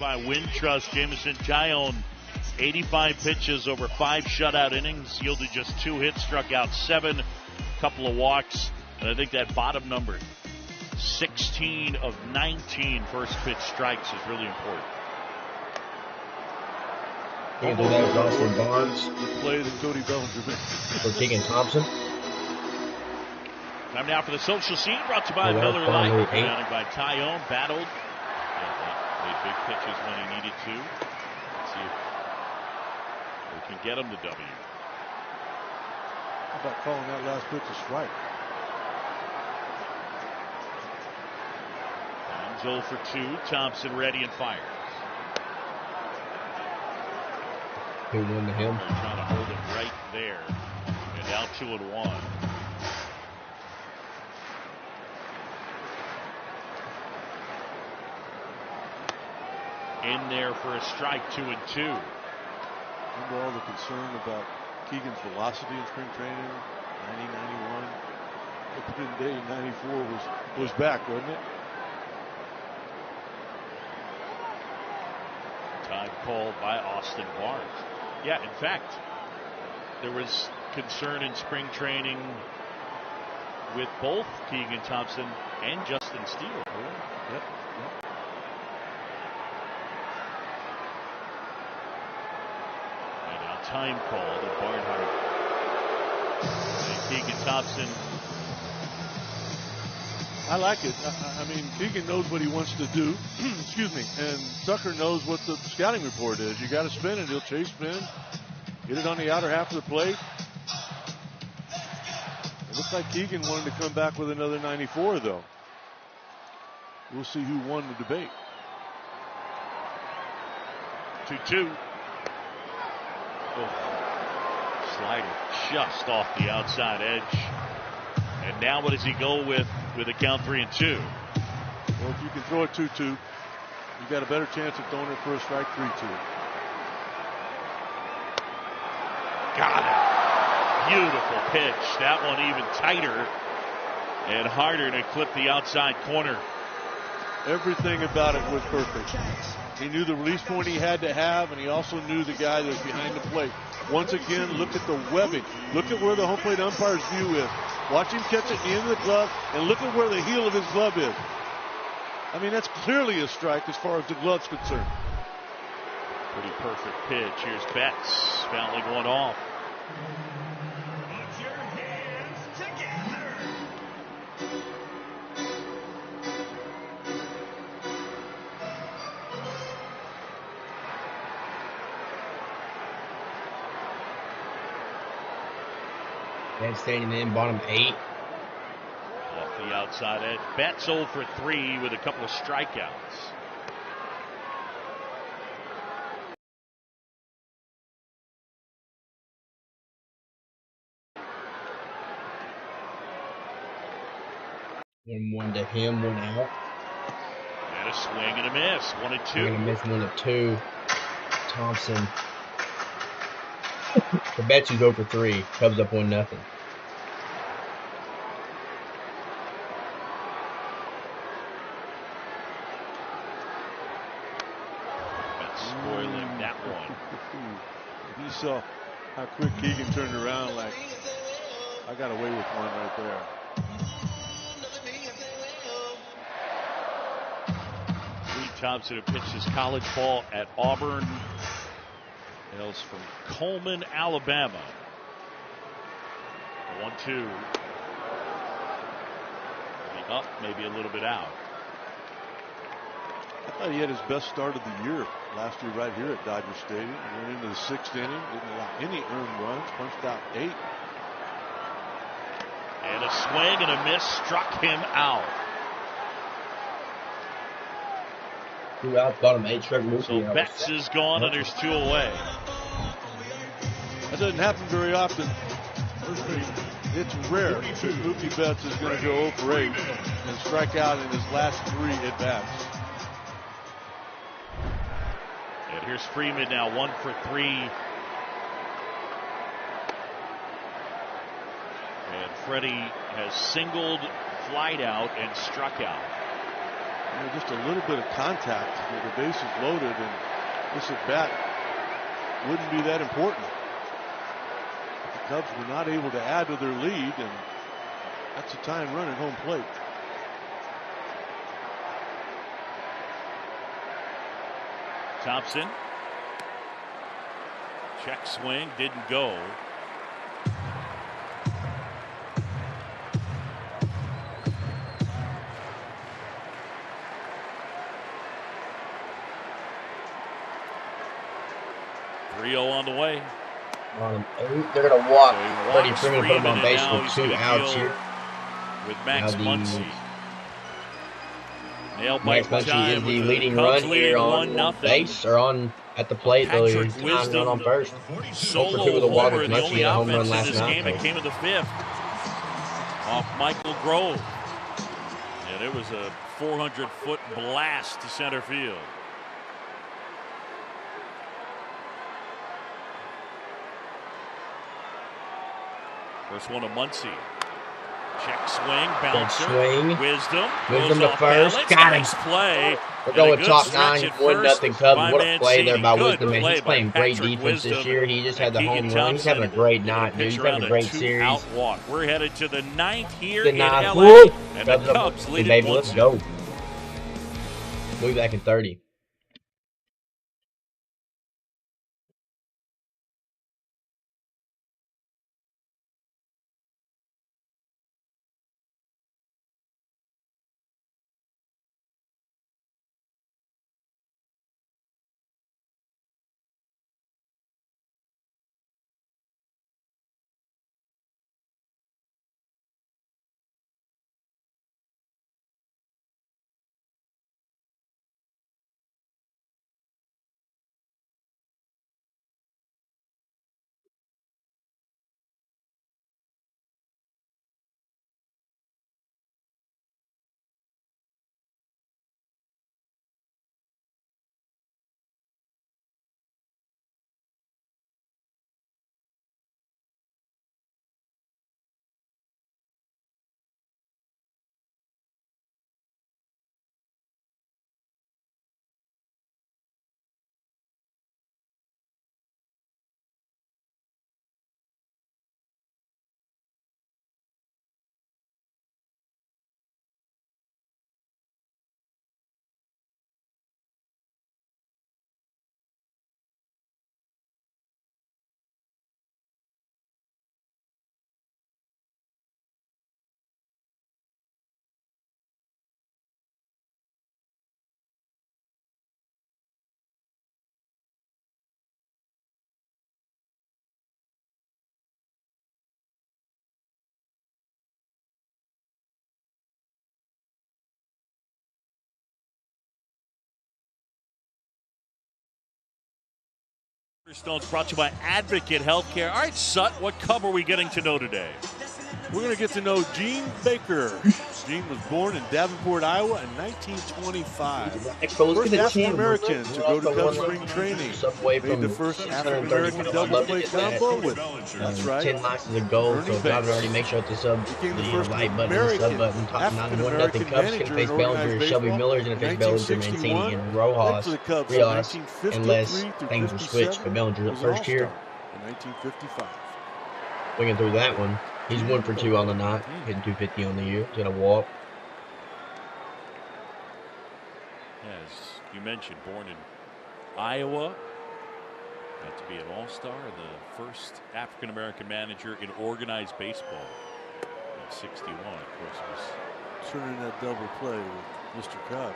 By Wintrust, Jameson Tyone, 85 pitches over 5 shutout innings, yielded just 2 hits, struck out 7, couple of walks, and I think that bottom number, 16 of 19 first pitch strikes, is really important. You can do that with Austin Barnes. The play that Cody Bellinger made. For Keegan Thompson. Time now for the social scene, brought to you by Miller Lite. Surrounded by Tyone, battled. Made big pitches when he needed to. Let's see if we can get him the W. How about calling that last pitch a strike? He's 0 for 2. Thompson ready and fires. Who won to him? They're trying to hold him right there. And now 2-1. In there for a strike, 2-2. Remember all the concern about Keegan's velocity in spring training, 90-91. Opening day 94 was back, wasn't it? Time called by Austin Barnes. Yeah, in fact, there was concern in spring training with both Keegan Thompson and Justin Steele. Yep. time called, and Barnhart and Keegan Thompson. I like it. I mean, Keegan knows what he wants to do. Excuse me. And Tucker knows what the scouting report is. You got to spin it. He'll chase spin. Get it on the outer half of the plate. It looks like Keegan wanted to come back with another 94, though. We'll see who won the debate. 2-2. Oh. Slider just off the outside edge. And now what does he go with a count 3-2? Well, if you can throw it 2-2, you got a better chance of throwing it for a strike 3-2. Got it. Beautiful pitch. That one even tighter and harder to clip the outside corner. Everything about it was perfect. He knew the release point he had to have, and he also knew the guy that was behind the plate. Once again, look at the webbing. Look at where the home plate umpire's view is. Watch him catch it at the end of the glove, and look at where the heel of his glove is. I mean, that's clearly a strike as far as the glove's concerned. Pretty perfect pitch. Here's Betts fouling one off. Put your hands together. That's standing in bottom 8. Off the outside edge. Betts 0 for 3 with a couple of strikeouts. One to him, one out. And a swing and a miss. 1-2. We're gonna miss 1-2. Thompson. The Betts is 0 for 3. Cubs up 1-0. Betts spoiling that one. You saw how quick Keegan turned around, like, I got away with one right there. Lee Thompson, who pitched his college ball at Auburn, hails from Coleman, Alabama. 1-2. Maybe up, maybe a little bit out. I thought he had his best start of the year last year right here at Dodger Stadium. He went into the 6th inning, didn't allow any earned runs, punched out 8. And a swing and a miss struck him out. 2 outs, bottom 8, struck Mookie So out. Betts is gone and there's 2 away. That doesn't happen very often. It's rare that Mookie Betts is going to go 0 for 8 and strike out in his last 3 at-bats. And here's Freeman now 1 for 3. And Freddie has singled, flied out, and struck out. You know, just a little bit of contact with the bases loaded, and this at-bat wouldn't be that important. The Cubs were not able to add to their lead, and that's a tying run at home plate. Thompson. Check swing, didn't go. On the way. Bottom 8. They're going to walk. So Freddie Freeman, put him on base now with he's 2 gonna outs deal here. With Max Now Muncy. Nail Max bite Muncy time is with the leading Cubs run here on 1-0. base, or on at the plate. Though Patrick he's tying Wisdom, run on first. Solo 0 for 2 with a walk homer, with the Muncy only and a home run offense in last this night. game. It came in the 5th off Michael Grove. And it was a 400-foot blast to center field. First one to Muncy. Check swing, bouncer. Swing. Wisdom to off first. balance. Got him. Nice play. We're And a going good top stretch 9, at 1-0 first Cubs. by What a play there by Mancini. Wisdom, man. Good He's playing play by great Patrick defense this Wisdom year. He just had the and home Keegan run. He's having a Thompson great with a night, dude. pitch He's having around a a great 2 series. out walk. We're headed to the 9th here The in 9th. LA. Woo! And the Cubs lead baby, it let's 1-0. go. We'll be back in 30. Stones brought to you by Advocate Healthcare. All right, Sut, what Cub are we getting to know today? We're going to get to know Gene Baker. Gene was born in Davenport, Iowa in 1925. First African-American to go to Cub spring training. Made the first African-American double play combo with, that's right, 10 laps is a goal, so Bob already make sure to sub became the the first like button, the sub button, top 9-1 Cubs can face Bellinger and Shelby Miller is going to face Bellinger, Mancini, and Rojas, Rios, unless things will switch. But Bellinger up first here. In 1955. Swinging through that one. He's 1 for 2 on the night, hitting 250 on the year. He's going to walk. As you mentioned, born in Iowa. Got to be an all-star, the first African-American manager in organized baseball in 61. Of course, it was turning that double play with Mr. Cub.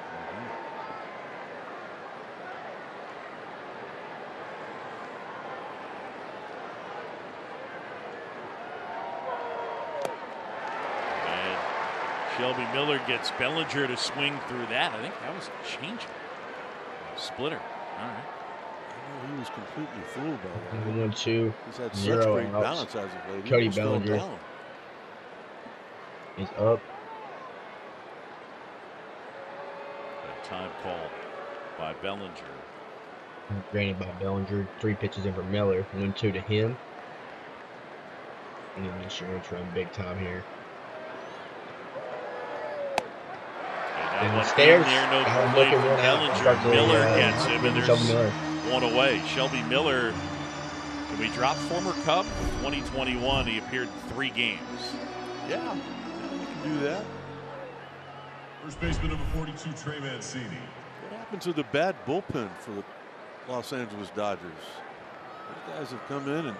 Shelby Miller gets Bellinger to swing through that. I think that was a change. Splitter. All right. He was completely fooled by that. 1, 2, He's had 0 such great outs. balance as of late. Cody Bellinger. He's up. A time call by Bellinger. Granted by Bellinger. 3 pitches in for Miller. 1, 2 to him. And then insurance run big time here. And stairs. no play from Bellinger. Miller gets him, and there's one away. Shelby Miller. Can we drop former Cub? 2021, he appeared in 3 games. Yeah, we can do that. First baseman number 42, Trey Mancini. What happened to the bad bullpen for the Los Angeles Dodgers? These guys have come in and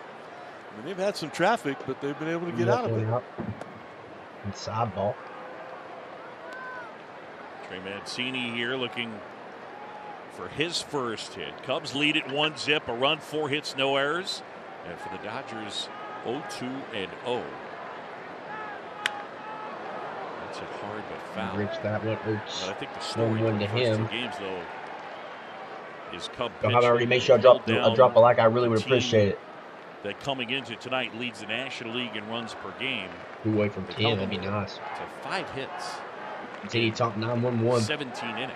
they've had some traffic, but they've been able to get out of it. Inside ball. Trey Mancini here looking for his first hit. Cubs lead it 1-0, a run, 4 hits, no errors. And for the Dodgers, 0-2-0. That's it hard but foul. Reach that one. But I think the story for the first 2 games, though, is Cub pitching. I've already made sure I drop a like. I really would appreciate it. That coming into tonight leads the National League in runs per game. 2 away from 10, that'd be nice. To 5 hits. City top 9-1-1. 17 innings.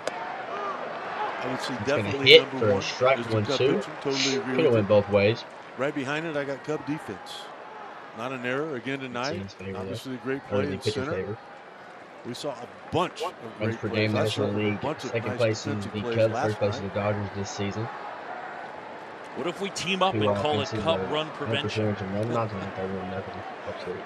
I would see It's definitely hit number for a 1 strike is the 1, Cub 2. pitching. Totally agree Could with have went you. both ways. Right behind it, I got Cub defense. Not an error again tonight. Obviously, a great play in center. Favor. We saw a bunch of Runs great per plays. game, I saw National a League. bunch of Second nice place in defensive the plays Cubs, last first place in night. the Dodgers this season. What if we team up 2 and call it offenses, Cub run prevention? Not tonight, they're doing nothing. Absolutely.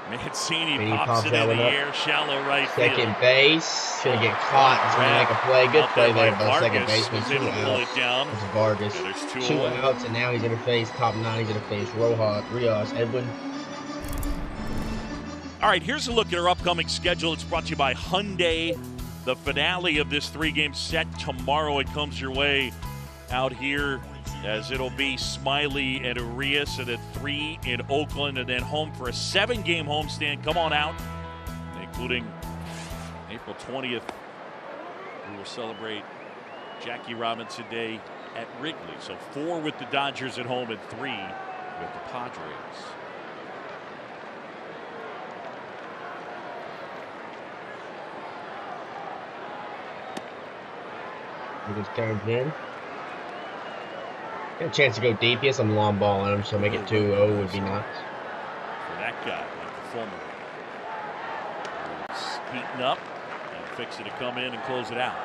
Mancini pops it in the air, shallow right field. Second base, gonna get caught. He's gonna make a play. Good play there by the second baseman. 2 outs. It's Vargas. There's 2 away. outs, and now he's gonna face top 9. He's gonna face Rojas, Rios, Edwin. All right, here's a look at our upcoming schedule. It's brought to you by Hyundai. The finale of this 3-game set tomorrow. It comes your way out here, as it'll be Smiley and Arias, and at 3 in Oakland, and then home for a 7-game homestand. Come on out, including April 20th. We will celebrate Jackie Robinson Day at Wrigley. So 4 with the Dodgers at home and 3 with the Padres. He just turns in. Got a chance to go deep. He has some long ball on him, so make it 2-0 would be nice. For that guy, like the former. He's heating up and fixing to come in and close it out.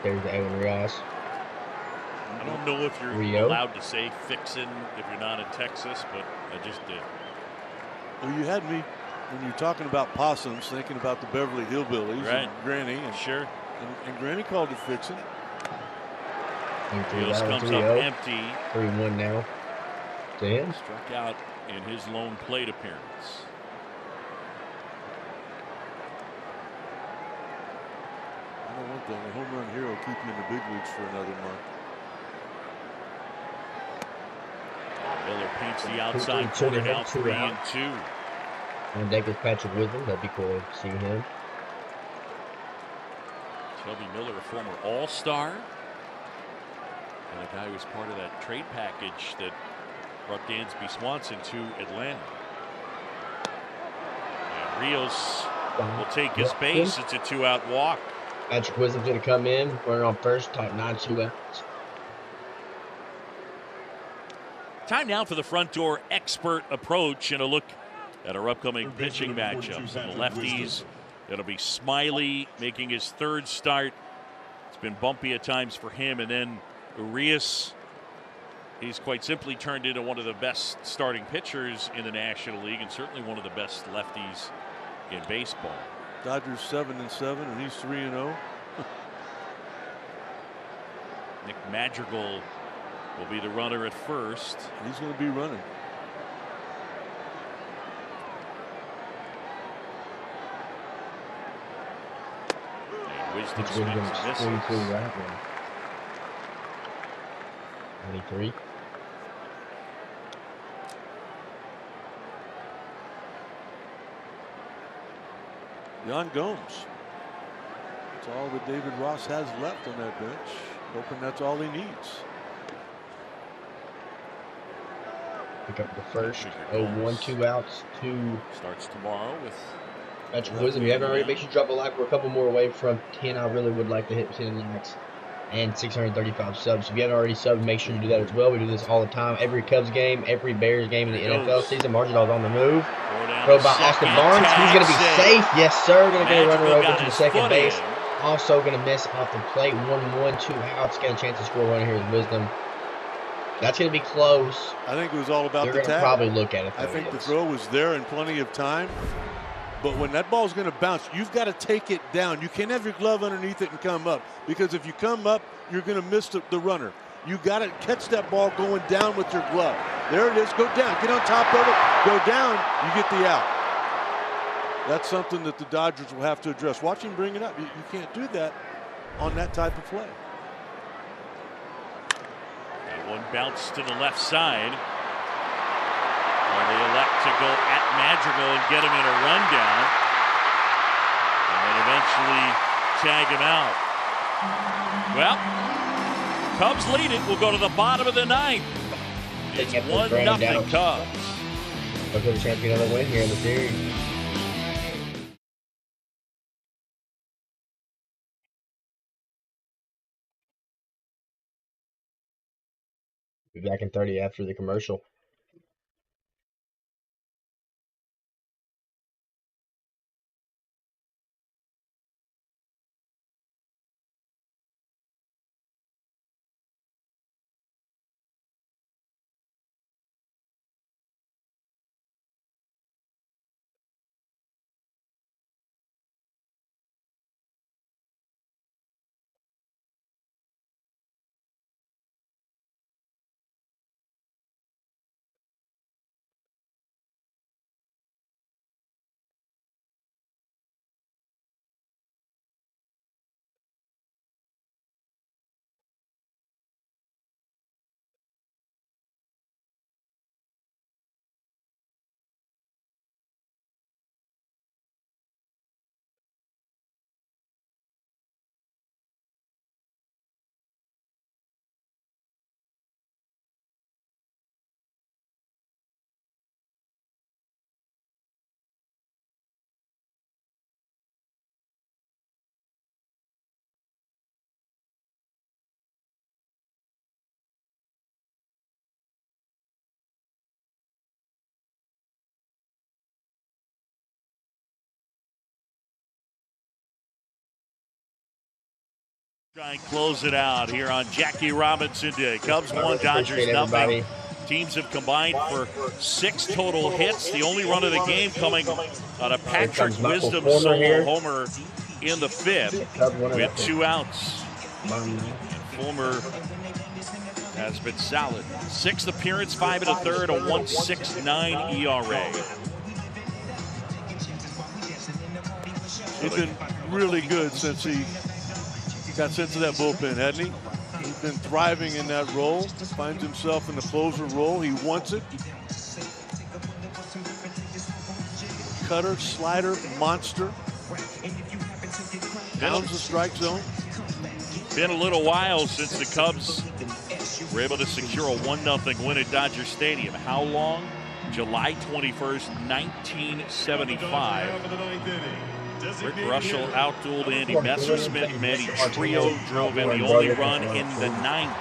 There's the Edwin Rios. I don't know if you're allowed to say fixing if you're not in Texas, but I just did. Well, you had me when you're talking about possums, thinking about the Beverly Hillbillies and Granny. And, sure. And Granny called it fixing. Rios comes up empty. 3-1 now. To him. Struck out in his lone plate appearance. I know one thing, a home run hero will keep you in the big leagues for another month. Miller paints the outside corner now, 3-2. And Deckers Patrick Wisdom, that'd be cool to see him. Shelby Miller, a former All-Star, and a guy who was part of that trade package that brought Dansby Swanson to Atlanta. And Rios will take his base. It's a 2-out walk. Patrick Wisdom's going to come in, runner on first, top 9, 2 outs. Time now for the front door expert approach and a look at our upcoming pitching matchups. On the lefties, it'll be Smiley making his third start. It's been bumpy at times for him. And then Urias, he's quite simply turned into one of the best starting pitchers in the National League and certainly one of the best lefties in baseball. Dodgers 7-7, and he's 3-0. Nick Madrigal will be the runner at first. He's going to be running. And Wisdom swings and misses. 23. Yan Gomes. That's all that David Ross has left on that bench. Hoping that's all he needs. Pick up the first. 0-1, 2 outs. 2 starts tomorrow with Patrick Wisdom. You haven't already, make sure you drop a like. We're a couple more away from 10. I really would like to hit 10 likes and 635 subs. If you haven't already subbed, make sure you do that as well. We do this all the time. Every Cubs game, every Bears game in the NFL season. Marginal's on the move. Throw by Austin Barnes. He's going to be safe. Yes, sir. Going to get a runner over to the second base. Also going to miss off the plate. 1-1, 2 outs. Got a chance to score a runner here with Wisdom. That's going to be close. I think it was all about the tag. They're going to probably look at it. I think the throw was there in plenty of time. But when that ball's going to bounce, you've got to take it down. You can't have your glove underneath it and come up. Because if you come up, you're going to miss the runner. You got to catch that ball going down with your glove. There it is. Go down. Get on top of it. Go down. You get the out. That's something that the Dodgers will have to address. Watch him bring it up. You can't do that on that type of play. That one bounced to the left side. Well, they elect to go at Madrigal and get him in a rundown. And then eventually tag him out. Well, Cubs lead it. We'll go to the bottom of the ninth. It's 1-0 Cubs. Look for the chance to get another win here in the series. Be back in 30 after the commercial. Try and close it out here on Jackie Robinson Day. Cubs 1, Dodgers nothing. Teams have combined for 6 total hits. The only run of the game coming on a Patrick Wisdom solo homer in the 5th with 2 outs. Fulmer has been solid. 6th appearance, 5 1/3, a 1.69 ERA. He's been really good since he got sent to that bullpen, hadn't he? He's been thriving in that role. Finds himself in the closer role. He wants it. Cutter, slider, monster. pounds the strike zone. Been a little while since the Cubs were able to secure a 1-0 win at Dodger Stadium. How long? July 21st, 1975. Rick Russell outdueled Andy Messersmith. Manny Trio drove in the only run in the 9th.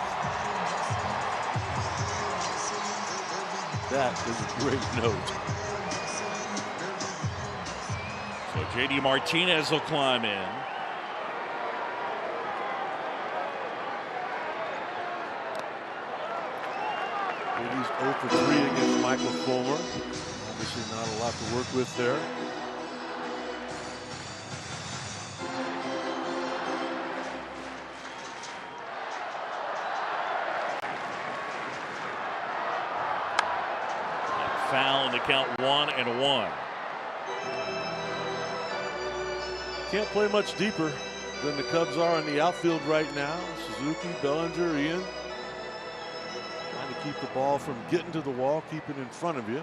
That is a great note. So J.D. Martinez will climb in. He's 0 for 3 against Michael Fulmer. Obviously not a lot to work with there. Foul to count 1-1. Can't play much deeper than the Cubs are in the outfield right now. Suzuki, Bellinger, Ian. Trying to keep the ball from getting to the wall, keep it in front of you.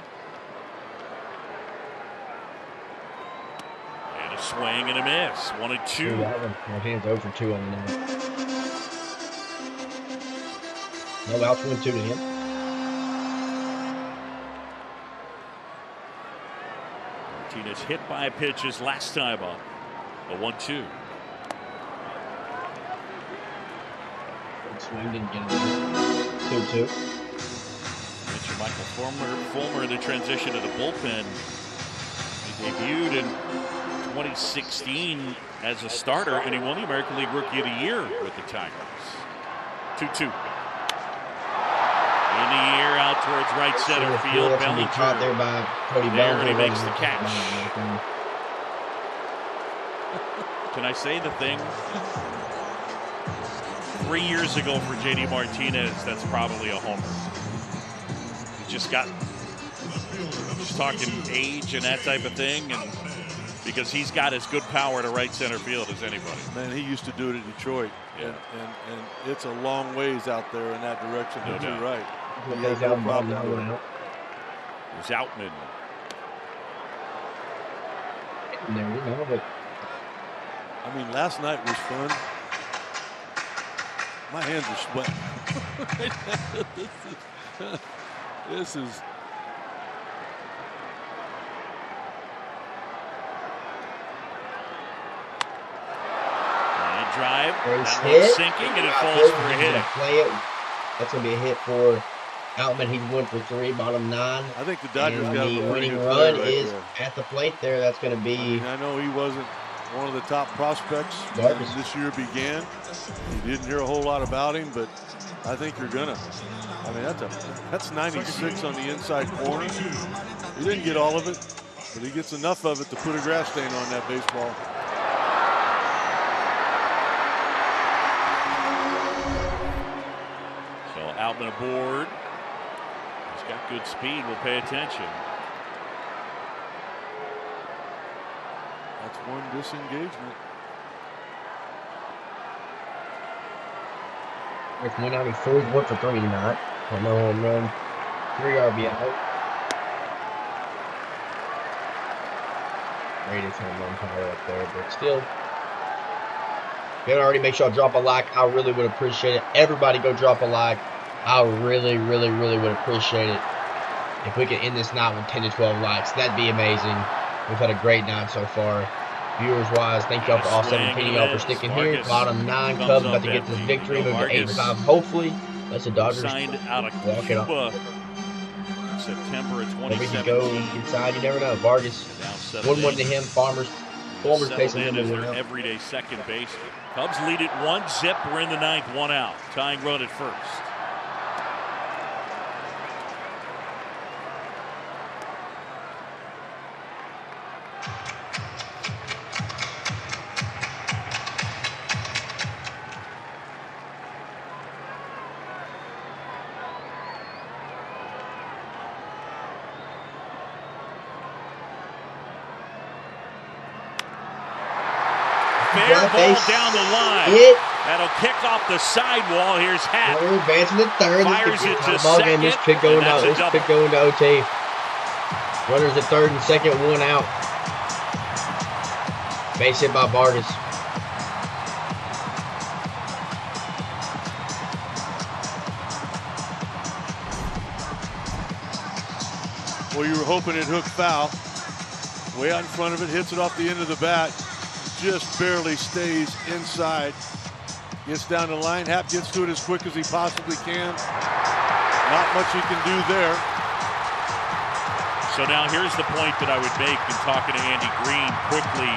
And a swing and a miss. 1-2. Martinez 0 for 2 on the night. No outs, 1-2 to him. Martinez hit by a pitch his last time up. A 1-2. Swing didn't get it. 2-2. Mentioned Michael Fulmer in the transition to the bullpen. He debuted in 2016 as a starter, and he won the American League Rookie of the Year with the Tigers. 2-2. In the air, out towards right center field. Bellinger caught there by Cody there, and he Bellinger. makes the catch. Can I say the thing? 3 years ago for J.D. Martinez, that's probably a homer. He just got, just talking age and that type of thing, and because he's got as good power to right center field as anybody. Man, he used to do it in Detroit. Yeah. And it's a long ways out there in that direction. No But doubt. you're right. He has no problem doing it. It was Outman. There you go, but I mean, last night was fun. My hands are sweating. This is. Line drive. First That hit. one's sinking, and it falls for a He's hit. gonna play it. That's going to be a hit for Outman. He's 1 for 3, bottom 9. I think the Dodgers And got the a pretty winning good run play right is there. at the plate there. That's going to be. I mean, I know he wasn't one of the top prospects when Vargas. this year began. You didn't hear a whole lot about him, but I think you're gonna. I mean, that's 96 on the inside corner. He didn't get all of it, but he gets enough of it to put a grass stain on that baseball. So Outman aboard. He's got good speed. We'll pay attention. That's one disengagement. With 194, 1 for 3 tonight. No home run, 3 RBI. Greatest home run power up there, but still. If you haven't already, make sure y'all drop a like. I really would appreciate it. Everybody go drop a like. I really, really, really would appreciate it. If we could end this night with 10 to 12 likes, that'd be amazing. We've had a great night so far. Viewers-wise, thank y'all for all 17 of y'all for sticking here. Bottom 9, Cubs about to get this victory, move to 8-5. Hopefully, that's the Dodgers Signed out of walk it off. Cuba in September of Or we could go 2017. inside. You never know. Vargas, Now settled 1-1 to in. him. Fulmer's Settled facing in him as to their win out. everyday second baseman. Cubs lead it 1-0. We're in the 9th, 1 out. Tying run at first. Fair ball down the line. Hit. That'll kick off the sidewall. Here's Happ. We're advancing to third. Fires it to Ball game. This second, could go and that's a this double. could go into OT. Runners at third and second, 1 out. Base hit by Vargas. Well, you were hoping it hooked foul. Way out in front of it, hits it off the end of the bat. Just barely stays inside. Gets down the line. Happ gets to it as quick as he possibly can. Not much he can do there. So now here's the point that I would make in talking to Andy Green quickly.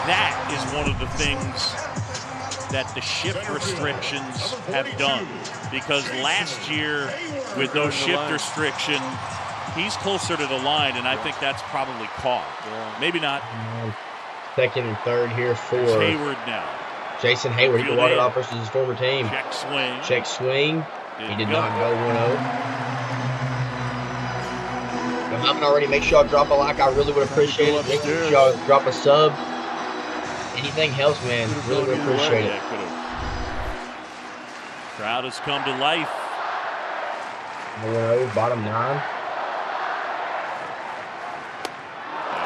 That is one of the things that the shift restrictions have done. Because last year, with no shift restriction, he's closer to the line, and I think that's probably caught. Yeah. Maybe not. Second and third here for It's Hayward now. Jason Hayward. He can walk it off versus his former team. Check swing. Check swing. He did not go 1-0. If I haven't already, make sure y'all drop a like. I really would appreciate it. Make sure y'all drop a sub. Anything helps, man. Really would appreciate it. Crowd has come to life. 1-0, bottom 9.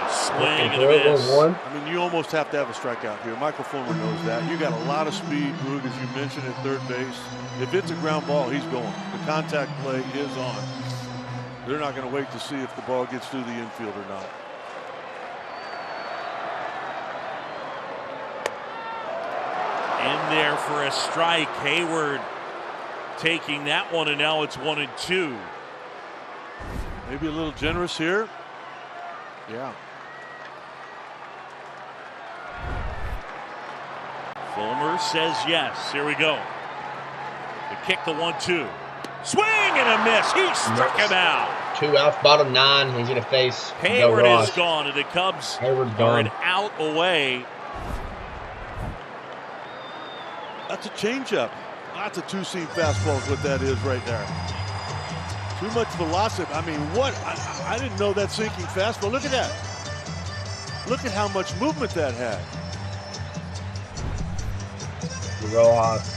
Swing and a miss. I mean, you almost have to have a strikeout here. Michael Fulmer knows that. You got a lot of speed, Boog, as you mentioned, at third base. If it's a ground ball, he's going. The contact play is on. They're not going to wait to see if the ball gets through the infield or not. In there for a strike. Hayward taking that one, and now it's 1-2. Maybe a little generous here. Yeah. Fulmer says yes. Here we go. The kick, the 1-2. Swing and a miss. He struck him out. 2 out, bottom 9. He's going to face Hayward is gone, and the Cubs are an out away. That's a changeup. Lots of two-seam fastballs, what that is right there. Too much velocity. I mean, what? I didn't know that sinking fastball. Look at that. Look at how much movement that had. Rojas.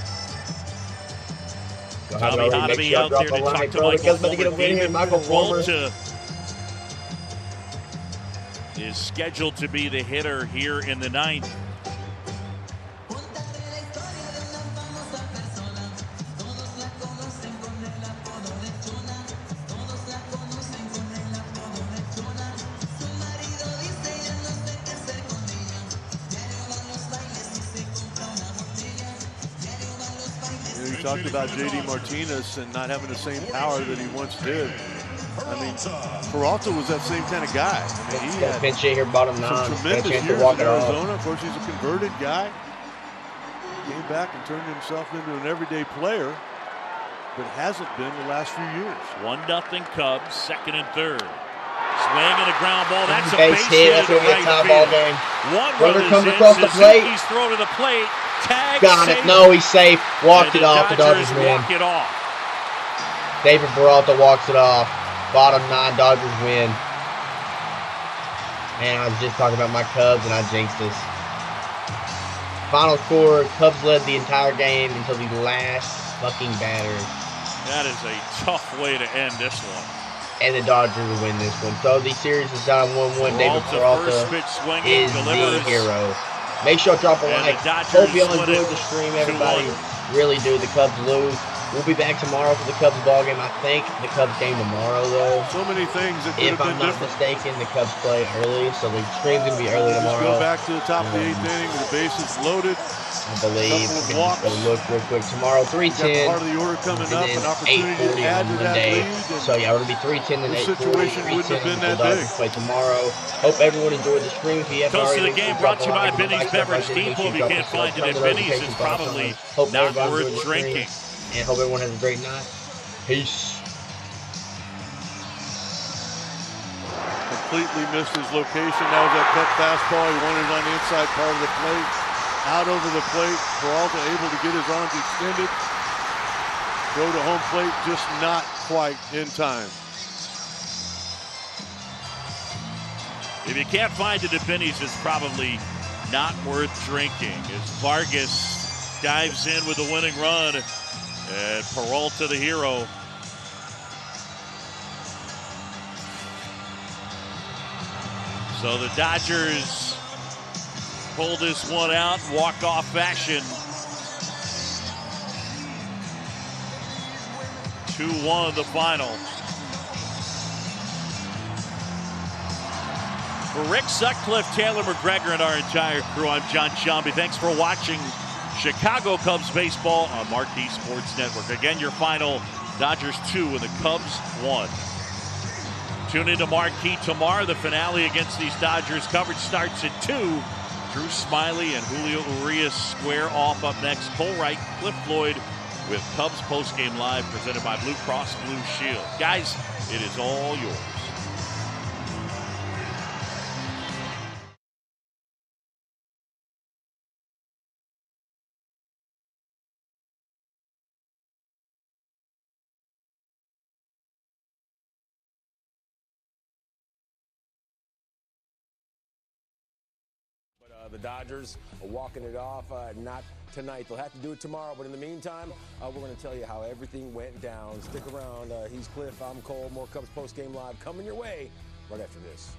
Tommy Hotomy out there to talk to Michael Fulmer. Michael Fulmer is scheduled to be the hitter here in the 9th. Talked about J.D. Martinez and not having the same power that he once did. I mean, Peralta was that same kind of guy. I mean, he had pinch here, bottom 9. some tremendous years in Arizona. Of course, he's a converted guy. Came back and turned himself into an everyday player, but hasn't been the last few years. 1-0 Cubs, second and third. Swing and a ground ball. That's a base hit. That's going to be a tie ball game. One runner run comes is across in. the plate. He's thrown to the plate. Tag. Got it. No, he's safe. Walked it off. The Dodgers win. Walk it off. David Peralta walks it off. Bottom 9, Dodgers win. Man, I was just talking about my Cubs and I jinxed us. Final score, Cubs led the entire game until the last fucking batter. That is a tough way to end this one. And the Dodgers will win this one. So the series is down 1-1. David Peralta is the hero. Make sure to drop a like. Hope y'all enjoyed the stream, everybody. Really do. The Cubs lose. We'll be back tomorrow for the Cubs ball game. I think the Cubs game tomorrow, though. So many things that could have been different. If I'm not mistaken, the Cubs play early, so the stream's going to be early tomorrow. Go back to the top of the 8th inning with the bases loaded. I believe. Let's go look real quick. Tomorrow, 3:10. Part of the order coming up, an opportunity to add to that lead. So yeah, it'll be 3:10 and 8:40. The situation wouldn't have been that big. Play tomorrow. Hope everyone enjoyed the stream. If you haven't Toast already, of the game brought to you by Benny's Beverage Depot. If you can't find it at Benny's, it's probably not worth drinking. And hope everyone has a great night. Peace. Completely missed his location. That was that cut fastball. He wanted it on the inside part of the plate. Out over the plate. Peralta able to get his arms extended. Go to home plate, just not quite in time. If you can't find it at Benny's, it's probably not worth drinking. As Vargas dives in with the winning run, and Peralta the hero. So the Dodgers pull this one out, walk-off fashion. 2-1 the final. For Rick Sutcliffe, Taylor McGregor, and our entire crew, I'm John Shambi. Thanks for watching Chicago Cubs baseball on Marquee Sports Network. Again, your final, Dodgers 2 and the Cubs 1. Tune into Marquee tomorrow. The finale against these Dodgers. Coverage starts at 2. Drew Smiley and Julio Urias square off up next. Cole Wright, Cliff Floyd with Cubs Postgame Live presented by Blue Cross Blue Shield. Guys, it is all yours. The Dodgers are walking it off, not tonight. They'll have to do it tomorrow, but in the meantime, we're going to tell you how everything went down. Stick around. He's Cliff, I'm Cole. More Cubs Post Game Live coming your way right after this.